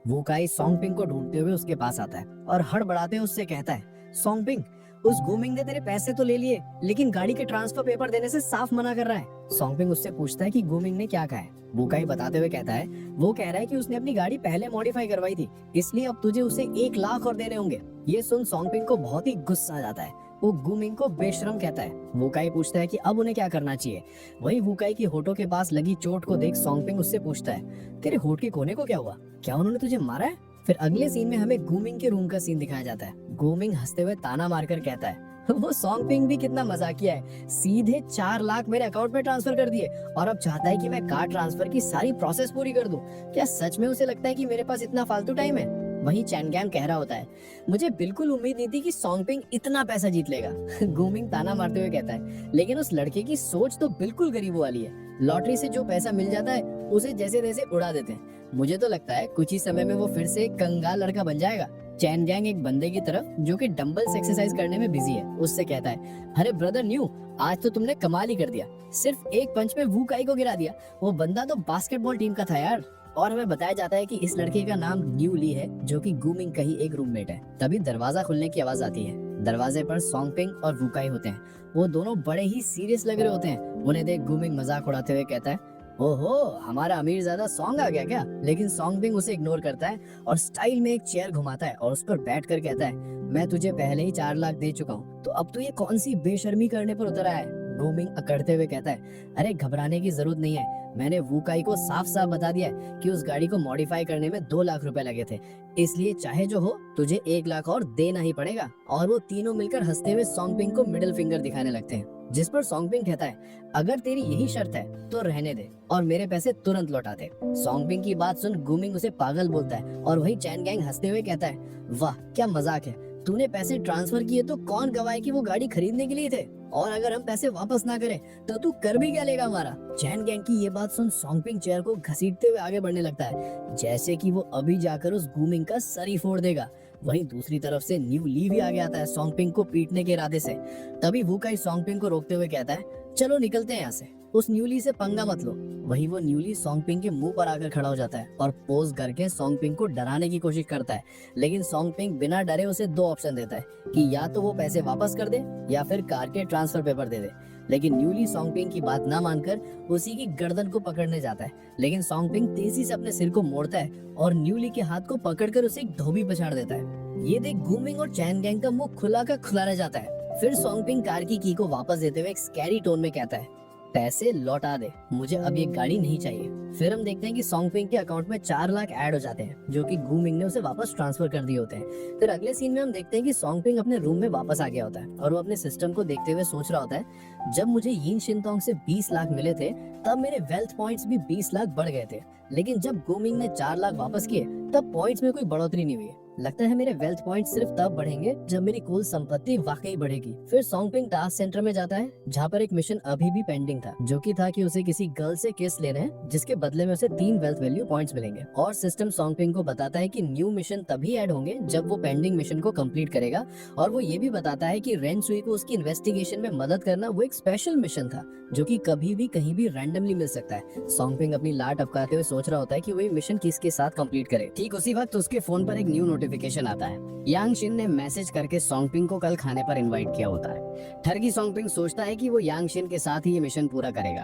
वो काई सॉन्ग पिंग को ढूंढते हुए उसके पास आता है और हड़बड़ाते हुए उससे कहता है, सॉन्ग पिंग, उस गूमिंग ने तेरे पैसे तो ले लिए, लेकिन गाड़ी के ट्रांसफर पेपर देने से साफ मना कर रहा है। सॉन्ग पिंग उससे पूछता है कि गूमिंग ने क्या कहा है। वूकाई बताते हुए कहता है, वो कह रहा है कि उसने अपनी गाड़ी पहले मॉडिफाई करवाई थी, इसलिए अब तुझे उसे 1 लाख और देने होंगे। ये सुन सॉन्ग पिंग को बहुत ही गुस्सा आ जाता है। वो गूमिंग को बेशरम कहता है। वूकाई पूछता है कि अब उन्हें क्या करना चाहिए। वही वूकाई की होठों के पास लगी चोट को देख सॉन्ग पिंग उससे पूछता है, तेरे होठ के कोने को क्या हुआ? क्या उन्होंने तुझे मारा है? फिर अगले सीन में हमें गूमिंग के रूम का सीन दिखाया जाता है। गूमिंग हंसते हुए ताना मारकर कहता है, वो सॉन्ग पिंग भी कितना मजाकिया है, सीधे 4 लाख मेरे अकाउंट में ट्रांसफर कर दिए और अब चाहता है कि मैं कार्ड ट्रांसफर की सारी प्रोसेस पूरी कर दूं। क्या सच में उसे लगता है कि मेरे पास इतना फालतू टाइम है? वहीं चैनगैम कह रहा होता है, मुझे बिल्कुल उम्मीद नहीं थी कि सॉन्ग पिंग इतना पैसा जीत लेगा। गूमिंग ताना मारते हुए कहता है, लेकिन उस लड़के की सोच तो बिल्कुल गरीबों वाली है। लॉटरी से जो पैसा मिल जाता है उसे जैसे तैसे उड़ा देते हैं। मुझे तो लगता है कुछ ही समय में वो फिर से एक कंगाल लड़का बन जाएगा। चैनगैंग एक बंदे की तरफ जो कि डंबल्स एक्सरसाइज करने में बिजी है उससे कहता है, अरे ब्रदर न्यू, आज तो तुमने कमाल ही कर दिया, सिर्फ एक पंच में वूकाई को गिरा दिया। वो बंदा तो बास्केटबॉल टीम का था यार। और हमें बताया जाता है कि इस लड़के का नाम न्यू ली है, जो कि गूमिंग का ही एक रूममेट है। तभी दरवाजा खुलने की आवाज आती है। दरवाजे पर सॉन्ग पिंग और वूकाई होते हैं। वो दोनों बड़े ही सीरियस लग रहे होते हैं। उन्हें देख गूमिंग मजाक उड़ाते हुए कहता है, ओहो, हमारा अमीरजादा सॉन्ग आ गया क्या? लेकिन सॉन्ग पिंग उसे इग्नोर करता है और स्टाइल में एक चेयर घुमाता है और उस पर बैठ कर कहता है, मैं तुझे पहले ही 4 लाख दे चुका हूँ, तो अब तो ये कौन सी बेशर्मी करने पर उतर आया है? ग्रूमिंग अकड़ते हुए कहता है, अरे घबराने की जरूरत नहीं है, मैंने वूकाई को साफ साफ बता दिया है कि उस गाड़ी को मॉडिफाई करने में 2 लाख रुपए लगे थे, इसलिए चाहे जो हो तुझे 1 लाख और देना ही पड़ेगा। और वो तीनों मिलकर हंसते हुए सॉन्ग पिंग को मिडिल फिंगर दिखाने लगते हैं, जिस पर सॉन्ग पिंग कहता है, अगर तेरी यही शर्त है तो रहने दे और मेरे पैसे तुरंत लौटा दे। सॉन्ग पिंग की बात सुन गुमिंग उसे पागल बोलता है और वही चैन गैंग हंसते हुए कहता है, वाह क्या मजाक है, तूने पैसे ट्रांसफर किए तो कौन गवाए कि वो गाड़ी खरीदने के लिए थे, और अगर हम पैसे वापस ना करें तो तू कर भी क्या लेगा हमारा? चैन गैंग की ये बात सुन सॉन्ग पिंग चेयर को घसीटते हुए आगे बढ़ने लगता है, जैसे कि वो अभी जाकर उस गुमिंग का सर ही फोड़ देगा। वहीं दूसरी तरफ से न्यू ली भी आगे आता है सॉन्ग पिंग को पीटने के इरादे से। तभी वूकाई सॉन्ग पिंग को रोकते हुए कहता है, चलो निकलते हैं यहाँ से, उस न्यूली से पंगा मत लो। वही वो न्यूली सॉन्ग पिंग के मुंह पर आकर खड़ा हो जाता है और पोज करके सॉन्ग पिंग को डराने की कोशिश करता है, लेकिन सॉन्ग पिंग बिना डरे उसे 2 ऑप्शन देता है कि या तो वो पैसे वापस कर दे या फिर कार के ट्रांसफर पेपर दे दे। लेकिन न्यूली सॉन्ग पिंग की बात ना मानकर उसी की गर्दन को पकड़ने जाता है, लेकिन सॉन्ग पिंग तेजी से अपने सिर को मोड़ता है और न्यूली के हाथ को पकड़कर उसे एक धोबी पछाड़ देता है। ये देख गुमिंग और चैन गैंग का मुंह खुला का खुला रह जाता है। फिर सॉन्ग पिंग कार की को वापस देते हुए एक स्कैरी टोन में कहता है, पैसे लौटा दे, मुझे अब ये गाड़ी नहीं चाहिए। फिर हम देखते हैं कि सॉन्ग पिंग के अकाउंट में 4 लाख ऐड हो जाते हैं, जो कि गुमिंग ने उसे वापस ट्रांसफर कर दिए होते हैं। फिर अगले सीन में हम देखते हैं कि सॉन्ग पिंग अपने रूम में वापस आ गया होता है और वो अपने सिस्टम को देखते हुए सोच रहा होता है, जब मुझे यिन शिनतोंग से 20 लाख मिले थे तब मेरे वेल्थ पॉइंट्स भी 20 लाख बढ़ गए थे, लेकिन जब गुमिंग ने 4 लाख वापस किए तब पॉइंट्स में कोई बढ़ोतरी नहीं हुई है। लगता है मेरे वेल्थ पॉइंट सिर्फ तब बढ़ेंगे जब मेरी कुल संपत्ति वाकई बढ़ेगी। फिर सॉन्ग पिंग टास्क सेंटर में जाता है, जहाँ पर एक मिशन अभी भी पेंडिंग था, जो कि था कि उसे किसी गर्ल से किस लेना है, जिसके बदले में उसे 3 वेल्थ वैल्यू पॉइंट्स मिलेंगे। और सिस्टम सॉन्ग पिंग को बताता है कि न्यू मिशन तभी ऐड होंगे जब वो पेंडिंग मिशन को कंप्लीट करेगा। और वो ये भी बताता है कि रेन सुई को उसकी इन्वेस्टिगेशन में मदद करना वो एक स्पेशल मिशन था, जो कि कभी भी कहीं भी रैंडमली मिल सकता है। सॉन्ग पिंग अपनी लाट अपकाते हुए सोच रहा होता है कि वो ये मिशन किसके साथ कंप्लीट करे। ठीक उसी वक्त उसके फोन पर एक न्यू नोटिफिकेशन आता है। यांग शिन ने मैसेज करके सॉन्ग पिंग को कल खाने पर इनवाइट किया होता है। ठरकी सॉन्ग पिंग सोचता है कि वो यांग शिन के साथ ही ये मिशन पूरा करेगा।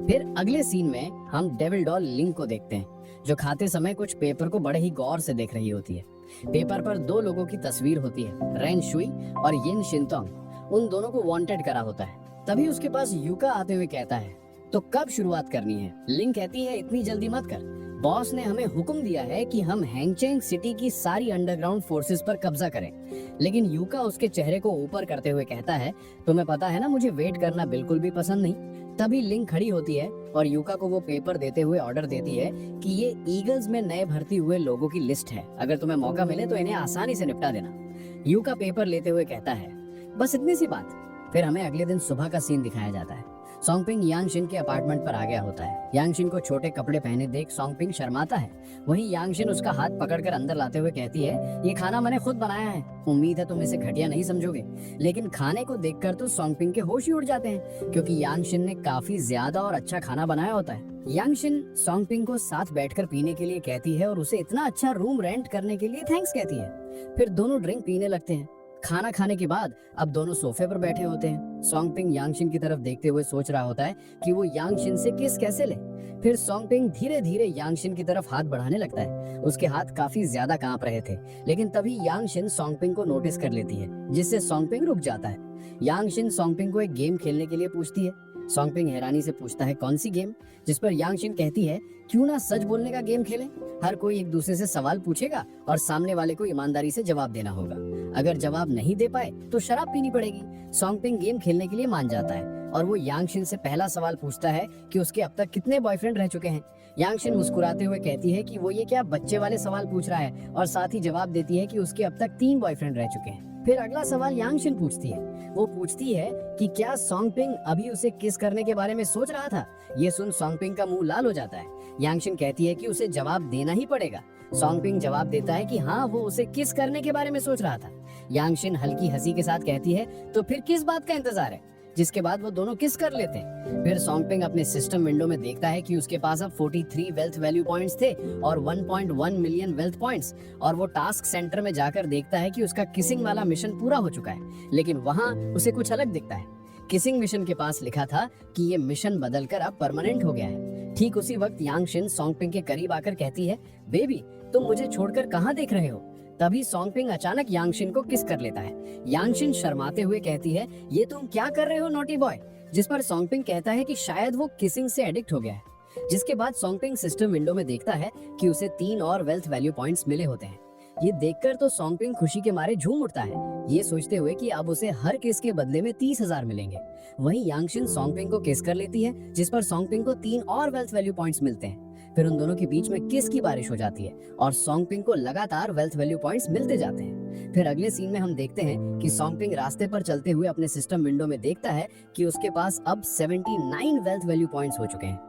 फिर अगले सीन में हम डेविल डॉल लिंक को देखते हैं, जो खाते समय कुछ पेपर को बड़े ही गौर से देख रही होती है। पेपर पर 2 लोगों की तस्वीर होती है, रेन शुई और यिन शिनतोंग। उन दोनों को वांटेड करा होता है। तभी उसके पास यूका आते हुए कहता है, तो कब शुरुआत करनी है? लिंक कहती है, इतनी जल्दी मत कर, बॉस ने हमें हुक्म दिया है कि हम हैंगचेंग सिटी की सारी अंडरग्राउंड फोर्सेस पर कब्जा करें। लेकिन यूका उसके चेहरे को ऊपर करते हुए कहता है, तुम्हें पता है ना मुझे वेट करना बिल्कुल भी पसंद नहीं। तभी लिंक खड़ी होती है और यूका को वो पेपर देते हुए ऑर्डर देती है कि ये ईगल्स में नए भर्ती हुए लोगों की लिस्ट है, अगर तुम्हें मौका मिले तो इन्हें आसानी से निपटा देना। यूका पेपर लेते हुए कहता है, बस इतनी सी बात। फिर हमें अगले दिन सुबह का सीन दिखाया जाता है। सॉन्ग पिंग यांग शिन के अपार्टमेंट पर आ गया होता है। यांग शिन को छोटे कपड़े पहने देख सॉन्ग पिंग शर्माता है। वहीं यांग शिन उसका हाथ पकड़कर अंदर लाते हुए कहती है, ये खाना मैंने खुद बनाया है, उम्मीद है तुम इसे घटिया नहीं समझोगे। लेकिन खाने को देखकर तो सॉन्ग पिंग के होश ही उड़ जाते हैं, क्योंकि यांग शिन ने काफी ज्यादा और अच्छा खाना बनाया होता है। यांग शिन सॉन्ग पिंग को साथ बैठकर पीने के लिए कहती है और उसे इतना अच्छा रूम रेंट करने के लिए थैंक्स कहती है। फिर दोनों ड्रिंक पीने लगते हैं। खाना खाने के बाद अब दोनों सोफे पर बैठे होते हैं। सॉन्ग पिंग यांग शिन की तरफ देखते हुए सोच रहा होता है कि वो यांग शिन से किस कैसे ले। फिर सॉन्ग पिंग धीरे धीरे यांग शिन की तरफ हाथ बढ़ाने लगता है। उसके हाथ काफी ज्यादा कांप रहे थे, लेकिन तभी यांग शिन सॉन्ग पिंग को नोटिस कर लेती है, जिससे सॉन्ग पिंग रुक जाता है। यांग शिन सॉन्ग पिंग को एक गेम खेलने के लिए पूछती है। सॉन्ग पिंग हैरानी से पूछता है, कौन सी गेम? जिस पर यांग शिन कहती है, क्यों ना सच बोलने का गेम खेलें। हर कोई एक दूसरे से सवाल पूछेगा और सामने वाले को ईमानदारी से जवाब देना होगा। अगर जवाब नहीं दे पाए तो शराब पीनी पड़ेगी। सॉन्ग पिंग गेम खेलने के लिए मान जाता है और वो यांग शिन से पहला सवाल पूछता है कि उसके अब तक कितने बॉयफ्रेंड रह चुके हैं। यांग शिन मुस्कुराते हुए कहती है कि वो ये क्या बच्चे वाले सवाल पूछ रहा है, और साथ ही जवाब देती है कि उसके अब तक 3 बॉयफ्रेंड रह चुके हैं। फिर अगला सवाल यांग शिन पूछती है। वो पूछती है कि क्या सॉन्ग पिंग अभी उसे किस करने के बारे में सोच रहा था। ये सुन सॉन्ग पिंग का मुंह लाल हो जाता है। यांग शिन कहती है कि उसे जवाब देना ही पड़ेगा। सॉन्ग पिंग जवाब देता है कि हाँ, वो उसे किस करने के बारे में सोच रहा था। यांग शिन हल्की हंसी के साथ कहती है, तो फिर किस बात का इंतजार है? जिसके बाद वो दोनों किस कर लेते हैं। फिर सॉन्ग पिंग अपने सिस्टम विंडो में देखता है कि उसके पास अब 43 वेल्थ वैल्यू पॉइंट्स थे और 1.1 मिलियन वेल्थ पॉइंट्स। और वो टास्क सेंटर में जाकर देखता है कि उसका किसिंग वाला मिशन पूरा हो चुका है, लेकिन वहाँ उसे कुछ अलग दिखता है। किसिंग मिशन के पास लिखा था कि ये मिशन बदलकर अब परमानेंट हो गया है। ठीक उसी वक्त यांगशिन सोंगपिंग के करीब आकर कहती है, बेबी तुम मुझे छोड़कर कहाँ देख रहे हो। तभी सोंगपिंग अचानक यांगशिन को किस कर लेता है। यांगशिन शर्माते हुए कहती है, ये तुम क्या कर रहे हो नॉटी बॉय। जिस पर सोंगपिंग कहता है कि शायद वो किसिंग से एडिक्ट हो गया है। जिसके बाद सोंगपिंग सिस्टम विंडो में देखता है कि उसे 3 और वेल्थ वैल्यू पॉइंट्स मिले होते हैं। ये देखकर तो सोंगपिंग खुशी के मारे झूम उठता है, ये सोचते हुए कि अब उसे हर किस के बदले में 30,000 मिलेंगे। वहीं यांगशिन सोंगपिंग को किस कर लेती है, जिस पर सोंगपिंग को 3 और वेल्थ वैल्यू पॉइंट्स मिलते हैं। फिर उन दोनों के बीच में किस की बारिश हो जाती है और सोंगपिंग को लगातार वेल्थ वैल्यू पॉइंट्स मिलते जाते हैं। फिर अगले सीन में हम देखते हैं कि सोंगपिंग रास्ते पर चलते हुए अपने सिस्टम विंडो में देखता है कि उसके पास अब 79 वेल्थ वैल्यू पॉइंट्स हो चुके हैं।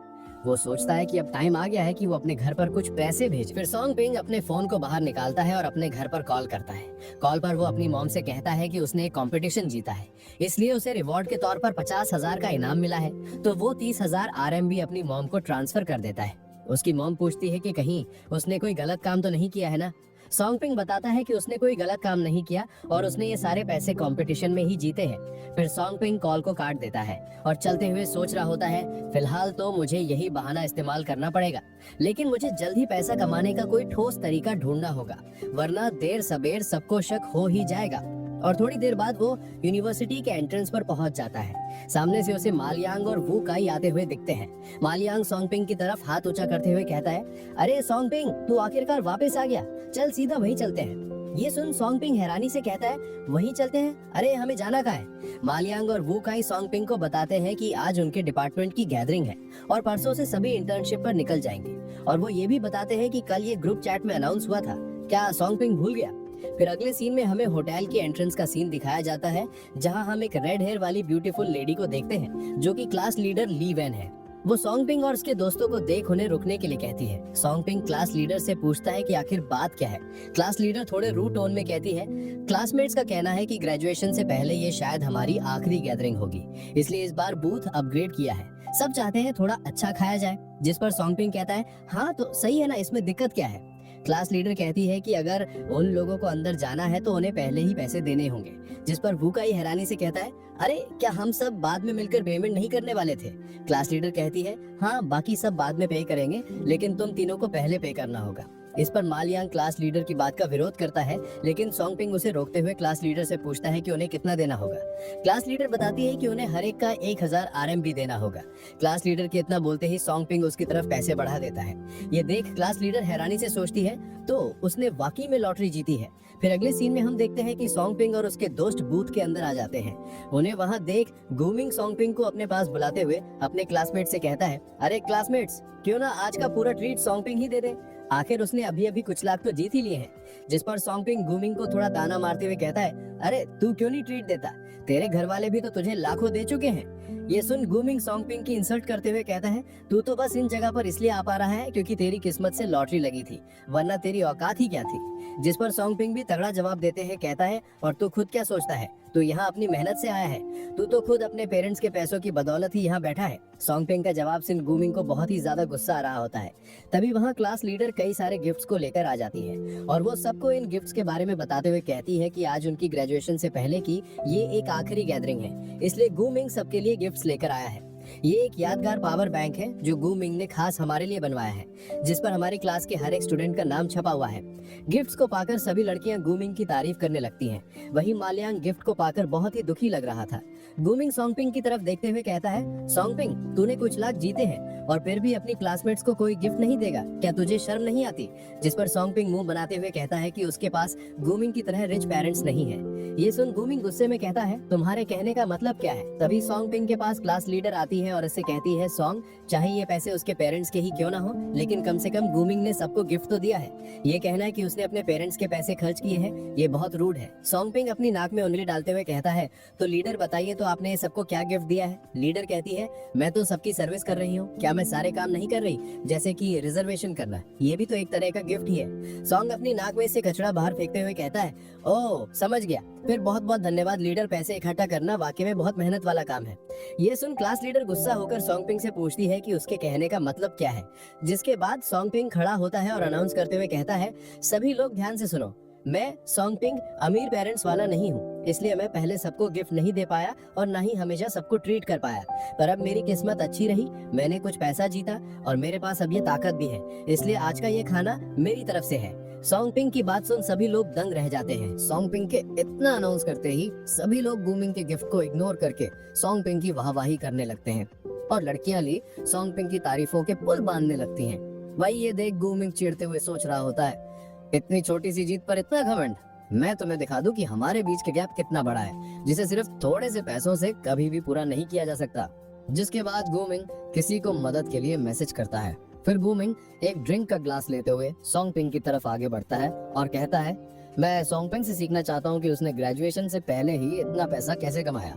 वो सोचता है कि अब टाइम आ गया है कि वो अपने घर पर कुछ पैसे भेजे। फिर सोंगपिंग अपने फोन को बाहर निकालता है और अपने घर पर कॉल करता है। कॉल पर वो अपनी मॉम से कहता है कि उसने एक कंपटीशन जीता है, इसलिए उसे रिवॉर्ड के तौर पर 50,000 का इनाम मिला है। तो वो 30,000 RMB अपनी मॉम को ट्रांसफर कर देता है। उसकी मॉम पूछती है कि कहीं उसने कोई गलत काम तो नहीं किया है ना। सोंगपिंग बताता है कि उसने कोई गलत काम नहीं किया और उसने ये सारे पैसे कंपटीशन में ही जीते हैं। फिर सोंगपिंग कॉल को काट देता है और चलते हुए सोच रहा होता है, फिलहाल तो मुझे यही बहाना इस्तेमाल करना पड़ेगा, लेकिन मुझे जल्द ही पैसा कमाने का कोई ठोस तरीका ढूंढना होगा, वरना देर सबेर सबको शक हो ही जाएगा। और थोड़ी देर बाद वो यूनिवर्सिटी के एंट्रेंस पर पहुंच जाता है। सामने से उसे मालयांग और वू काई आते हुए दिखते हैं। मालयांग सोंगपिंग की तरफ हाथ ऊंचा करते हुए कहता है, अरे सोंगपिंग तू आखिरकार वापस आ गया, चल सीधा वहीं चलते हैं। ये सुन सोंगपिंग हैरानी से कहता है, वहीं चलते हैं, अरे हमें जाना कहाँ है। मालयांग और वू काई सोंगपिंग को बताते हैं कि आज उनके डिपार्टमेंट की गैदरिंग है और परसों से सभी इंटर्नशिप पर निकल जाएंगे। और वो ये भी बताते हैं कि कल ये ग्रुप चैट में अनाउंस हुआ था, क्या सोंगपिंग भूल गया। फिर अगले सीन में हमें होटल की एंट्रेंस का सीन दिखाया जाता है, जहां हम एक रेड हेयर वाली ब्यूटीफुल लेडी को देखते हैं जो कि क्लास लीडर ली वैन है। वो सोंगपिंग और उसके दोस्तों को देख उन्हें रुकने के लिए कहती है। सोंगपिंग क्लास लीडर से पूछता है कि आखिर बात क्या है। क्लास लीडर थोड़े रूड टोन में कहती है, क्लासमेट्स का कहना है कि ग्रेजुएशन से पहले ये शायद हमारी आखिरी गैदरिंग होगी, इसलिए इस बार बूथ अपग्रेड किया है। सब चाहते हैं थोड़ा अच्छा खाया जाए। जिस पर सोंगपिंग कहता है, हाँ तो सही है ना, इसमें दिक्कत क्या है। क्लास लीडर कहती है कि अगर उन लोगों को अंदर जाना है तो उन्हें पहले ही पैसे देने होंगे। जिस पर वू काई हैरानी से कहता है, अरे क्या हम सब बाद में मिलकर पेमेंट नहीं करने वाले थे। क्लास लीडर कहती है, हाँ बाकी सब बाद में पे करेंगे, लेकिन तुम तीनों को पहले पे करना होगा। इस पर मालयांग क्लास लीडर की बात का विरोध करता है, लेकिन सोंगपिंग उसे रोकते हुए क्लास लीडर से पूछता है कि उन्हें कितना देना होगा। क्लास लीडर बताती है कि उन्हें हर एक का 1,000 RMB देना होगा। क्लास लीडर के इतना बोलते ही सोंगपिंग उसकी तरफ पैसे बढ़ा देता है। ये देख क्लास लीडर हैरानी से सोचती है, तो उसने वाकई में लॉटरी जीती है। फिर अगले सीन में हम देखते हैं कि सोंगपिंग और उसके दोस्त बूथ के अंदर आ जाते हैं। उन्हें वहां देख गूमिंग सोंगपिंग को अपने पास बुलाते हुए अपने क्लासमेट से कहता है, अरे क्लासमेट्स क्यों ना आज का पूरा ट्रीट सोंगपिंग ही दे दे, आखिर उसने अभी अभी कुछ लाख तो जीत ही लिए हैं। जिस पर सोंगपिंग गूमिंग को थोड़ा ताना मारते हुए कहता है, अरे तू क्यों नहीं ट्रीट देता, तेरे घर वाले भी तो तुझे लाखों दे चुके हैं। ये सुन गूमिंग सोंगपिंग की इंसल्ट करते हुए कहता है, तू तो बस इन जगह पर इसलिए आ पा रहा है क्योंकि तेरी किस्मत से लॉटरी लगी थी, वरना तेरी औकात ही क्या थी। जिस पर सोंगपिंग भी तगड़ा जवाब देते हैं, कहता है, और तू खुद क्या सोचता है, तू यहाँ अपनी मेहनत से आया है, तू तो खुद अपने पेरेंट्स के पैसों की बदौलत ही यहाँ बैठा है। सोंगपिंग का जवाब सुन गूमिंग को बहुत ही ज्यादा गुस्सा आ रहा होता है। तभी वहाँ क्लास लीडर कई सारे गिफ्ट्स को लेकर आ जाती है और वो सबको इन गिफ्ट्स के बारे में बताते हुए कहती है कि आज उनकी ग्रेजुएशन से पहले की ये एक आखिरी गैदरिंग है, इसलिए गूमिंग सबके लिए गिफ्ट्स लेकर आया है। ये एक यादगार पावर बैंक है जो गूमिंग ने खास हमारे लिए बनवाया है, जिस पर हमारी क्लास के हर एक स्टूडेंट का नाम छपा हुआ है। गिफ्ट्स को पाकर सभी लड़कियां गूमिंग की तारीफ करने लगती हैं। वहीं मालयांग गिफ्ट को पाकर बहुत ही दुखी लग रहा था। गूमिंग सोंगपिंग की तरफ देखते हुए कहता है, सोंगपिंग तूने कुछ लाख जीते हैं और फिर भी अपनी क्लासमेट्स को कोई गिफ्ट नहीं देगा, क्या तुझे शर्म नहीं आती। जिस पर सोंगपिंग मुंह बनाते हुए कहता है कि उसके पास गूमिंग की तरह रिच पेरेंट्स नहीं है। ये सुन गूमिंग गुस्से में कहता है, तुम्हारे कहने का मतलब क्या है। तभी सोंगपिंग के पास क्लास लीडर आती है और इससे कहती है, सोंग चाहे ये पैसे उसके पेरेंट्स के ही क्यों ना हो, लेकिन कम से कम गूमिंग ने सबको गिफ्ट तो दिया है। ये कहना है कि उसने अपने पेरेंट्स के पैसे खर्च किए हैं, ये बहुत रूड है। सोंगपिंग अपनी नाक में उंगली डालते हुए कहता है, तो लीडर बताइए तो आपने सबको क्या गिफ्ट दिया है। लीडर कहती है, मैं तो सबकी सर्विस कर रही हूँ, क्या मैं सारे काम नहीं कर रही, जैसे कि रिजर्वेशन करना, ये भी तो एक तरह का गिफ्ट ही है। सोंग अपनी नाक में से कचरा बाहर फेंकते हुए कहता है, ओह समझ गया, फिर बहुत बहुत धन्यवाद लीडर, पैसे इकट्ठा करना वाकई में बहुत मेहनत वाला काम है। ये सुन क्लास लीडर गुस्सा होकर सोंगपिंग से पूछती है कि उसके कहने का मतलब क्या है। जिसके बाद सोंगपिंग खड़ा होता है और अनाउंस करते हुए कहता है, सभी लोग ध्यान से सुनो, मैं सोंगपिंग अमीर पेरेंट्स वाला नहीं हूँ, इसलिए मैं पहले सबको गिफ्ट नहीं दे पाया और ना ही हमेशा सबको ट्रीट कर पाया। पर अब मेरी किस्मत अच्छी रही, मैंने कुछ पैसा जीता और मेरे पास अब ये ताकत भी है, इसलिए आज का ये खाना मेरी तरफ से है। सोंगपिंग की बात सुन सभी लोग दंग रह जाते हैं। सोंगपिंग के इतना अनाउंस करते ही सभी लोग गूमिंग के गिफ्ट को इग्नोर करके सोंगपिंग की वाहवाही करने लगते हैं और लड़कियां भी सोंगपिंग की तारीफों के पुल बांधने लगती हैं। भाई ये देख गूमिंग चिढ़ते हुए सोच रहा होता है, इतनी छोटी सी जीत पर इतना घमंड। मैं तुम्हें दिखा दूं कि हमारे बीच के गैप कितना बड़ा है, जिसे सिर्फ थोड़े से पैसों से कभी भी पूरा नहीं किया जा सकता। जिसके बाद गूमिंग किसी को मदद के लिए मैसेज करता है। फिर गूमिंग एक ड्रिंक का ग्लास लेते हुए सोंगपिंग की तरफ आगे बढ़ता है और कहता है, मैं सोंगपिंग से सीखना चाहता हूँ कि उसने ग्रेजुएशन से पहले ही इतना पैसा कैसे कमाया।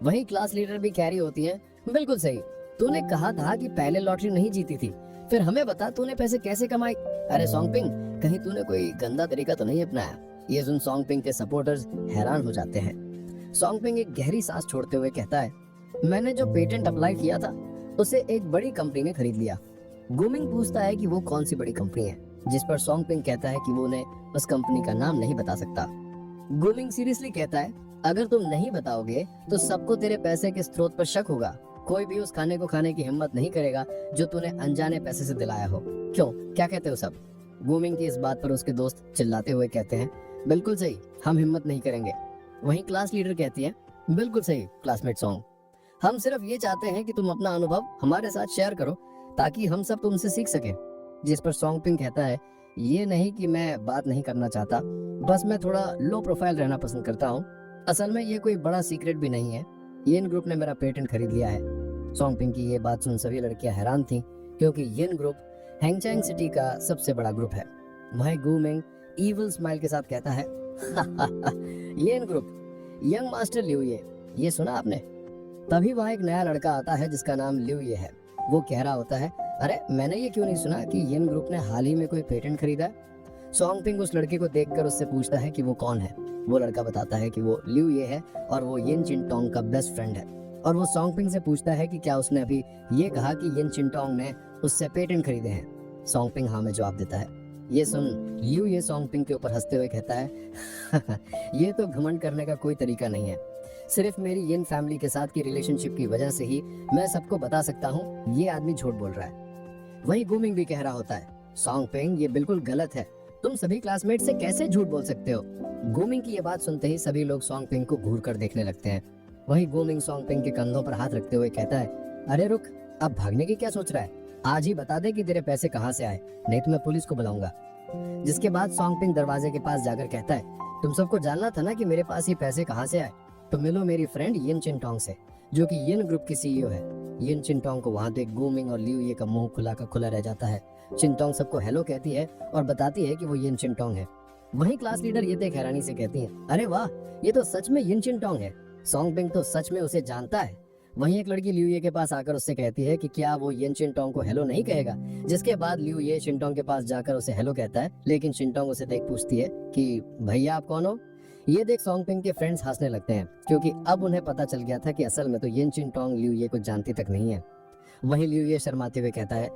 वही क्लास लीडर भी कह रही होती है, बिल्कुल सही, तूने कहा था कि पहले लॉटरी नहीं जीती थी, फिर हमें बता तूने पैसे कैसे कमाए। अरे सोंगपिंग, कहीं तूने कोई गंदा तरीका तो नहीं अपनाया। ये सुन सोंगपिंग के सपोर्टर्स हैरान हो जाते हैं। सोंगपिंग एक गहरी सांस छोड़ते हुए कहता है, मैंने जो पेटेंट अप्लाई किया था उसे एक बड़ी कंपनी ने खरीद लिया। गूमिंग पूछता है कि वो कौन सी बड़ी कंपनी है, जिस पर सोंगपिंग कहता है कि वो उन्हें उस कंपनी का नाम नहीं बता सकता। गूमिंग सीरियसली कहता है, अगर तुम नहीं बताओगे तो सबको तेरे पैसे के स्रोत पर शक होगा, कोई भी उस खाने को खाने की हिम्मत नहीं करेगा जो तूने अनजाने पैसे से दिलाया हो। क्यों, क्या कहते हो सब? गूमिंग की इस बात पर उसके दोस्त चिल्लाते हुए कहते हैं, बिल्कुल सही, हम हिम्मत नहीं करेंगे। वहीं क्लास लीडर कहती है, बिल्कुल सही क्लासमेट सोंग, हम सिर्फ ये चाहते हैं कि तुम अपना अनुभव हमारे साथ शेयर करो ताकि हम सब तुमसे सीख सकें। जिस पर सोंगपिंग कहता है, ये नहीं कि मैं बात नहीं करना चाहता, बस मैं थोड़ा लो प्रोफाइल रहना पसंद करता हूँ। असल में ये कोई बड़ा सीक्रेट भी नहीं है, येन ग्रुप ने मेरा पेटेंट खरीद लिया है। सोंगपिंग की ये बात सुन सभी लड़कियां हैरान थीं, क्योंकि येन ग्रुप हैंगचैंग सिटी का सबसे बड़ा ग्रुप है। वहीं गूमिंग इविल स्माइल के साथ कहता है, येन ग्रुप, यंग मास्टर लिu ये सुना आपने? तभी वहाँ एक नया लड़का आता है जिसका नाम लिu ये है। वो कह रहा होता है, अरे मैंने ये क्यों नहीं सुना कि येन ग्रुप ने हाल ही में कोई पेटेंट खरीदा है। सोंगपिंग उस लड़के को देखकर उससे पूछता है कि वो कौन है। वो लड़का बताता है कि वो लिu ये है और वो येन चिनटोंग का बेस्ट फ्रेंड है। और वो सोंगपिंग से पूछता है कि क्या उसने अभी ये कहा कि येन चिनटोंग ने उससे पेटेंट खरीदे हैं। सोंगपिंग हाँ में जवाब देता है। ये सुन लिu ये सोंगपिंग के ऊपर हंसते हुए कहता है, ये तो घमंड करने का कोई तरीका नहीं है, सिर्फ मेरी येन फैमिली के साथ की रिलेशनशिप की वजह से ही मैं सबको बता सकता हूँ ये आदमी झूठ बोल रहा है। वही गूमिंग भी कह रहा होता है, सोंगपिंग ये बिल्कुल गलत है, तुम सभी क्लासमेट से कैसे झूठ बोल सकते हो। गूमिंग की ये बात सुनते ही सभी लोग सोंगपिंग को घूर कर देखने लगते हैं। वही गूमिंग सोंगपिंग के कंधों पर हाथ रखते हुए कहता है, अरे रुक, अब भागने की क्या सोच रहा है, आज ही बता दे कि तेरे पैसे कहाँ से आए, नहीं तो मैं पुलिस को बुलाऊंगा। जिसके बाद सोंगपिंग दरवाजे के पास जाकर कहता है, तुम सबको जानना था ना कि मेरे पास ये पैसे कहाँ से आए, तो मिलो मेरी फ्रेंड येन चिनटोंग से, जो कि येन ग्रुप की सीईओ है। येन चिनटोंग को वहाँ देख गूमिंग और लिu ये का मुंह खुला का खुला रह जाता है। चिनटोंग सबको हेलो कहती है और बताती है कि वो येन चिनटोंग है। वहीं क्लास लीडर ये देख हैरानी से कहती है, अरे वाह, ये तो सच में येन चिनटोंग है। सोंगपिंग तो सच में उसे जानता है। वहीं एक लड़की लिu ये के पास आकर उससे कहती है कि क्या वो येन चिनटोंग को हेलो नहीं कहेगा। जिसके बाद लिu ये चिनटोंग के पास जाकर उसे हेलो कहता है, लेकिन चिनटोंग उसे देख पूछती है कि भैया आप कौन हो। ये देख सोंगपिंग के फ्रेंड्स हंसने लगते हैं, क्योंकि अब उन्हें पता चल गया था कि असल में तो येन चिनटोंग लिu ये को जानती तक नहीं है। वहीं लिu ये शर्माते हुए कहता है,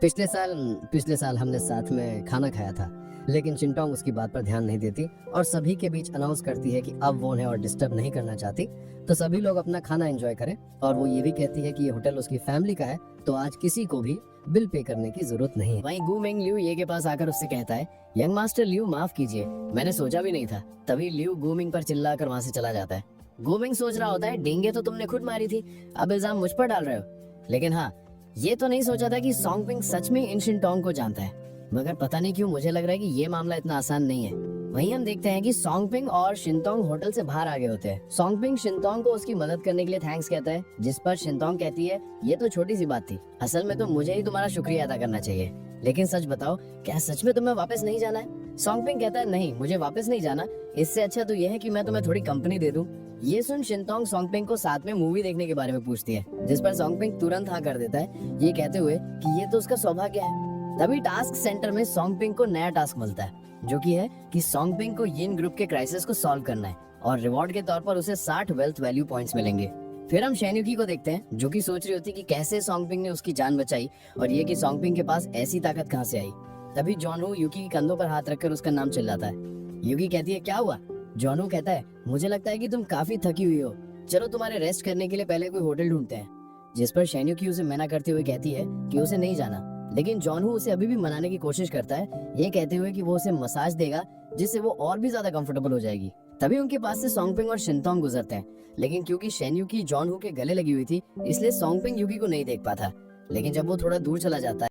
पिछले साल हमने साथ में खाना खाया था। लेकिन चिनटोंग उसकी बात पर ध्यान नहीं देती और सभी के बीच अनाउंस करती है कि अब वो उन्हें और डिस्टर्ब नहीं करना चाहती, तो सभी लोग अपना खाना एंजॉय करें। और वो ये भी कहती है कि ये होटल उसकी फैमिली का है, तो आज किसी को भी बिल पे करने की जरूरत नहीं है। वहीं गूमिंग लिu ये के पास आकर उससे कहता है, यंग मास्टर लिu माफ कीजिए, मैंने सोचा भी नहीं था। तभी लिu गूमिंग पर चिल्लाकर वहाँ से चला जाता है। गूमिंग सोच रहा होता है, डेंगे तो तुमने खुद मारी थी, अब इल्जाम मुझ पर डाल रहे हो। लेकिन हाँ, ये तो नहीं सोचा था कि सोंगपिंग सच में इन चिनटोंग को जानता है। मगर पता नहीं क्यों मुझे लग रहा है कि ये मामला इतना आसान नहीं है। वहीं हम देखते हैं कि सोंगपिंग और शिनटोंग होटल से बाहर आ गए होते हैं। सोंगपिंग शिनटोंग को उसकी मदद करने के लिए थैंक्स कहता है, जिस पर शिनटोंग कहती है, ये तो छोटी सी बात थी, असल में तो मुझे ही तुम्हारा शुक्रिया अदा करना चाहिए। लेकिन सच बताओ, क्या सच में तुम्हें वापस नहीं जाना है? सोंगपिंग कहता है, नहीं, मुझे वापस नहीं जाना, इससे अच्छा तो ये है कि मैं तुम्हें थोड़ी कंपनी दे दूं। ये सुन शिनटोंग सोंगपिंग को साथ में मूवी देखने के बारे में पूछती है, जिस पर सोंगपिंग तुरंत हाँ कर देता है, ये कहते हुए कि ये तो उसका सौभाग्य है। तभी टास्क सेंटर में सोंगपिंग को नया टास्क मिलता है, जो कि है कि सोंगपिंग को येन ग्रुप के क्राइसिस को सॉल्व करना है और रिवॉर्ड के तौर पर उसे 60 वेल्थ वैल्यू पॉइंट्स मिलेंगे। फिर हम शेन्युकी को देखते हैं, जो कि सोच रही होती कि कैसे सोंगपिंग ने उसकी जान बचाई और ये कि सोंगपिंग के पास ऐसी ताकत कहाँ से आई। तभी जॉनवू युकी के कंधों पर हाथ रखकर उसका नाम चिल्लाता है। युकी कहती है, क्या हुआ? जॉनू कहता है मुझे लगता है कि तुम काफी थकी हुई हो, चलो तुम्हारे रेस्ट करने के लिए पहले कोई होटल ढूंढते हैं। जिस पर शेन्युकी उसे मना करते हुए कहती है कि उसे नहीं जाना, लेकिन जॉनू उसे अभी भी मनाने की कोशिश करता है, ये कहते हुए कि वो उसे मसाज देगा जिससे वो और भी ज्यादा कंफर्टेबल हो जाएगी। तभी उनके पास से सोंगपिंग और शिनतोंग गुजरते हैं, लेकिन क्योंकि शेन्युकी जॉनू के गले लगी हुई थी इसलिए सोंगपिंग युकी को नहीं देख पाता। लेकिन जब वो थोड़ा दूर चला जाता है